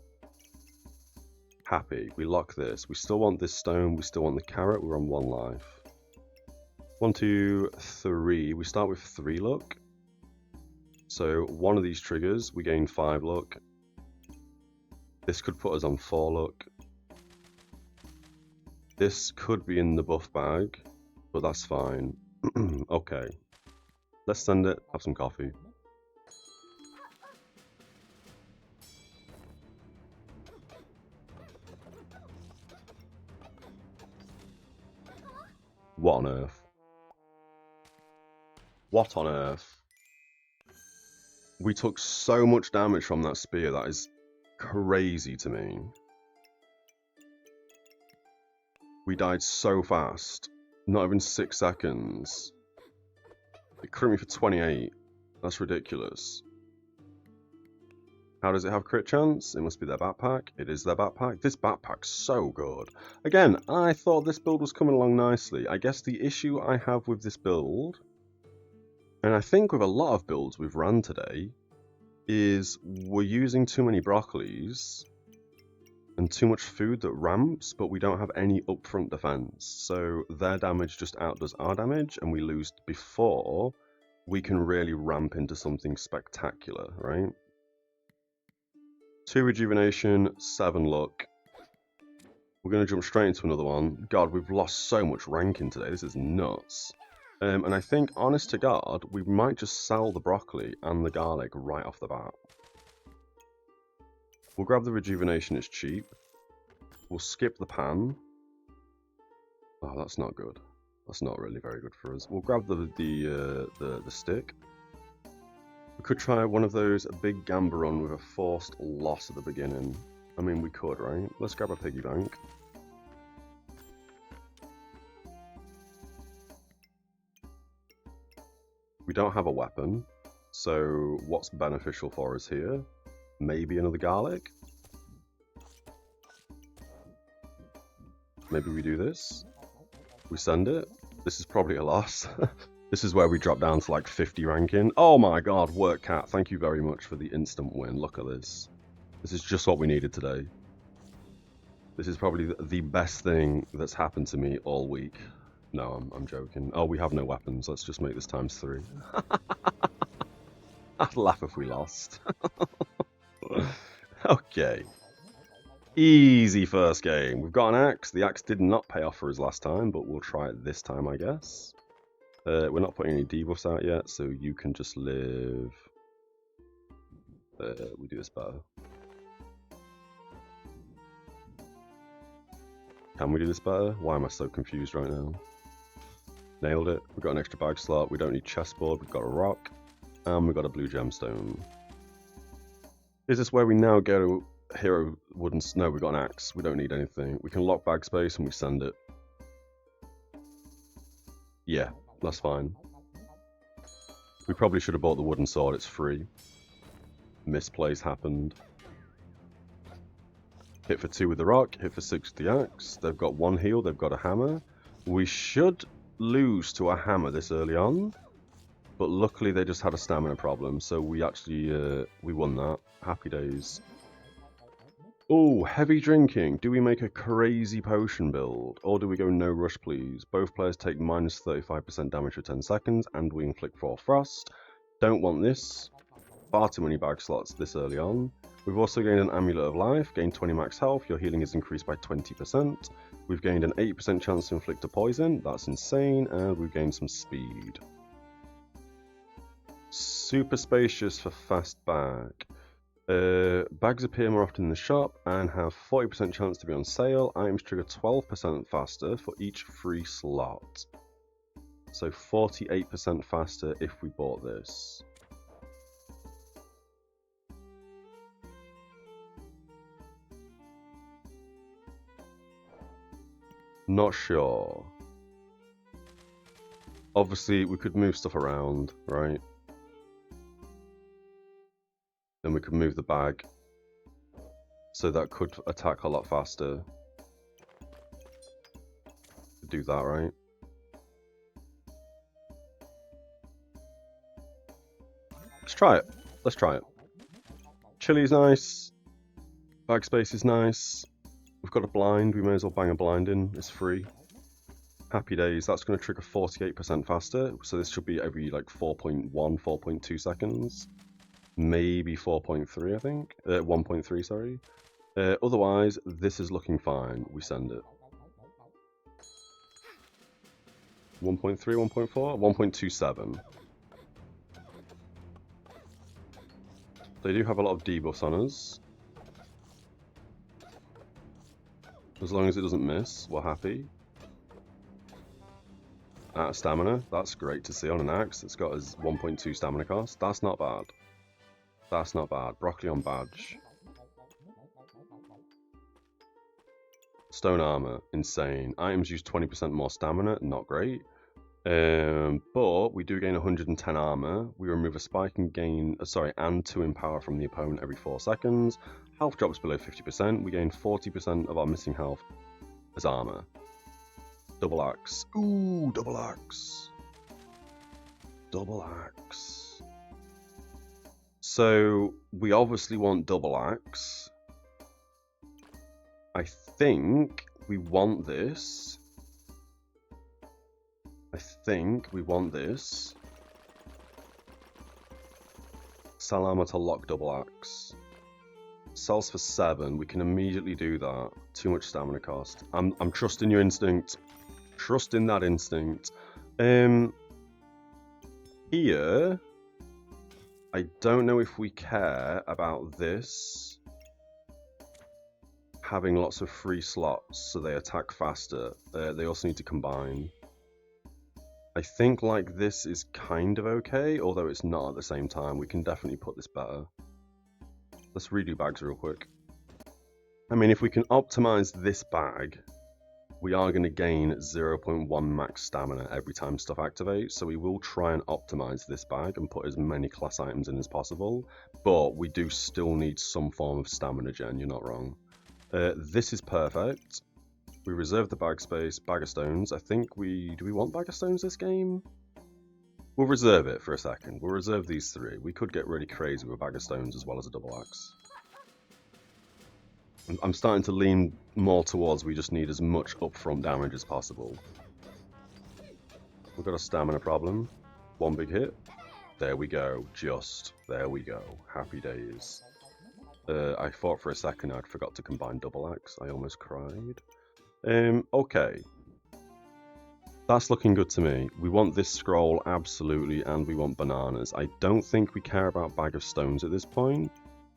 Happy. We lock this. We still want this stone. We still want the carrot. We're on 1 life. 1, 2, 3. We start with 3 luck. So one of these triggers, we gain 5 luck. This could put us on 4 luck. This could be in the buff bag, but that's fine. Okay. Let's send it. Have some coffee. What on earth? What on earth? We took so much damage from that spear. That is crazy to me. We died so fast. Not even 6 seconds. It crit me for 28. That's ridiculous. How does it have crit chance? It must be their backpack. It is their backpack. This backpack's so good. Again, I thought this build was coming along nicely. I guess the issue I have with this build, and I think with a lot of builds we've run today, is we're using too many broccolis and too much food that ramps, but we don't have any upfront defense. So their damage just outdoes our damage, and we lose before we can really ramp into something spectacular, right? 2 rejuvenation, 7 luck. We're going to jump straight into another one. God, we've lost so much ranking today. This is nuts. And I think, honest to God, we might just sell the broccoli and the garlic right off the bat. We'll grab the rejuvenation, it's cheap. We'll skip the pan. Oh, that's not good. That's not really very good for us. We'll grab the stick. We could try one of those, a big gamba run with a forced loss at the beginning. I mean, we could, right? Let's grab a piggy bank. We don't have a weapon, so what's beneficial for us here? Maybe another garlic? Maybe we do this. We send it. This is probably a loss. This is where we drop down to like 50 ranking. Oh my god, work cat. Thank you very much for the instant win. Look at this. This is just what we needed today. This is probably the best thing that's happened to me all week. No, I'm joking. Oh, we have no weapons. Let's just make this times 3. I'd laugh if we lost. Okay. Easy first game. We've got an axe. The axe did not pay off for us last time, but we'll try it this time, I guess. We're not putting any debuffs out yet, so you can just live. We do this better. Can we do this better? Why am I so confused right now? Nailed it. We've got an extra bag slot. We don't need chessboard. We've got a rock. And we've got a blue gemstone. Is this where we now go to hero wooden... No, we've got an axe. We don't need anything. We can lock bag space and we send it. Yeah, that's fine. We probably should have bought the wooden sword, it's free. Misplays happened. Hit for 2 with the rock, hit for 6 with the axe. They've got 1 heal, they've got a hammer. We should lose to a hammer this early on, but luckily they just had a stamina problem, so we actually we won that. Happy days. Oh, heavy drinking. Do we make a crazy potion build, or do we go no rush, please? Both players take minus 35% damage for 10 seconds, and we inflict 4 frost. Don't want this. Far too many bag slots this early on. We've also gained an Amulet of Life, gained 20 max health, your healing is increased by 20%. We've gained an 8% chance to inflict a poison, that's insane, and we've gained some speed. Super spacious for fast bag. Bags appear more often in the shop and have 40% chance to be on sale. Items trigger 12% faster for each free slot. So 48% faster if we bought this. Not sure. Obviously, we could move stuff around, right? Then we could move the bag. So that could attack a lot faster. Do that, right? Let's try it. Let's try it. Chili's nice. Bag space is nice. We've got a blind, we may as well bang a blind in, it's free. Happy days, that's going to trigger 48% faster, so this should be every like 4.1, 4.2 seconds. Maybe 4.3, I think. 1.3, sorry. Otherwise, this is looking fine. We send it. 1.3, 1.4, 1.27. They do have a lot of debuffs on us. As long as it doesn't miss, we're happy. Out of stamina, that's great to see on an axe. It's got his 1.2 stamina cost. That's not bad. That's not bad. Broccoli on badge. Stone armor, insane. Items use 20% more stamina, not great. But we do gain 110 armor. We remove a spike and gain, and 2 in power from the opponent every 4 seconds. Health drops below 50%. We gain 40% of our missing health as armor. Double axe. Ooh, double axe. Double axe. So we obviously want double axe. I think we want this. Sell armor to lock double axe. Sells for 7. We can immediately do that. Too much stamina cost. I'm trusting your instinct. Trusting that instinct. Here, I don't know if we care about this having lots of free slots, so they attack faster. They also need to combine. I think like this is kind of okay, although it's not at the same time. We can definitely put this better. Let's redo bags real quick. I mean, if we can optimize this bag, we are going to gain 0.1 max stamina every time stuff activates, so we will try and optimize this bag and put as many class items in as possible, but we do still need some form of stamina gen, you're not wrong. This is perfect. We reserve the bag space, bag of stones. I think do we want bag of stones this game? We'll reserve it for a second. We'll reserve these 3. We could get really crazy with a bag of stones as well as a double axe. I'm starting to lean more towards we just need as much upfront damage as possible. We've got a stamina problem. 1 big hit. There we go. There we go. Happy days. I thought for a second I'd forgot to combine double axe. I almost cried. Okay. That's looking good to me. We want this scroll, absolutely, and we want bananas. I don't think we care about bag of stones at this point,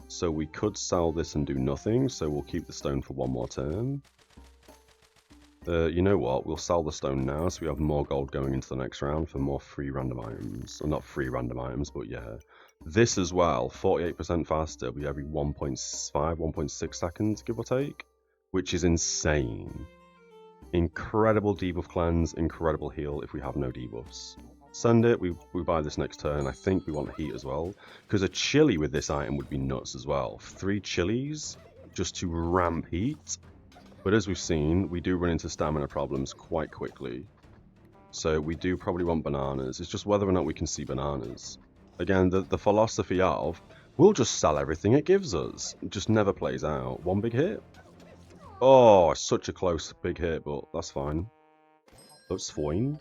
so we could sell this and do nothing, so we'll keep the stone for 1 more turn. You know what, we'll sell the stone now, so we have more gold going into the next round for more free random items. Well, not free random items, but yeah. This as well, 48% faster, we every 1.5, 1.6 seconds, give or take, which is insane. Incredible debuff cleanse, incredible heal if we have no debuffs. Send it. We buy this next turn. I think we want heat as well. Because a chili with this item would be nuts as well. 3 chilies just to ramp heat. But as we've seen, we do run into stamina problems quite quickly. So we do probably want bananas. It's just whether or not we can see bananas. Again, the philosophy of, we'll just sell everything it gives us. It just never plays out. One big hit. Oh, such a close big hit, but that's fine. That's fine.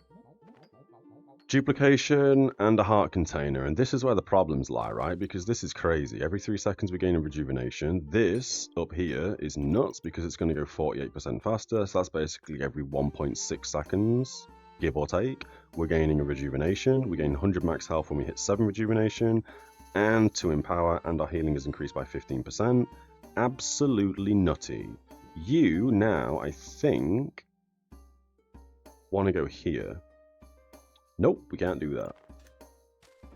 Duplication and a heart container, and this is where the problems lie, right? Because this is crazy. Every 3 seconds we gain a rejuvenation. This up here is nuts because it's going to go 48% faster, so that's basically every 1.6 seconds, give or take, we're gaining a rejuvenation. We gain 100 max health when we hit 7 rejuvenation, and 2 in power, and our healing is increased by 15%. Absolutely nutty. You now, I think, want to go here. Nope, we can't do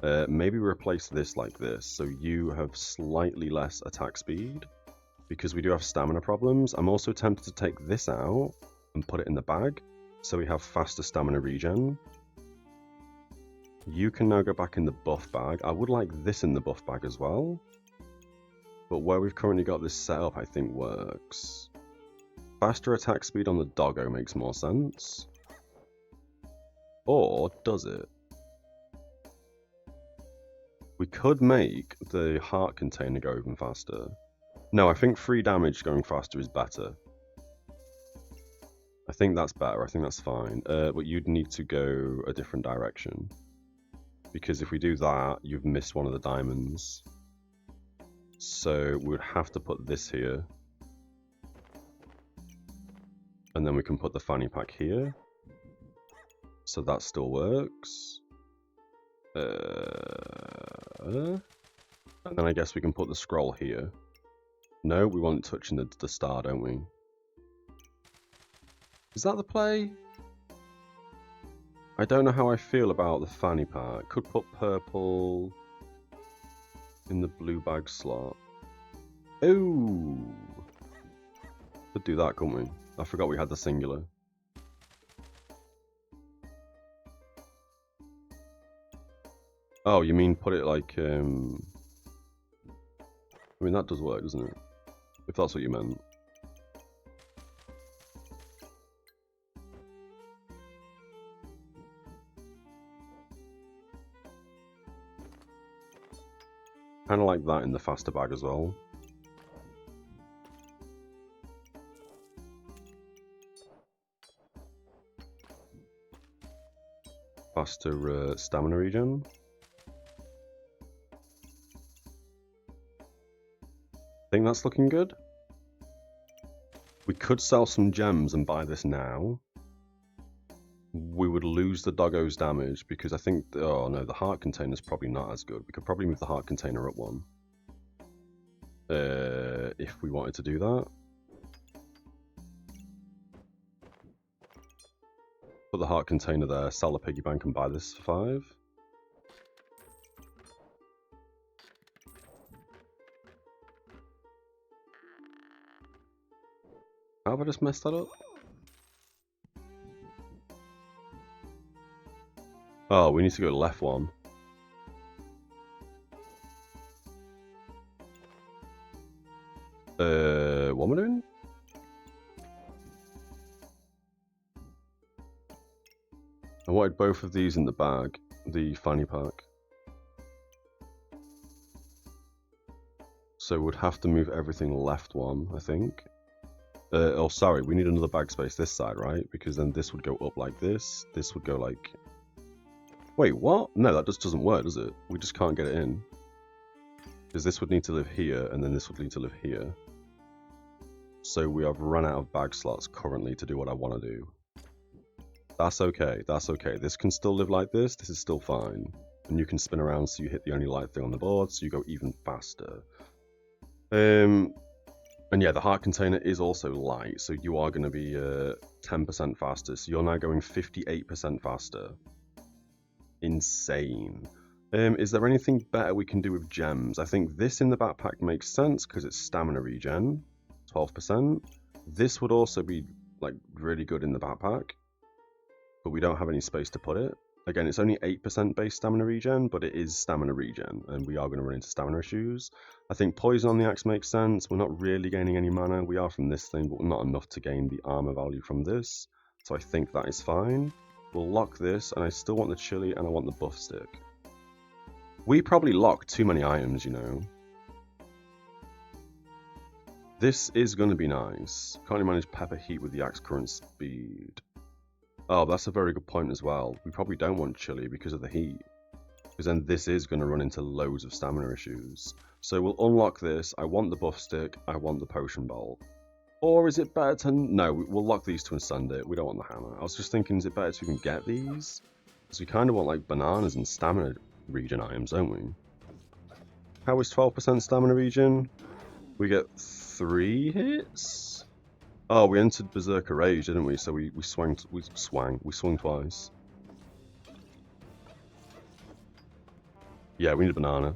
that. Maybe replace this like this, so you have slightly less attack speed, because we do have stamina problems. I'm also tempted to take this out and put it in the bag, so we have faster stamina regen. You can now go back in the buff bag. I would like this in the buff bag as well, but where we've currently got this set up, I think works. Faster attack speed on the doggo makes more sense. Or does it? We could make the heart container go even faster. No, I think 3 damage going faster is better. I think that's better. I think that's fine. But you'd need to go a different direction. Because if we do that, you've missed one of the diamonds. So we would have to put this here. And then we can put the fanny pack here. So that still works. And then I guess we can put the scroll here. No, we want it touching the star, don't we? Is that the play? I don't know how I feel about the fanny pack. Could put purple in the blue bag slot. Oh! Could do that, couldn't we? I forgot we had the singular. Oh, you mean put it like, I mean, that does work, doesn't it? If that's what you meant. Kind of like that in the faster bag as well. Faster stamina regen. I think that's looking good. We could sell some gems and buy this now. We would lose the doggo's damage because I think, oh no, the heart container is probably not as good. We could probably move the heart container up one. If we wanted to do that. Put the heart container there, sell the piggy bank and buy this for 5. How have I just messed that up? Oh, we need to go left one. What am I doing? I wanted both of these in the bag, the fanny pack. So we'd have to move everything left one, I think. Oh, sorry, we need another bag space this side, right? Because then this would go up like this. This would go like... Wait, what? No, that just doesn't work, does it? We just can't get it in. Because this would need to live here, and then this would need to live here. So we have run out of bag slots currently to do what I want to do. That's okay, that's okay. This can still live like this, this is still fine. And you can spin around so you hit the only light thing on the board, so you go even faster. And yeah, the heart container is also light, so you are going to be 10% faster. So you're now going 58% faster. Insane. Is there anything better we can do with gems? I think this in the backpack makes sense because it's stamina regen, 12%. This would also be like really good in the backpack, but we don't have any space to put it. Again, it's only 8% base stamina regen, but it is stamina regen, and we are going to run into stamina issues. I think poison on the axe makes sense. We're not really gaining any mana. We are from this thing, but not enough to gain the armor value from this. So I think that is fine. We'll lock this, and I still want the chili, and I want the buff stick. We probably locked too many items, you know. This is going to be nice. Can't manage pepper heat with the axe current speed. Oh, that's a very good point as well. We probably don't want chili because of the heat. Because then this is going to run into loads of stamina issues. So we'll unlock this. I want the buff stick. I want the potion bolt. Or is it better to... No, we'll lock these two and send it. We don't want the hammer. I was just thinking, is it better to even get these? Because we kind of want like bananas and stamina regen items, don't we? How is 12% stamina regen? We get 3 hits? Oh, we entered Berserker Rage, didn't we? So we swung twice. Yeah, we need a banana.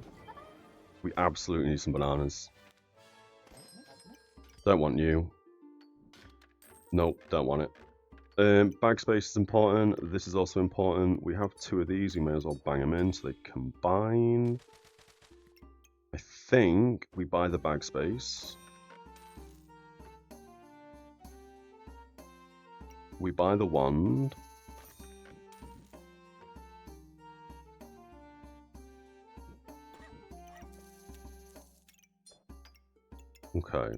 We absolutely need some bananas. Don't want you. Nope, don't want it. Bag space is important. This is also important. We have 2 of these. We may as well bang them in so they combine. I think we buy the bag space. We buy the wand. Okay.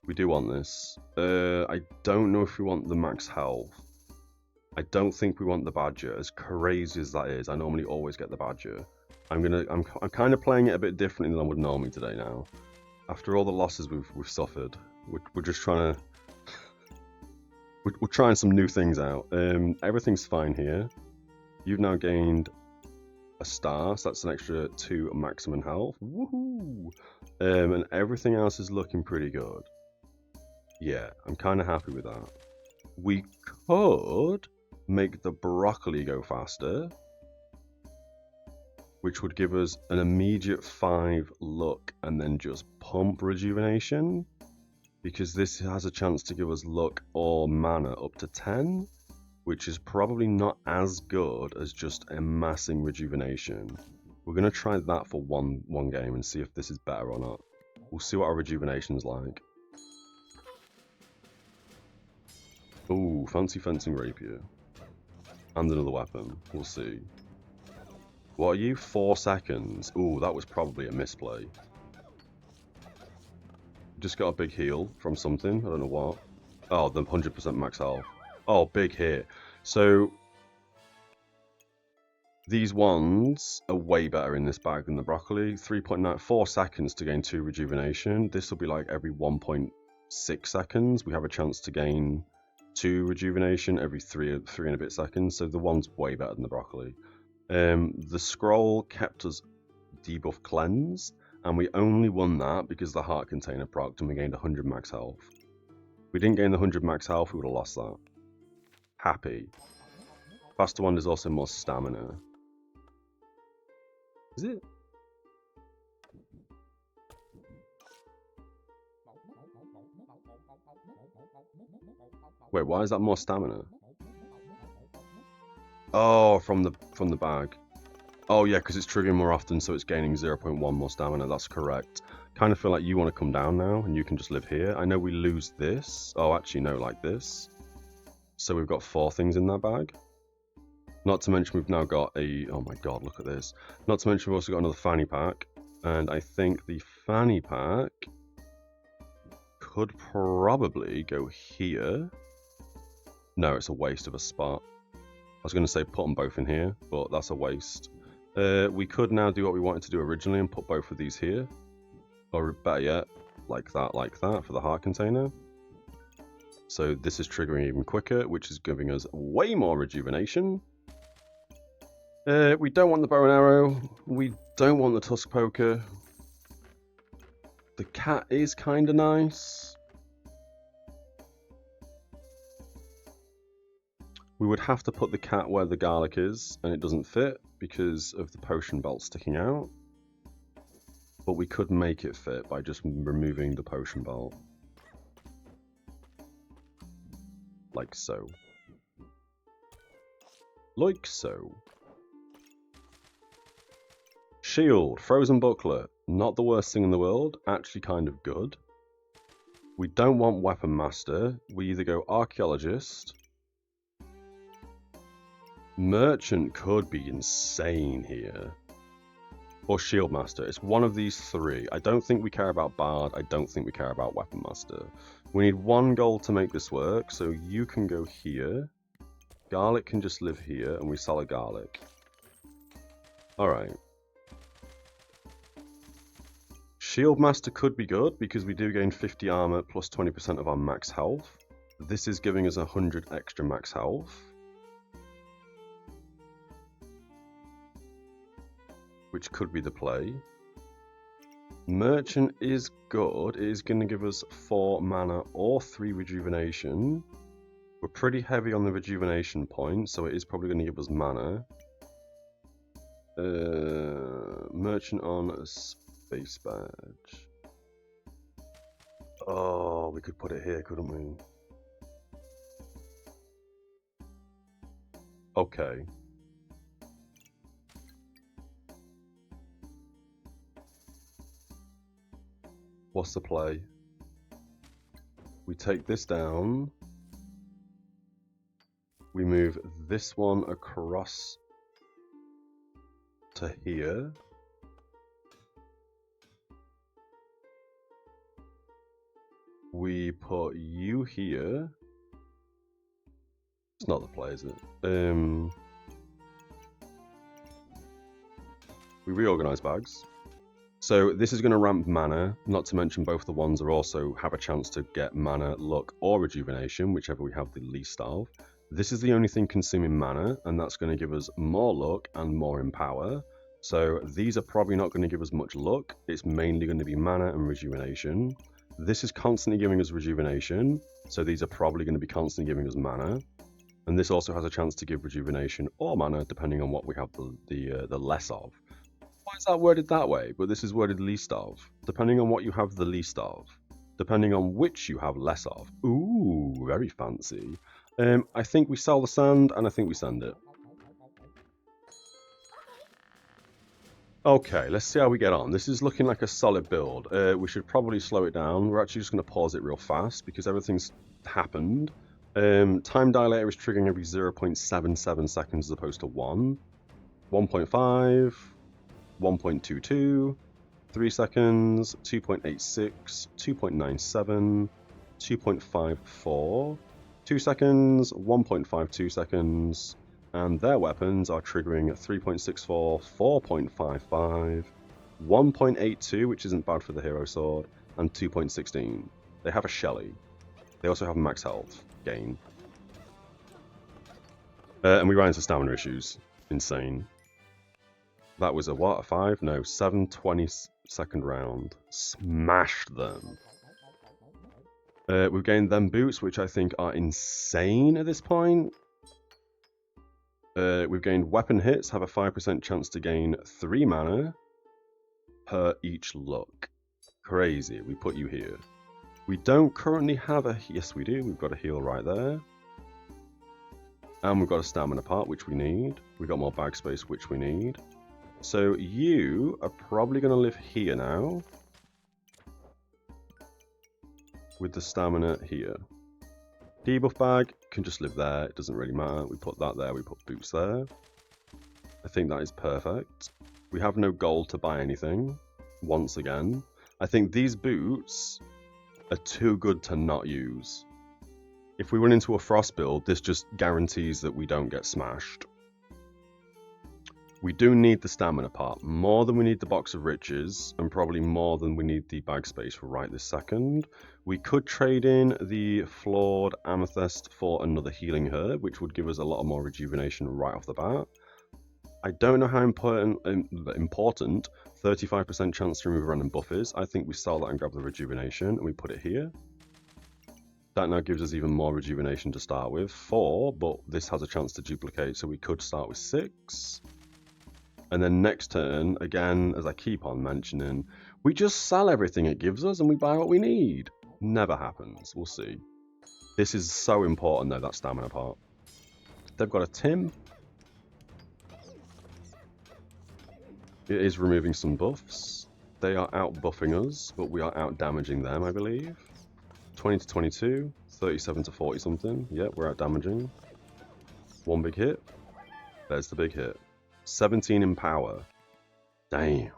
We do want this. I don't know if we want the max health. I don't think we want the badger. As crazy as that is, I normally always get the badger. I'm kind of playing it a bit differently than I would normally today now. After all the losses we've suffered, we're just trying to... We're trying some new things out. Everything's fine here. You've now gained a star, so that's an extra 2 maximum health. Woohoo! And everything else is looking pretty good. Yeah, I'm kind of happy with that. We could make the broccoli go faster, which would give us an immediate 5 luck and then just pump rejuvenation, because this has a chance to give us luck or mana up to 10, which is probably not as good as just amassing rejuvenation. We're going to try that for one game and see if this is better or not. We'll see what our rejuvenation is like. Ooh, fancy fencing rapier. And another weapon. We'll see. What are you? 4 seconds. Ooh, that was probably a misplay. Just got a big heal from something. I don't know what. Oh, the 100% max health. Oh, big hit. So, these ones are way better in this bag than the broccoli. 3.94 seconds to gain 2 rejuvenation. This will be like every 1.6 seconds. We have a chance to gain 2 rejuvenation every 3 and a bit seconds. So the one's way better than the broccoli. The scroll kept us debuff cleansed, and we only won that because the heart container procced and we gained 100 max health. If we didn't gain the 100 max health, we would have lost that. Happy. Faster one is also more stamina. Is it? Wait, why is that more stamina? Oh, from the bag. Oh yeah, because it's triggering more often, so it's gaining 0.1 more stamina. That's correct. Kind of feel like you want to come down now, and you can just live here. I know we lose this. Oh, actually, no, like this. So we've got 4 things in that bag. Not to mention we've now got a... Oh my god, look at this. Not to mention we've also got another fanny pack. And I think the fanny pack could probably go here. No, it's a waste of a spot. I was going to say put them both in here, but that's a waste. We could now do what we wanted to do originally and put both of these here. Or better yet, like that for the heart container. So this is triggering even quicker, which is giving us way more rejuvenation. We don't want the bow and arrow. We don't want the tusk poker. The cat is kind of nice. We would have to put the cat where the garlic is, and it doesn't fit because of the potion belt sticking out. But we could make it fit by just removing the potion belt. Like so. Like so. Shield, Frozen Buckler. Not the worst thing in the world, actually kind of good. We don't want Weapon Master. We either go Archaeologist. Merchant could be insane here. Or Shield Master. It's one of these three. I don't think we care about Bard. I don't think we care about Weapon Master. We need 1 gold to make this work, so you can go here. Garlic can just live here, and we sell a Garlic. Alright. Shield Master could be good, because we do gain 50 armor plus 20% of our max health. This is giving us 100 extra max health. Which could be the play. Merchant is good. It is going to give us 4 mana or 3 rejuvenation. We're pretty heavy on the rejuvenation point, so it is probably going to give us mana. Merchant on a space badge. Oh, we could put it here, couldn't we? Okay. What's the play? We take this down. We move this one across to here. We put you here. It's not the play, is it? We reorganize bags. So this is going to ramp mana, not to mention both the ones are also have a chance to get mana, luck, or rejuvenation, whichever we have the least of. This is the only thing consuming mana, and that's going to give us more luck and more empower. So these are probably not going to give us much luck. It's mainly going to be mana and rejuvenation. This is constantly giving us rejuvenation, so these are probably going to be constantly giving us mana. And this also has a chance to give rejuvenation or mana, depending on what we have the less of. Why is that worded that way? But this is worded least of. Depending on what you have the least of. Depending on which you have less of. Ooh, very fancy. I think we sell the sand, and I think we send it. Okay, let's see how we get on. This is looking like a solid build. We should probably slow it down. We're actually just going to pause it real fast, because everything's happened. Time dilator is triggering every 0.77 seconds as opposed to 1. 1.5... 1.22, 3 seconds, 2.86, 2.97, 2.54, 2 seconds, 1.52 seconds, and their weapons are triggering at 3.64, 4.55, 1.82, which isn't bad for the hero sword, and 2.16. They have a Shelly. They also have max health gain. And we ran into stamina issues. Insane. That was a what? A 5? No, 7 20-second round. Smashed them. We've gained them boots, which I think are insane at this point. We've gained weapon hits, have a 5% chance to gain 3 mana per each luck. Crazy. We put you here. We don't currently have a... Yes, we do. We've got a heal right there. And we've got a stamina part, which we need. We've got more bag space, which we need. So you are probably going to live here now. With the stamina here. Debuff bag can just live there. It doesn't really matter. We put that there. We put boots there. I think that is perfect. We have no gold to buy anything. Once again. I think these boots are too good to not use. If we run into a frost build, this just guarantees that we don't get smashed. We do need the stamina part, more than we need the box of riches, and probably more than we need the bag space right this second. We could trade in the flawed amethyst for another healing herb, which would give us a lot more rejuvenation right off the bat. I don't know how important 35% chance to remove random buff is. I think we sell that and grab the rejuvenation, and we put it here. That now gives us even more rejuvenation to start with. 4, but this has a chance to duplicate, so we could start with 6. And then next turn, again, as I keep on mentioning, we just sell everything it gives us and we buy what we need. Never happens. We'll see. This is so important, though, that stamina part. They've got a Tim. It is removing some buffs. They are out buffing us, but we are out damaging them, I believe. 20 to 22, 37 to 40 something. Yep, we're out damaging. One big hit. There's the big hit. 17 in power. Damn.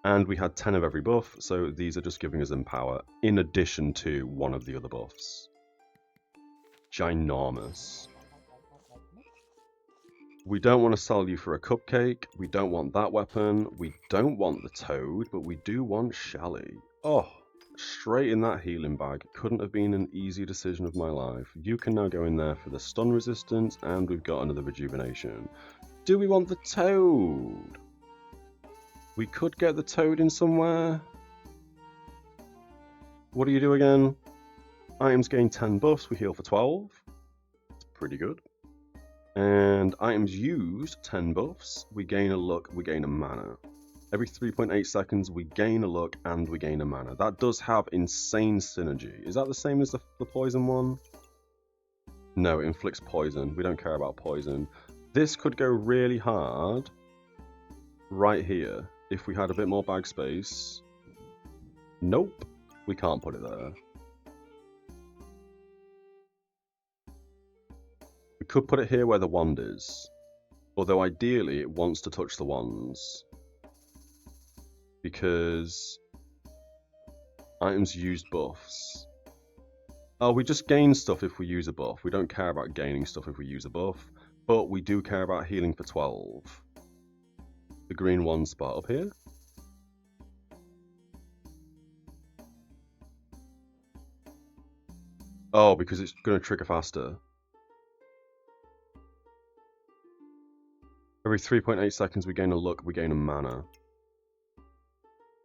And we had 10 of every buff, so these are just giving us Empower, in addition to one of the other buffs. Ginormous. We don't want to sell you for a cupcake, we don't want that weapon, we don't want the toad, but we do want Shelly. Oh, straight in that healing bag. Couldn't have been an easy decision of my life. You can now go in there for the stun resistance, and we've got another rejuvenation. Do we want the toad? We could get the toad in somewhere. What do you do again? Items gain 10 buffs, we heal for 12. It's pretty good. And items used, 10 buffs. We gain a luck, we gain a mana. Every 3.8 seconds, we gain a luck and we gain a mana. That does have insane synergy. Is that the same as the poison one? No, it inflicts poison. We don't care about poison. This could go really hard right here. If we had a bit more bag space. Nope, we can't put it there. We could put it here where the wand is. Although ideally it wants to touch the wands. Because items used buffs. Oh, we just gain stuff if we use a buff. We don't care about gaining stuff if we use a buff. But we do care about healing for 12. The green one spot up here. Oh, because it's going to trigger faster. Every 3.8 seconds we gain a luck, we gain a mana.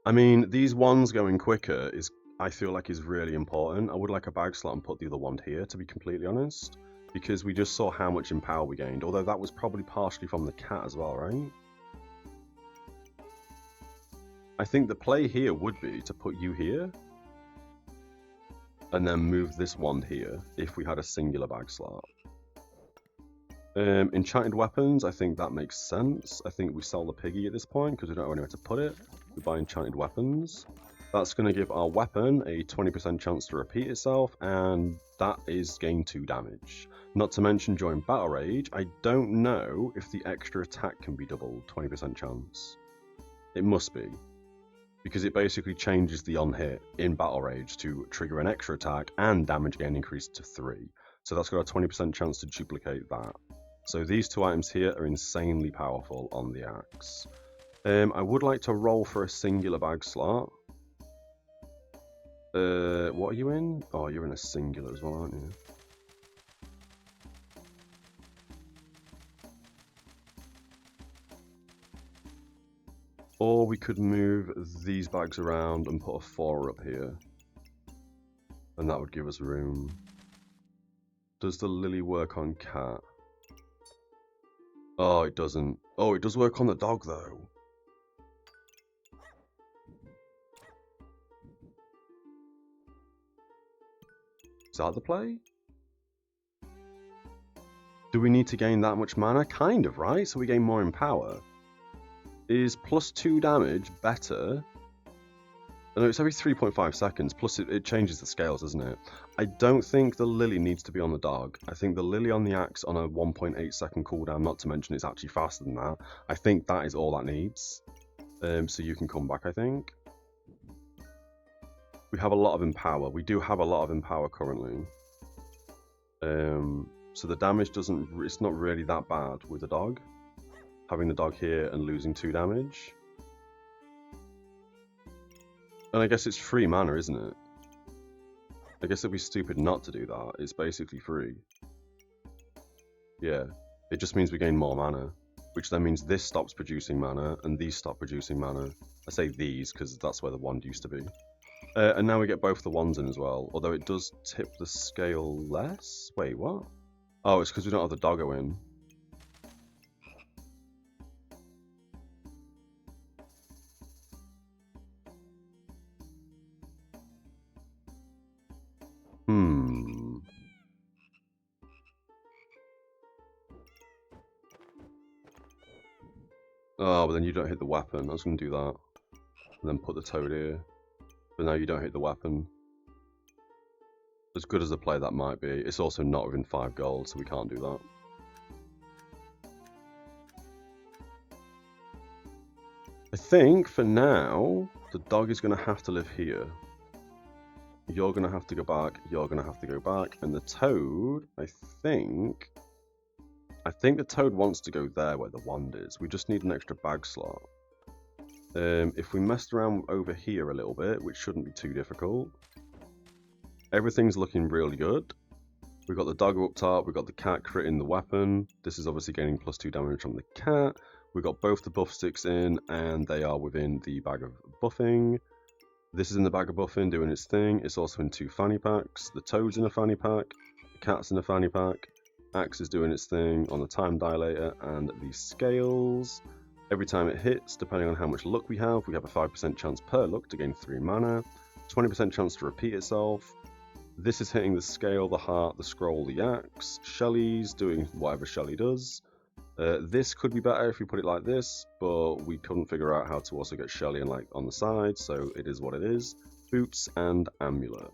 I mean, these ones going quicker is, I feel like, is really important. I would like a bag slot and put the other wand here, to be completely honest. Because we just saw how much in power we gained. Although that was probably partially from the cat as well, right? I think the play here would be to put you here. And then move this wand here, if we had a singular bag slot. Enchanted weapons, I think that makes sense. I think we sell the piggy at this point, because we don't have anywhere to put it. We buy enchanted weapons. That's going to give our weapon a 20% chance to repeat itself, and that is gain 2 damage. Not to mention, during Battle Rage, I don't know if the extra attack can be doubled, 20% chance. It must be. Because it basically changes the on-hit in Battle Rage to trigger an extra attack and damage gain increased to 3. So that's got a 20% chance to duplicate that. So these two items here are insanely powerful on the axe. I would like to roll for a singular bag slot. What are you in? Oh, you're in a singular as well, aren't you? Or we could move these bags around and put a 4 up here. And that would give us room. Does the lily work on cat? Oh, it doesn't. Oh, it does work on the dog, though. Is that the play? Do we need to gain that much mana? Kind of, right? So we gain more in power. Is plus 2 damage better? No, it's every 3.5 seconds, plus it changes the scales, doesn't it? I don't think the lily needs to be on the dog. I think the lily on the axe on a 1.8 second cooldown, not to mention it's actually faster than that. I think that is all that needs. So you can come back, I think. We have a lot of Empower. We do have a lot of Empower currently. So the damage doesn't... It's not really that bad with the dog. Having the dog here and losing 2 damage. And I guess it's free mana, isn't it? I guess it'd be stupid not to do that. It's basically free. Yeah. It just means we gain more mana. Which then means this stops producing mana, and these stop producing mana. I say these, because that's where the wand used to be. And now we get both the wands in as well. Although it does tip the scale less? Wait, what? Oh, it's because we don't have the doggo in. Oh, but then you don't hit the weapon. I was going to do that. And then put the toad here. But now you don't hit the weapon. As good as a play that might be, it's also not within 5 gold, so we can't do that. I think, for now, the dog is going to have to live here. You're going to have to go back, you're going to have to go back, and the toad, I think the toad wants to go there where the wand is. We just need an extra bag slot. If we messed around over here a little bit, which shouldn't be too difficult, everything's looking really good. We've got the dog up top, we've got the cat critting the weapon. This is obviously gaining +2 damage from the cat. We've got both the buff sticks in, and they are within the bag of buffing. This is in the bag of buffing doing its thing. It's also in 2 fanny packs. The toad's in a fanny pack, the cat's in a fanny pack. Axe is doing its thing on the time dilator and the scales. Every time it hits, depending on how much luck we have a 5% chance per luck to gain 3 mana, 20% chance to repeat itself. This is hitting the scale, the heart, the scroll, the axe. Shelly's doing whatever Shelly does. This could be better if we put it like this, but we couldn't figure out how to also get Shelly and on the side, so it is what it is. Boots and amulet.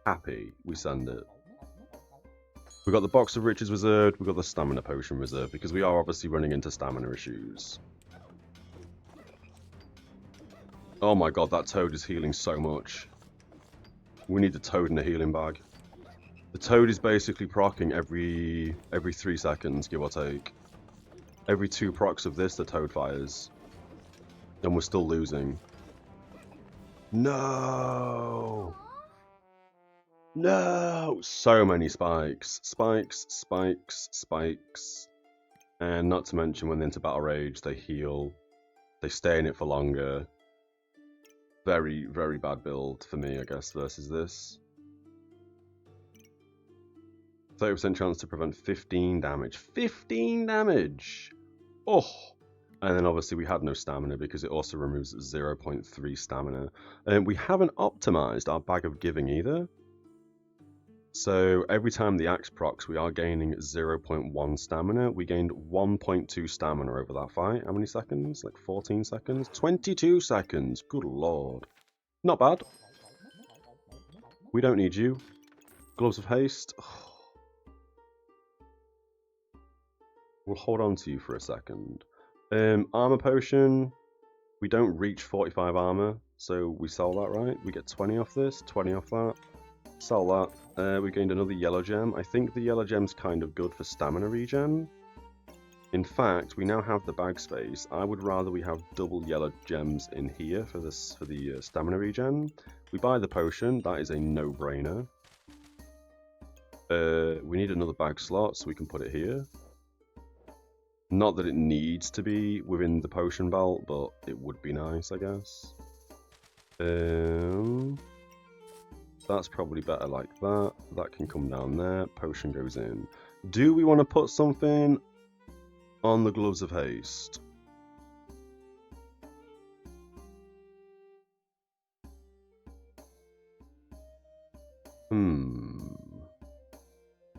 Happy, we send it. We've got the box of riches reserved, we've got the stamina potion reserved, because we are obviously running into stamina issues. Oh my god, that toad is healing so much. We need the toad in a healing bag. The toad is basically proccing every 3 seconds, give or take. Every 2 procs of this, the toad fires. And we're still losing. No! No! So many spikes. Spikes, spikes, spikes. And not to mention when they're into battle rage, they heal. They stay in it for longer. Very, very bad build for me, I guess, versus this. 30% chance to prevent 15 damage. 15 damage! Oh! And then obviously we had no stamina because it also removes 0.3 stamina. And we haven't optimized our bag of giving either. So every time the axe procs, we are gaining 0.1 stamina. We gained 1.2 stamina over that fight. How many seconds? Like 14 seconds? 22 seconds! Good lord. Not bad. We don't need you. Gloves of haste. We'll hold on to you for a second. Armor potion. We don't reach 45 armor, so we sell that, right? We get 20 off this, 20 off that. Sell that. We gained another yellow gem. I think the yellow gem's kind of good for stamina regen. In fact, we now have the bag space. I would rather we have double yellow gems in here for the stamina regen. We buy the potion. That is a no-brainer. We need another bag slot, so we can put it here. Not that it needs to be within the potion belt, but it would be nice, I guess. That's probably better like that. That can come down there. Potion goes in. Do we want to put something on the gloves of haste?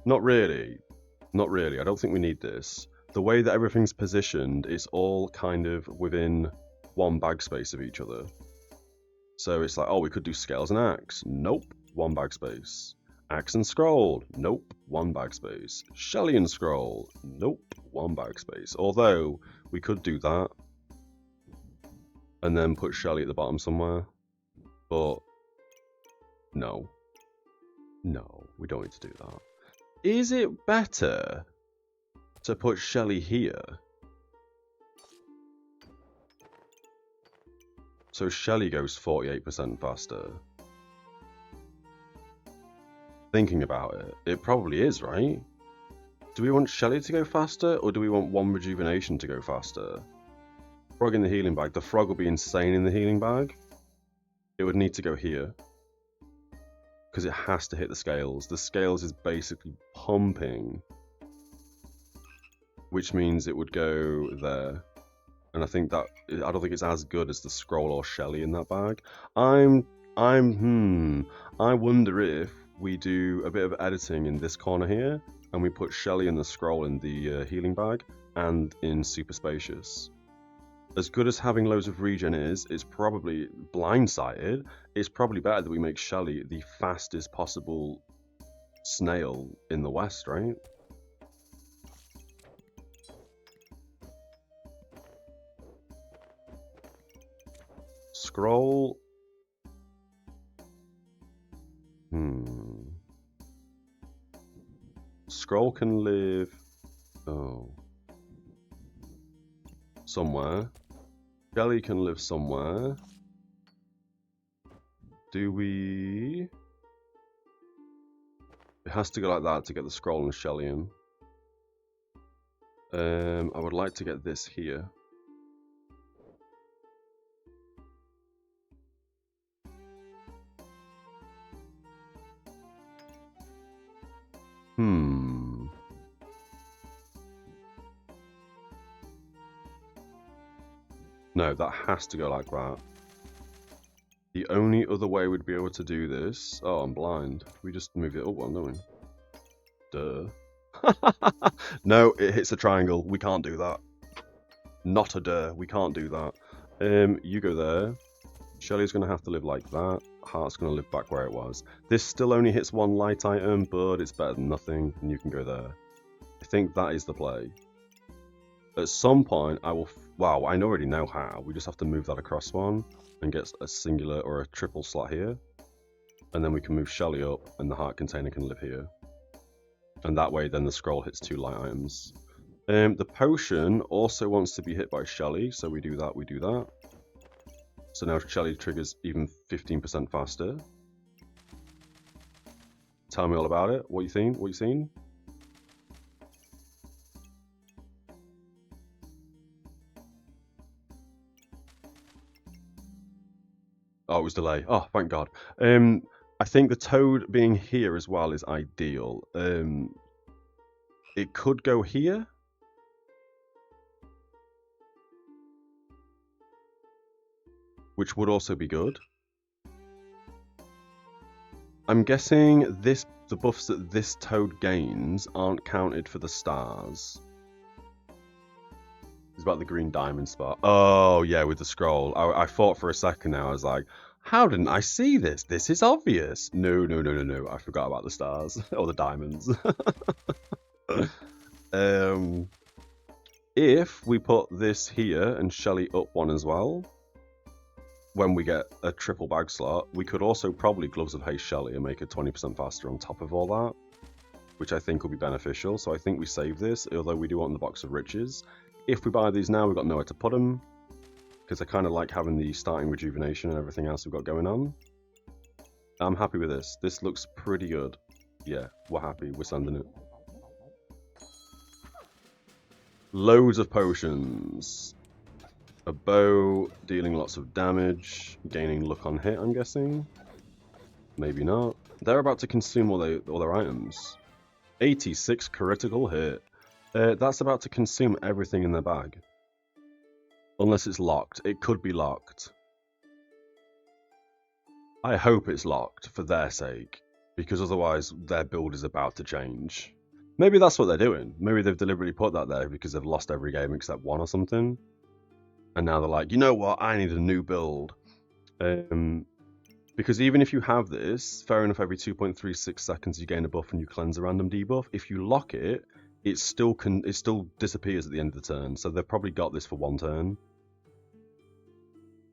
Not really. Not really. I don't think we need this. The way that everything's positioned is all kind of within one bag space of each other. So it's like, oh, we could do scales and axe. Nope, one bag space. Axe and scroll. Nope, one bag space. Shelly and scroll. Nope, one bag space. Although, we could do that. And then put Shelly at the bottom somewhere. But, no. No, we don't need to do that. Is it better to put Shelly here? So Shelly goes 48% faster. Thinking about it, it probably is, right? Do we want Shelly to go faster, or do we want 1 rejuvenation to go faster? Frog in the healing bag. The frog will be insane in the healing bag. It would need to go here. Because it has to hit the scales. The scales is basically pumping. Which means it would go there. And I think that, I don't think it's as good as the scroll or Shelly in that bag. I wonder if we do a bit of editing in this corner here, and we put Shelly and the scroll in the healing bag and in super spacious. As good as having loads of regen is, it's probably blindsided. It's probably better that we make Shelly the fastest possible snail in the West, right? Scroll. Scroll can live. Oh. Somewhere. Shelly can live somewhere. Do we? It has to go like that to get the scroll and Shelly in. I would like to get this here. No, that has to go like that. The only other way we'd be able to do this... Oh, I'm blind. We just move it up one, don't we? Duh. No, it hits a triangle. We can't do that. Not a duh. We can't do that. You go there. Shelly's going to have to live like that. Heart's going to live back where it was. This still only hits one light item, but it's better than nothing, and you can go there. I think that is the play. At some point, I will... Wow, I already know how. We just have to move that across one and get a singular or a triple slot here. And then we can move Shelly up, and the heart container can live here. And that way, then the scroll hits 2 light items. The potion also wants to be hit by Shelly, so we do that, we do that. So now Shelly triggers even 15% faster. Tell me all about it. What you think? What you seen? Oh, it was delay. Oh, thank God. I think the toad being here as well is ideal. It could go here. Which would also be good. I'm guessing the buffs that this toad gains aren't counted for the stars. It's about the green diamond spot. Oh, yeah, with the scroll. I thought for a second now, I was like, how didn't I see this? This is obvious. No. I forgot about the stars. Or the diamonds. If we put this here and Shelly up one as well, when we get a triple bag slot, we could also probably Gloves of Haste Shelly and make it 20% faster on top of all that, which I think will be beneficial. So I think we save this, although we do want the Box of Riches. If we buy these now, we've got nowhere to put them, because I kind of like having the starting rejuvenation and everything else we've got going on. I'm happy with this. This looks pretty good. Yeah, we're happy. We're sending it. Loads of potions. A bow, dealing lots of damage, gaining luck on hit, I'm guessing. Maybe not. They're about to consume all their items. 86 critical hit. That's about to consume everything in their bag. Unless it's locked. It could be locked. I hope it's locked for their sake, because otherwise their build is about to change. Maybe that's what they're doing. Maybe they've deliberately put that there because they've lost every game except one or something. And now they're like, you know what, I need a new build. Because even if you have this, fair enough, every 2.36 seconds you gain a buff and you cleanse a random debuff. If you lock it, it still disappears at the end of the turn. So they've probably got this for one turn.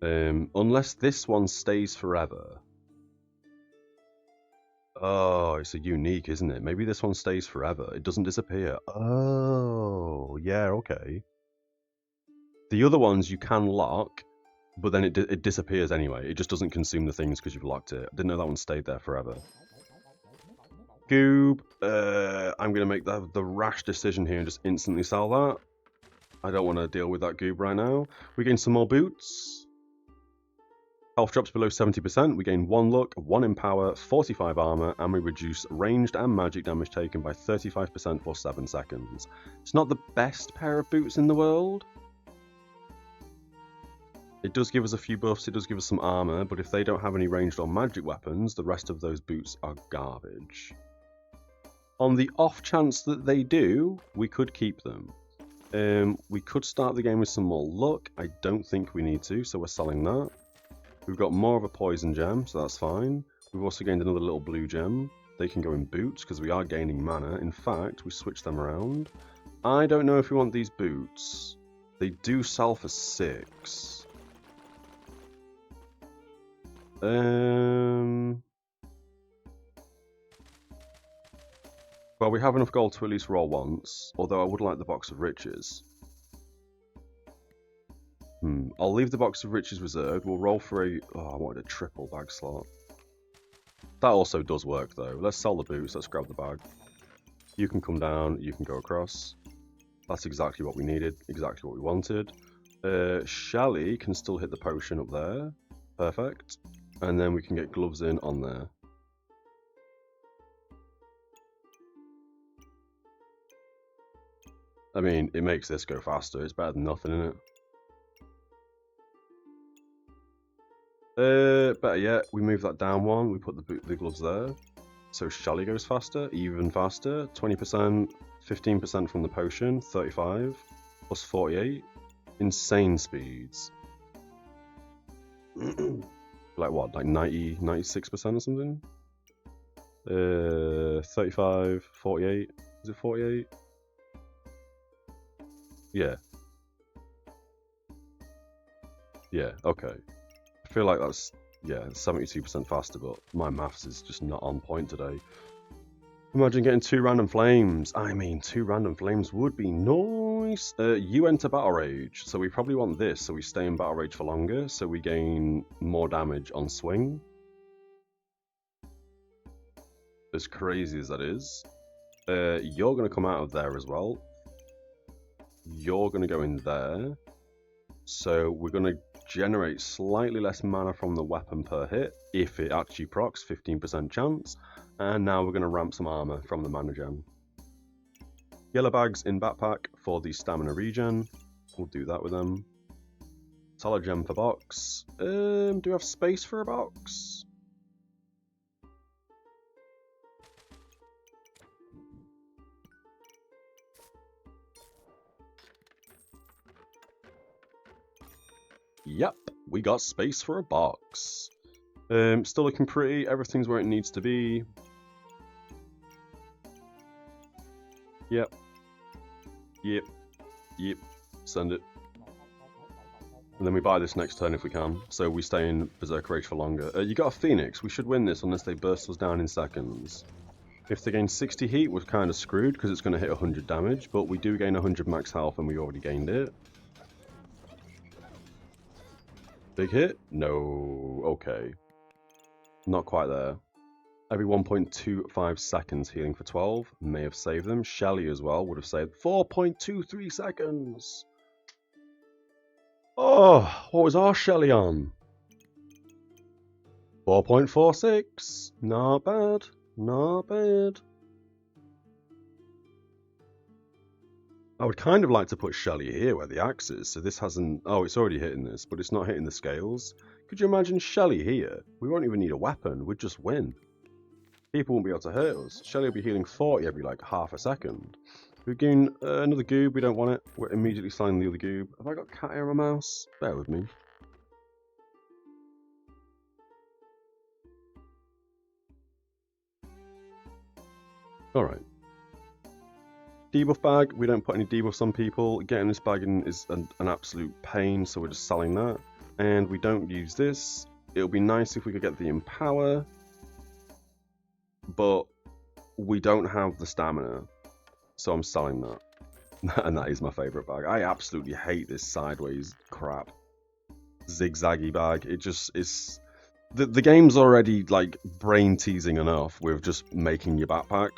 Unless this one stays forever. Oh, it's a unique, isn't it? Maybe this one stays forever. It doesn't disappear. Oh, yeah, okay. The other ones you can lock, but then it disappears anyway. It just doesn't consume the things because you've locked it. I didn't know that one stayed there forever. Goob. I'm going to make the rash decision here and just instantly sell that. I don't want to deal with that goob right now. We gain some more boots. Health drops below 70%. We gain 1 luck, 1 empower, 45 armor, and we reduce ranged and magic damage taken by 35% for 7 seconds. It's not the best pair of boots in the world. It does give us a few buffs, it does give us some armor, but if they don't have any ranged or magic weapons, the rest of those boots are garbage. On the off chance that they do, we could keep them. We could start the game with some more luck. I don't think we need to, so we're selling that. We've got more of a poison gem, so that's fine. We've also gained another little blue gem. They can go in boots, because we are gaining mana. In fact, we switch them around. I don't know if we want these boots. They do sell for 6. Well, we have enough gold to at least roll once, although I would like the box of riches. I'll leave the box of riches reserved. We'll roll for a... Oh, I wanted a triple bag slot. That also does work, though. Let's sell the boots. Let's grab the bag. You can come down. You can go across. That's exactly what we needed. Exactly what we wanted. Shelly can still hit the potion up there. Perfect. And then we can get gloves in on there. I mean, it makes this go faster. It's better than nothing, isn't it? Better yet, we move that down one. We put the gloves there. So Shelly goes faster, even faster. 20%, 15% from the potion, 35, plus 48. Insane speeds. Like what, like 90, 96% or something? 35, 48. Is it 48? Yeah. Yeah, okay. I feel like that's, yeah, 72% faster, but my maths is just not on point today. Imagine getting 2 random flames. I mean, 2 random flames would be nice. You enter Battle Rage, so we probably want this, so we stay in Battle Rage for longer, so we gain more damage on swing. As crazy as that is. You're going to come out of there as well. You're going to go in there. So we're going to generate slightly less mana from the weapon per hit, if it actually procs, 15% chance. And now we're going to ramp some armor from the mana gem. Yellow bags in backpack for the stamina regen. We'll do that with them. Solid gem for box. Do we have space for a box? Yep, we got space for a box. Still looking pretty. Everything's where it needs to be. Yep. Yep. Yep. Send it. And then we buy this next turn if we can. So we stay in Berserk Rage for longer. You got a Phoenix. We should win this unless they burst us down in seconds. If they gain 60 heat, we're kind of screwed because it's going to hit 100 damage. But we do gain 100 max health and we already gained it. Big hit? No. Okay. Not quite there. Every 1.25 seconds healing for 12. May have saved them. Shelly as well would have saved 4.23 seconds. Oh, what was our Shelly on? 4.46. Not bad. Not bad. I would kind of like to put Shelly here where the axe is, so this hasn't... Oh, it's already hitting this, but it's not hitting the scales. Could you imagine Shelly here? We won't even need a weapon, we'd just win. People won't be able to hurt us. Shelly will be healing 40 every, like, half a second. We gain another goob, we don't want it. We're immediately selling the other goob. Have I got cat hair on my mouse? Bear with me. Alright. Debuff bag, we don't put any debuffs on people. Getting this bag in is an absolute pain, so we're just selling that. And we don't use this. It would be nice if we could get the Empower, but we don't have the stamina, so I'm selling that. And that is my favourite bag. I absolutely hate this sideways crap. Zigzaggy bag. It just is... The game's already, like, brain-teasing enough with just making your backpack.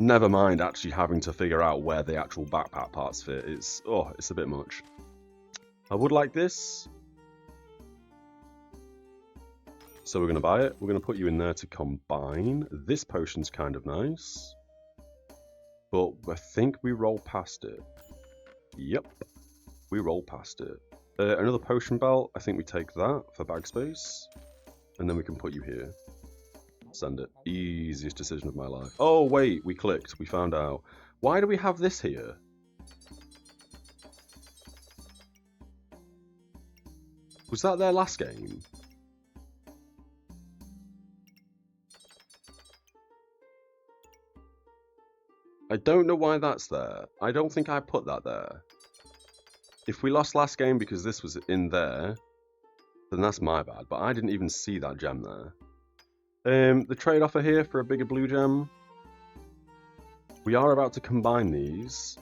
Never mind actually having to figure out where the actual backpack parts fit. It's a bit much. I would like this. So we're going to buy it. We're going to put you in there to combine. This potion's kind of nice. But I think we roll past it. Yep. We roll past it. Another potion belt. I think we take that for bag space. And then we can put you here. Send it. Easiest decision of my life. Oh, wait, we clicked. We found out. Why do we have this here? Was that their last game? I don't know why that's there. I don't think I put that there. If we lost last game because this was in there, then that's my bad. But I didn't even see that gem there. The trade offer here for a bigger blue gem. We are about to combine these.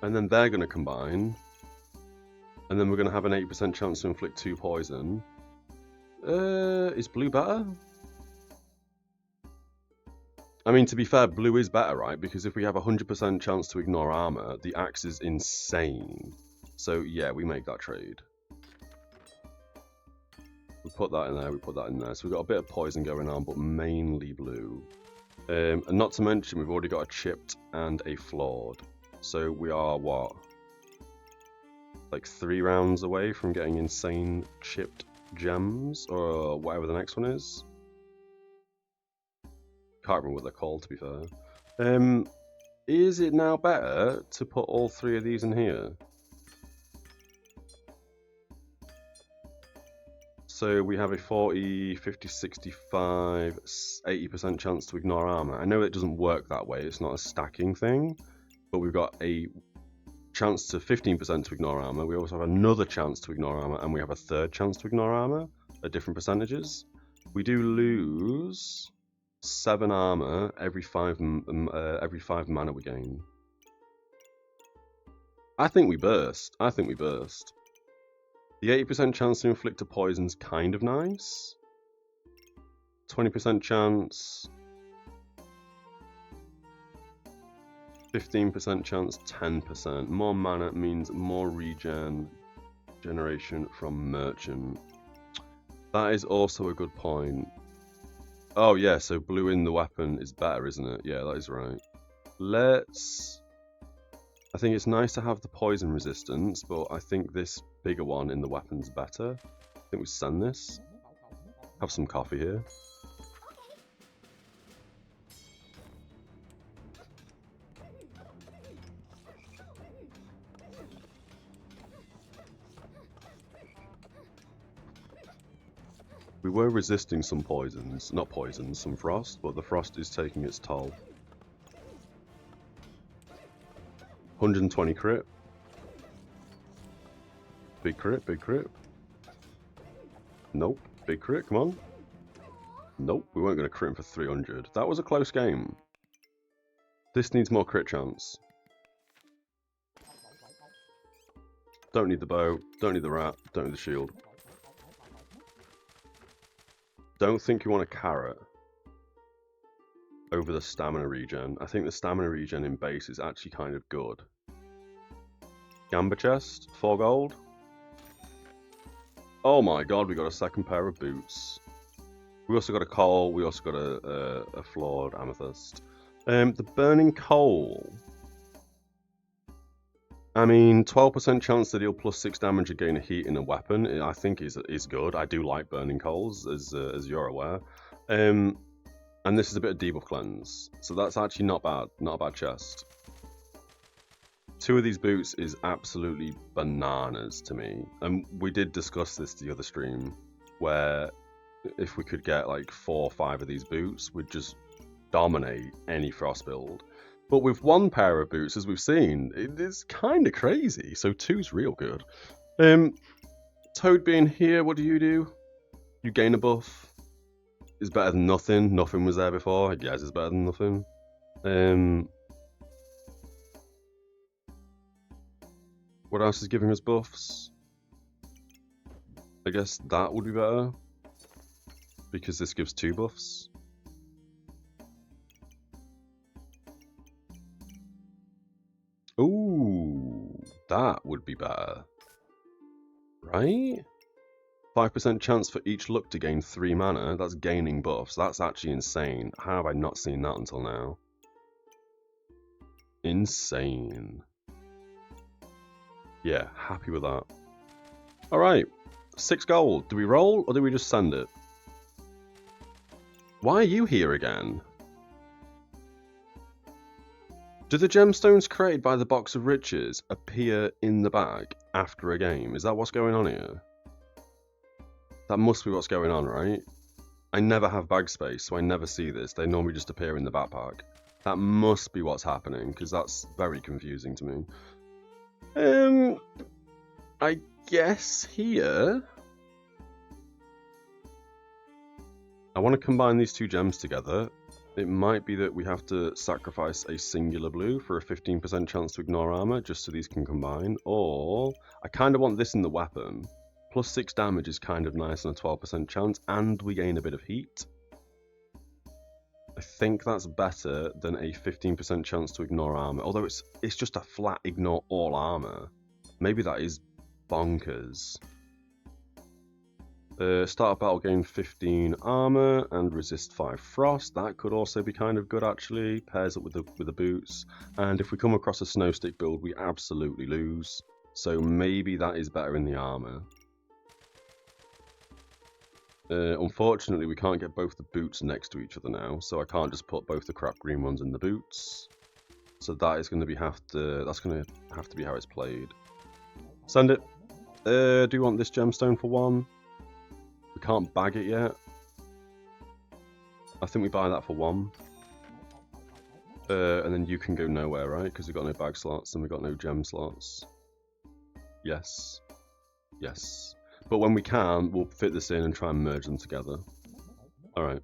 And then they're going to combine. And then we're going to have an 80% chance to inflict 2 poison. Is blue better? I mean, to be fair, blue is better, right? Because if we have a 100% chance to ignore armor, the axe is insane. So, yeah, we make that trade. We put that in there, we put that in there. So we've got a bit of poison going on, but mainly blue. And not to mention, we've already got a chipped and a flawed. So we are, what? Like 3 rounds away from getting insane chipped gems, or whatever the next one is. Can't remember what they're called, to be fair. Is it now better to put all 3 of these in here? So we have a 40, 50, 65, 80% chance to ignore armor. I know it doesn't work that way, it's not a stacking thing, but we've got a chance to 15% to ignore armor. We also have another chance to ignore armor, and we have a third chance to ignore armor at different percentages. We do lose 7 armor every 5 mana we gain. I think we burst. The 80% chance to inflict a poison's kind of nice. 20% chance. 15% chance, 10%. More mana means more generation from merchant. That is also a good point. Oh yeah, so blue in the weapon is better, isn't it? Yeah, that is right. I think it's nice to have the poison resistance, but I think this bigger one in the weapon's better. I think we send this. Have some coffee here. We were resisting some poisons, not poisons, some frost, but the frost is taking its toll. 120 crit. Big crit, big crit. Nope, big crit, come on. Nope, we weren't going to crit him for 300. That was a close game. This needs more crit chance. Don't need the bow, don't need the rat, don't need the shield. Don't think you want a carrot over the stamina regen. I think the stamina regen in base is actually kind of good. Gamba chest, 4 gold. Oh my god, we got a second pair of boots. We also got a coal, we also got a flawed amethyst. The burning coal. I mean, 12% chance to deal plus 6 damage and gain a heat in a weapon, I think is good. I do like burning coals, as you're aware. And this is a bit of debuff cleanse, so that's actually not bad. Not a bad chest. 2 of these boots is absolutely bananas to me. And we did discuss this the other stream, where if we could get like 4 or 5 of these boots, we'd just dominate any frost build. But with 1 pair of boots, as we've seen, it is kind of crazy. So 2's real good. Toad being here, what do? You gain a buff. Is better than nothing. Nothing was there before. I guess it's better than nothing. What else is giving us buffs? I guess that would be better. Because this gives 2 buffs. Ooh, that would be better. Right? 5% chance for each look to gain 3 mana. That's gaining buffs. That's actually insane. How have I not seen that until now? Insane. Yeah, happy with that. Alright, 6 gold. Do we roll or do we just send it? Why are you here again? Do the gemstones created by the Box of Riches appear in the bag after a game? Is that what's going on here? That must be what's going on, right? I never have bag space, so I never see this. They normally just appear in the backpack. That must be what's happening, because that's very confusing to me. I guess here... I want to combine these two gems together. It might be that we have to sacrifice a singular blue for a 15% chance to ignore armor, just so these can combine. Or, I kind of want this in the weapon. Plus 6 damage is kind of nice and a 12% chance, and we gain a bit of heat. I think that's better than a 15% chance to ignore armor, although it's just a flat ignore all armor. Maybe that is bonkers. Start a battle, gain 15 armor and resist 5 frost. That could also be kind of good actually. Pairs up with the boots. And if we come across a snow stick build, we absolutely lose. So maybe that is better in the armor. Unfortunately, we can't get both the boots next to each other now, so I can't just put both the crap green ones in the boots. So that is going to have to be how it's played. Send it. Do you want this gemstone for 1? We can't bag it yet. I think we buy that for 1. And then you can go nowhere, right? Because we've got no bag slots and we've got no gem slots. Yes. Yes. But when we can, we'll fit this in and try and merge them together. Alright.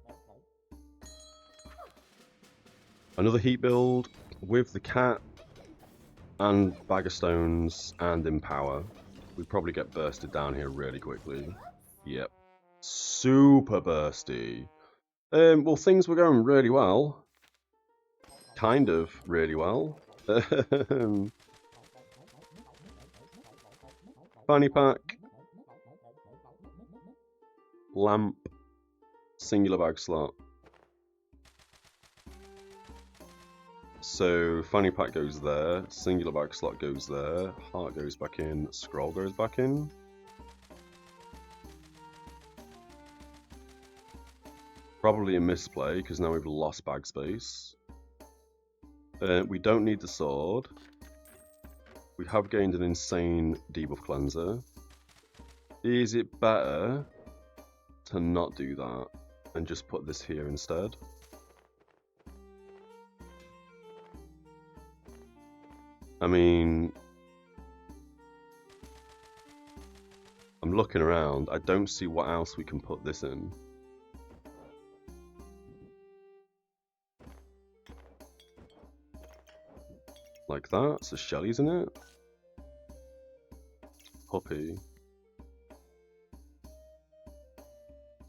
Another heat build with the cat and bag of stones and empower. We probably get bursted down here really quickly. Yep. Super bursty. Well, things were going really well. Kind of really well. Fanny pack. Lamp. Singular bag slot. So fanny pack goes there. Singular bag slot goes there. Heart goes back in. Scroll goes back in. Probably a misplay, because now we've lost bag space. We don't need the sword. We have gained an insane debuff cleanser. Is it better to not do that and just put this here instead? I mean, I'm looking around. I don't see what else we can put this in. Like that, so Shelly's in it. Puppy.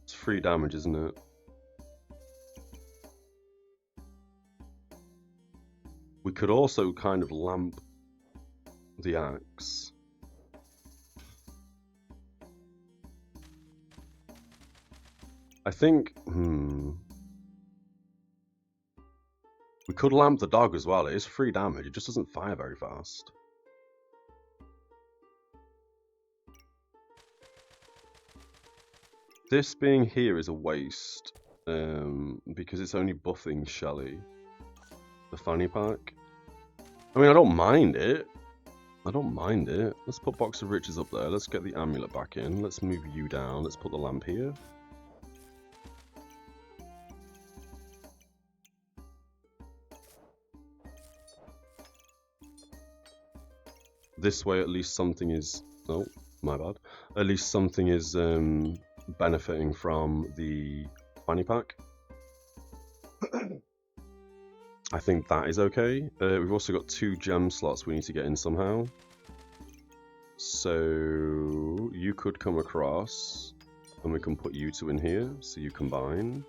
It's 3 damage, isn't it? We could also kind of lamp the axe. I think, we could lamp the dog as well. It is 3 damage. It just doesn't fire very fast. This being here is a waste. Because it's only buffing Shelly. The fanny pack. I mean, I don't mind it. I don't mind it. Let's put Box of Riches up there. Let's get the amulet back in. Let's move you down. Let's put the lamp here. This way, at least something is... Oh, my bad. At least something is benefiting from the fanny pack. I think that is okay. We've also got 2 gem slots we need to get in somehow. So you could come across and we can put you 2 in here so you combine.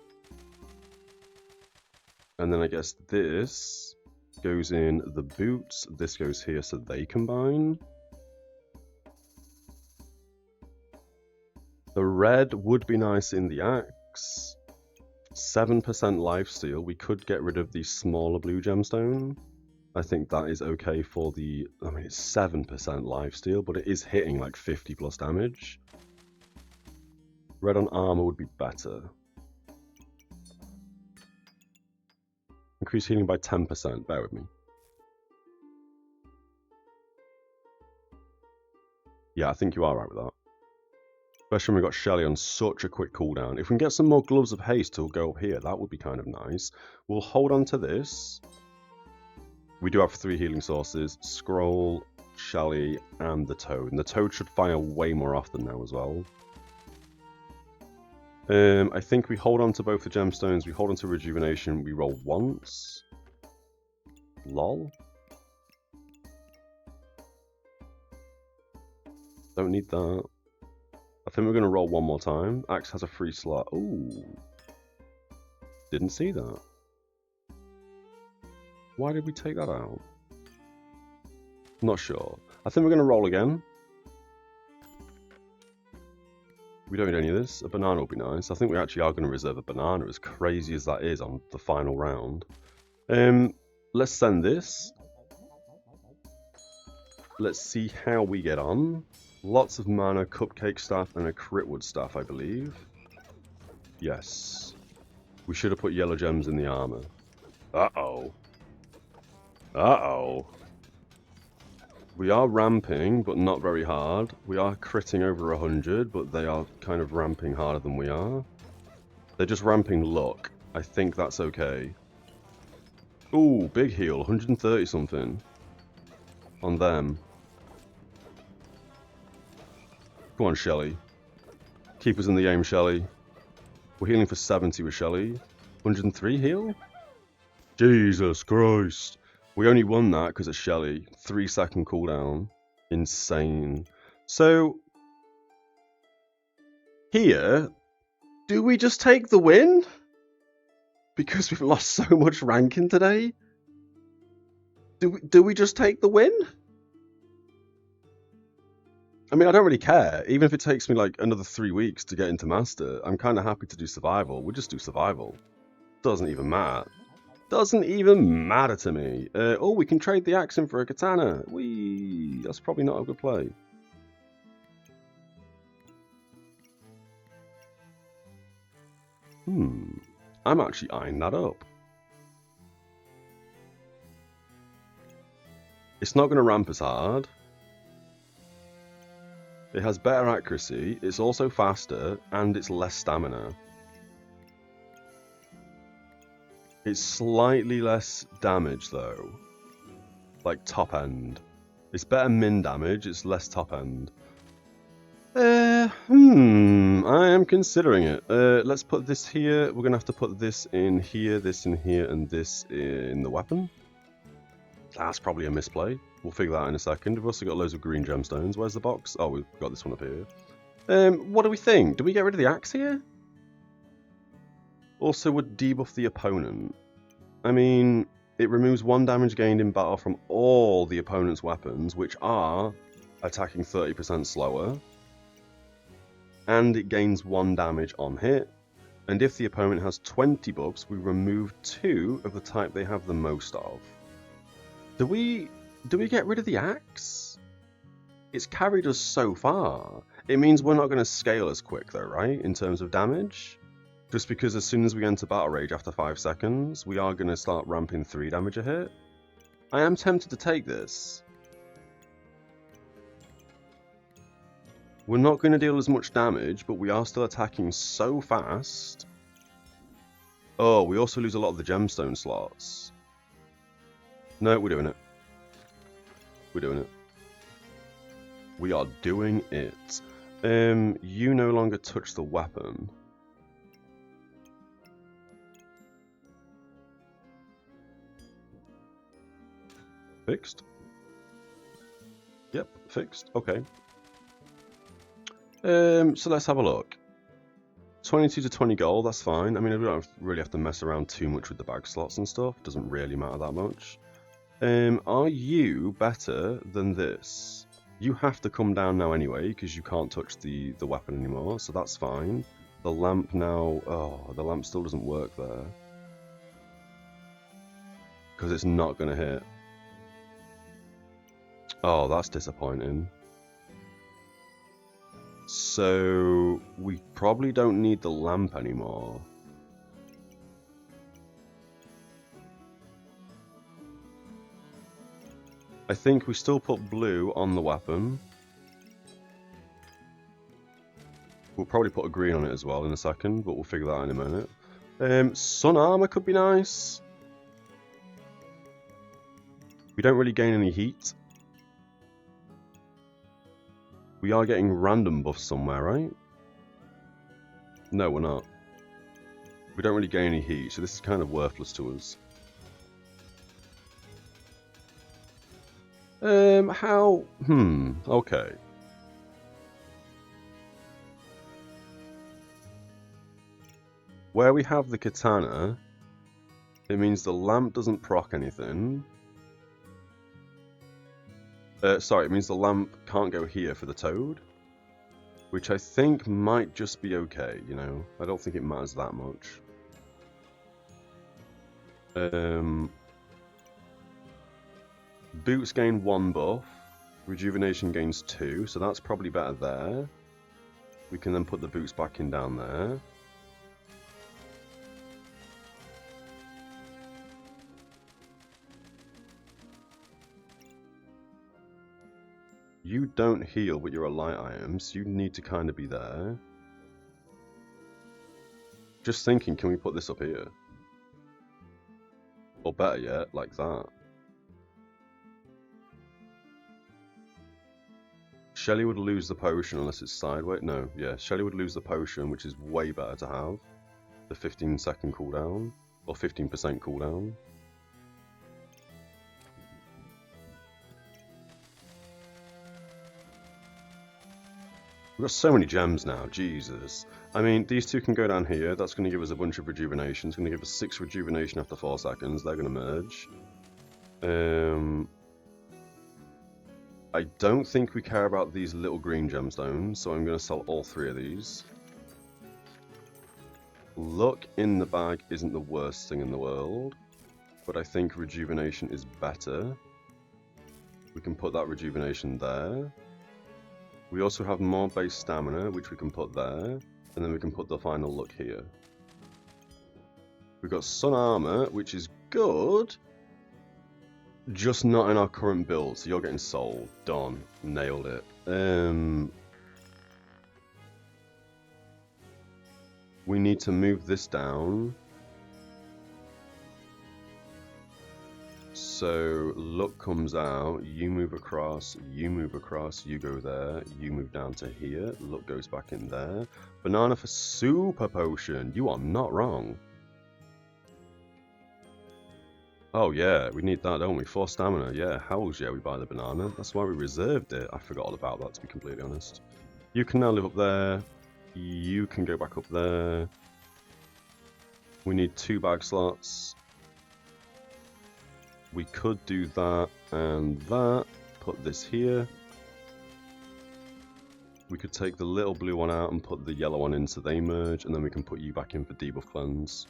And then I guess this goes in the boots, this goes here so they combine. The red would be nice in the axe. 7% lifesteal. We could get rid of the smaller blue gemstone. I think that is okay for the... I mean, it's 7% lifesteal, but it is hitting like 50 plus damage. Red on armor would be better. Increase healing by 10%. Bear with me. Yeah, I think you are right with that. Especially when we've got Shelly on such a quick cooldown. If we can get some more Gloves of Haste to go up here, that would be kind of nice. We'll hold on to this. We do have 3 healing sources. Scroll, Shelly, and the Toad. And the Toad should fire way more often now as well. I think we hold on to both the gemstones. We hold on to Rejuvenation. We roll once. Lol. Don't need that. I think we're going to roll one more time. Axe has a free slot. Ooh. Didn't see that. Why did we take that out? Not sure. I think we're going to roll again. We don't need any of this. A banana will be nice. I think we actually are going to reserve a banana, as crazy as that is on the final round. Let's send this. Let's see how we get on. Lots of mana, cupcake staff, and a critwood staff, I believe. Yes. We should have put yellow gems in the armor. Uh-oh. Uh-oh. We are ramping, but not very hard. We are critting over 100, but they are kind of ramping harder than we are. They're just ramping luck. I think that's okay. Ooh, big heal. 130 something. On them. Come on, Shelly. Keep us in the game, Shelly. We're healing for 70 with Shelly. 103 heal? Jesus Christ. We only won that because of Shelly. 3-second cooldown. Insane. So, here, do we just take the win? Because we've lost so much ranking today? Do we just take the win? I mean, I don't really care. Even if it takes me like another 3 weeks to get into Master, I'm kind of happy to do Survival. We'll just do Survival. Doesn't even matter. Doesn't even matter to me. Oh, we can trade the axe in for a katana. Whee! That's probably not a good play. I'm actually eyeing that up. It's not going to ramp as hard. It has better accuracy, it's also faster, and it's less stamina. It's slightly less damage though. Like top end. It's better min damage, it's less top end. I am considering it. Let's put this here. We're gonna have to put this in here, and this in the weapon. That's probably a misplay. We'll figure that out in a second. We've also got loads of green gemstones. Where's the box? Oh, we've got this one up here. What do we think? Do we get rid of the axe here? Also would debuff the opponent. I mean, it removes 1 damage gained in battle from all the opponent's weapons, which are attacking 30% slower. And it gains 1 damage on hit. And if the opponent has 20 buffs, we remove 2 of the type they have the most of. Do we get rid of the axe? It's carried us so far. It means we're not going to scale as quick though, right? In terms of damage. Just because as soon as we enter Battle Rage after 5 seconds, we are going to start ramping 3 damage a hit. I am tempted to take this. We're not going to deal as much damage, but we are still attacking so fast. Oh, we also lose a lot of the gemstone slots. No, we're doing it. We're doing it. We are doing it. You no longer touch the weapon. Fixed? Yep, fixed. Okay. So let's have a look. 22 to 20 gold, that's fine. I mean, we don't really have to mess around too much with the bag slots and stuff. Doesn't really matter that much. Are you better than this? You have to come down now anyway, because you can't touch the weapon anymore, so that's fine. The lamp now... Oh, the lamp still doesn't work there. Because it's not going to hit. Oh, that's disappointing. So, we probably don't need the lamp anymore. I think we still put blue on the weapon. We'll probably put a green on it as well in a second, but we'll figure that out in a minute. Sun armor could be nice. We don't really gain any heat. We are getting random buffs somewhere, right? No, we're not. We don't really gain any heat, so this is kind of worthless to us. How? Okay. Where we have the katana, it means the lamp doesn't proc anything. Sorry, it means the lamp can't go here for the toad. Which I think might just be okay, you know? I don't think it matters that much. Boots gain 1 buff. Rejuvenation gains 2, so that's probably better there. We can then put the boots back in down there. You don't heal, but you're a light item, so you need to kind of be there. Just thinking, can we put this up here? Or better yet, like that. Shelly would lose the potion unless it's sideways. No, yeah, Shelly would lose the potion, which is way better to have. The 15-second cooldown, or 15% cooldown. We've got so many gems now, Jesus. I mean, these two can go down here. That's going to give us a bunch of rejuvenation. It's going to give us 6 rejuvenation after 4 seconds. They're going to merge. I don't think we care about these little green gemstones, so I'm going to sell all 3 of these. Luck in the bag isn't the worst thing in the world, but I think rejuvenation is better. We can put that rejuvenation there. We also have more base stamina, which we can put there, and then we can put the final look here. We've got sun armor, which is good, just not in our current build, so you're getting sold. Done. Nailed it. We need to move this down. So luck comes out, you move across, you go there, you move down to here, luck goes back in there. Banana for super potion, you are not wrong. Oh yeah, we need that, don't we? 4 stamina, yeah, hells yeah, we buy the banana. That's why we reserved it. I forgot all about that, to be completely honest. You can now live up there, you can go back up there. We need 2 bag slots. We could do that and that, put this here. We could take the little blue one out and put the yellow one in so they merge, and then we can put you back in for debuff cleanse.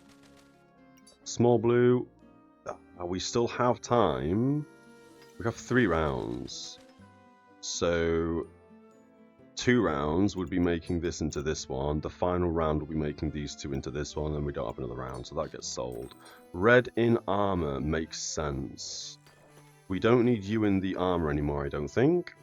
Small blue, we still have time. We have 3 rounds. So 2 rounds would be making this into this one. The final round will be making these 2 into this one, and we don't have another round, so that gets sold. Red in armor makes sense. We don't need you in the armor anymore, I don't think,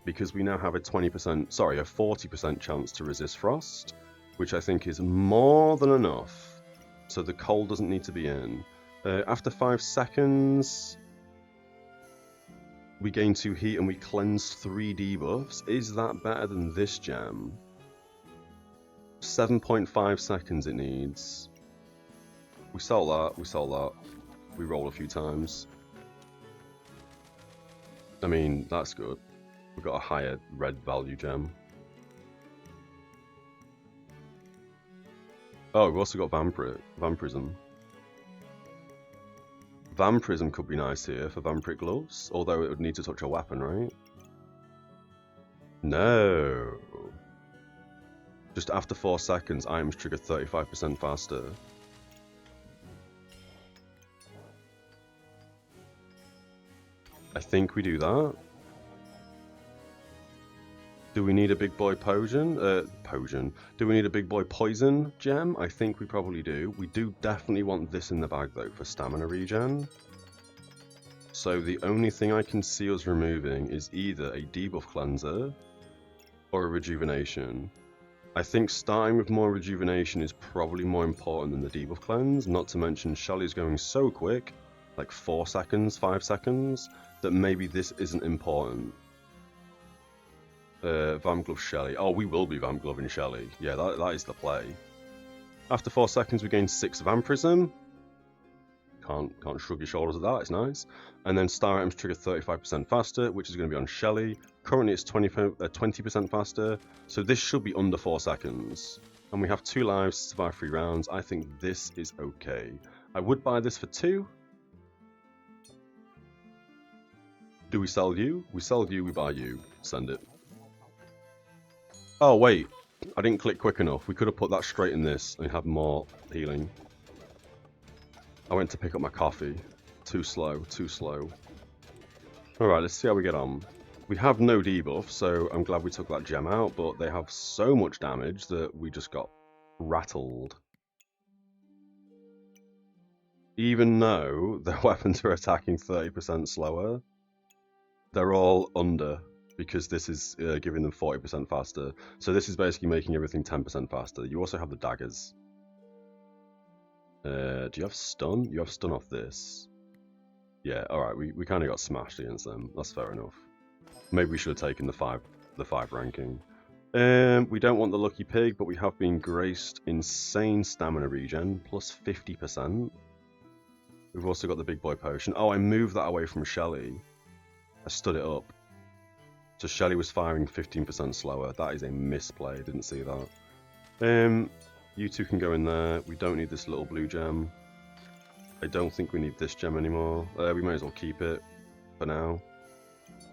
because we now have a 40% chance to resist frost, which I think is more than enough. So the cold doesn't need to be in. After 5 seconds, we gain 2 heat and we cleanse 3 debuffs. Is that better than this gem? 7.5 seconds it needs. We sell that, we roll a few times. I mean, that's good. We've got a higher red value gem. Oh, we've also got Vampirism. Vampirism could be nice here for Vampiric Gloves, although it would need to touch a weapon, right? No. Just after 4 seconds, items trigger 35% faster. I think we do that. Do we need a big boy potion? Do we need a big boy poison gem? I think we probably do. We do definitely want this in the bag though for stamina regen. So the only thing I can see us removing is either a debuff cleanser or a rejuvenation. I think starting with more rejuvenation is probably more important than the debuff cleanse, not to mention Shelly's going so quick, like 4 seconds, 5 seconds, that maybe this isn't important. Vamp Glove Shelly. Oh, we will be Vamp Gloving Shelly. Yeah, that is the play. After 4 seconds we gain 6 Vampirism. Can't shrug your shoulders at that, it's nice. And then star items trigger 35% faster, which is going to be on Shelly. Currently it's 20% faster, so this should be under 4 seconds. And we have 2 lives to survive 3 rounds. I think this is okay. I would buy this for 2. Do we sell you? We sell you, we buy you. Send it. Oh wait, I didn't click quick enough. We could have put that straight in this and have more healing. I went to pick up my coffee. Too slow, too slow. Alright, let's see how we get on. We have no debuff, so I'm glad we took that gem out, but they have so much damage that we just got rattled. Even though their weapons are attacking 30% slower, they're all under, because this is giving them 40% faster. So this is basically making everything 10% faster. You also have the daggers. Do you have stun? You have stun off this. Yeah, alright, we kind of got smashed against them. That's fair enough. Maybe we should have taken the 5 ranking. We don't want the Lucky Pig, but we have been graced insane stamina regen, plus 50%. We've also got the Big Boy Potion. Oh, I moved that away from Shelly. I stood it up. So Shelly was firing 15% slower. That is a misplay, didn't see that. You two can go in there. We don't need this little blue gem. I don't think we need this gem anymore. We may as well keep it for now.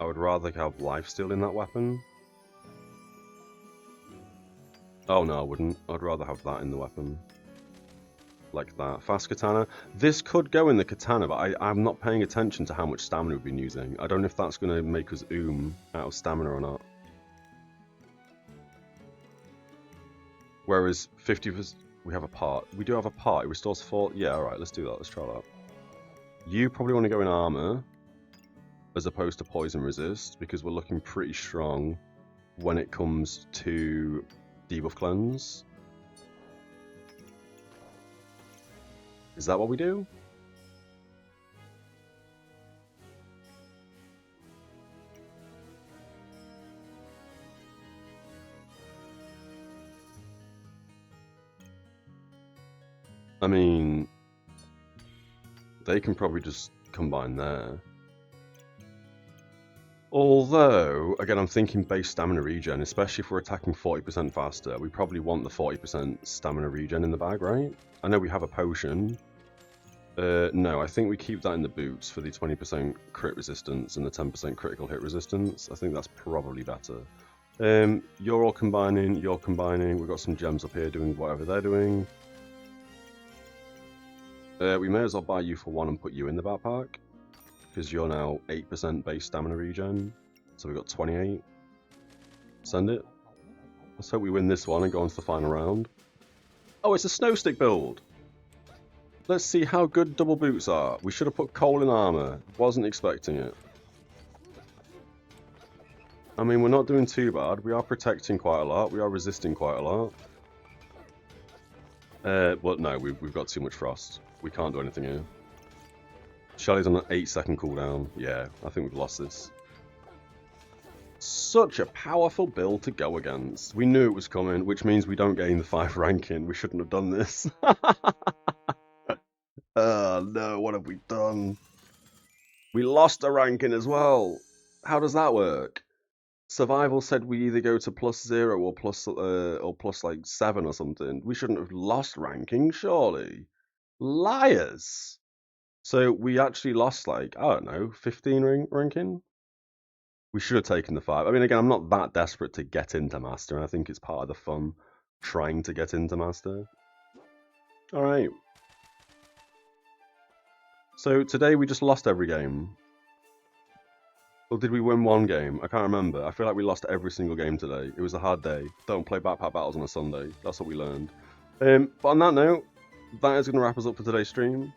I would rather have lifesteal in that weapon. Oh no, I wouldn't. I'd rather have that in the weapon. Like that. Fast katana. This could go in the katana, but I'm not paying attention to how much stamina we've been using. I don't know if that's going to make us out of stamina or not. Whereas 50%, we have a part. We do have a part. It restores 4. Yeah, alright, let's do that. Let's try that. You probably want to go in armor as opposed to poison resist, because we're looking pretty strong when it comes to debuff cleanse. Is that what we do? I mean, they can probably just combine there. Although, again, I'm thinking base stamina regen, especially if we're attacking 40% faster. We probably want the 40% stamina regen in the bag, right? I know we have a potion. No, I think we keep that in the boots for the 20% crit resistance and the 10% critical hit resistance. I think that's probably better. You're all combining, you're combining. We've got some gems up here doing whatever they're doing. We may as well buy you for 1 and put you in the backpack, because you're now 8% base stamina regen, so we've got 28. Send it. Let's hope we win this one and go on to the final round. Oh, it's a snow stick build! Let's see how good double boots are. We should have put Cole in armor. Wasn't expecting it. I mean, we're not doing too bad. We are protecting quite a lot. We are resisting quite a lot. Well, no, we've got too much frost. We can't do anything here. Shelly's on an 8-second cooldown. Yeah, I think we've lost this. Such a powerful build to go against. We knew it was coming, which means we don't gain the 5 ranking. We shouldn't have done this. Oh no, what have we done? We lost a ranking as well. How does that work? Survival said we either go to +0 or plus like 7 or something. We shouldn't have lost ranking, surely. Liars. So we actually lost like, I don't know, 15 ranking? We should have taken the 5. I mean, again, I'm not that desperate to get into Master, and I think it's part of the fun trying to get into Master. Alright. So today we just lost every game. Or did we win one game? I can't remember. I feel like we lost every single game today. It was a hard day. Don't play backpack battles on a Sunday. That's what we learned. But on that note, that is going to wrap us up for today's stream.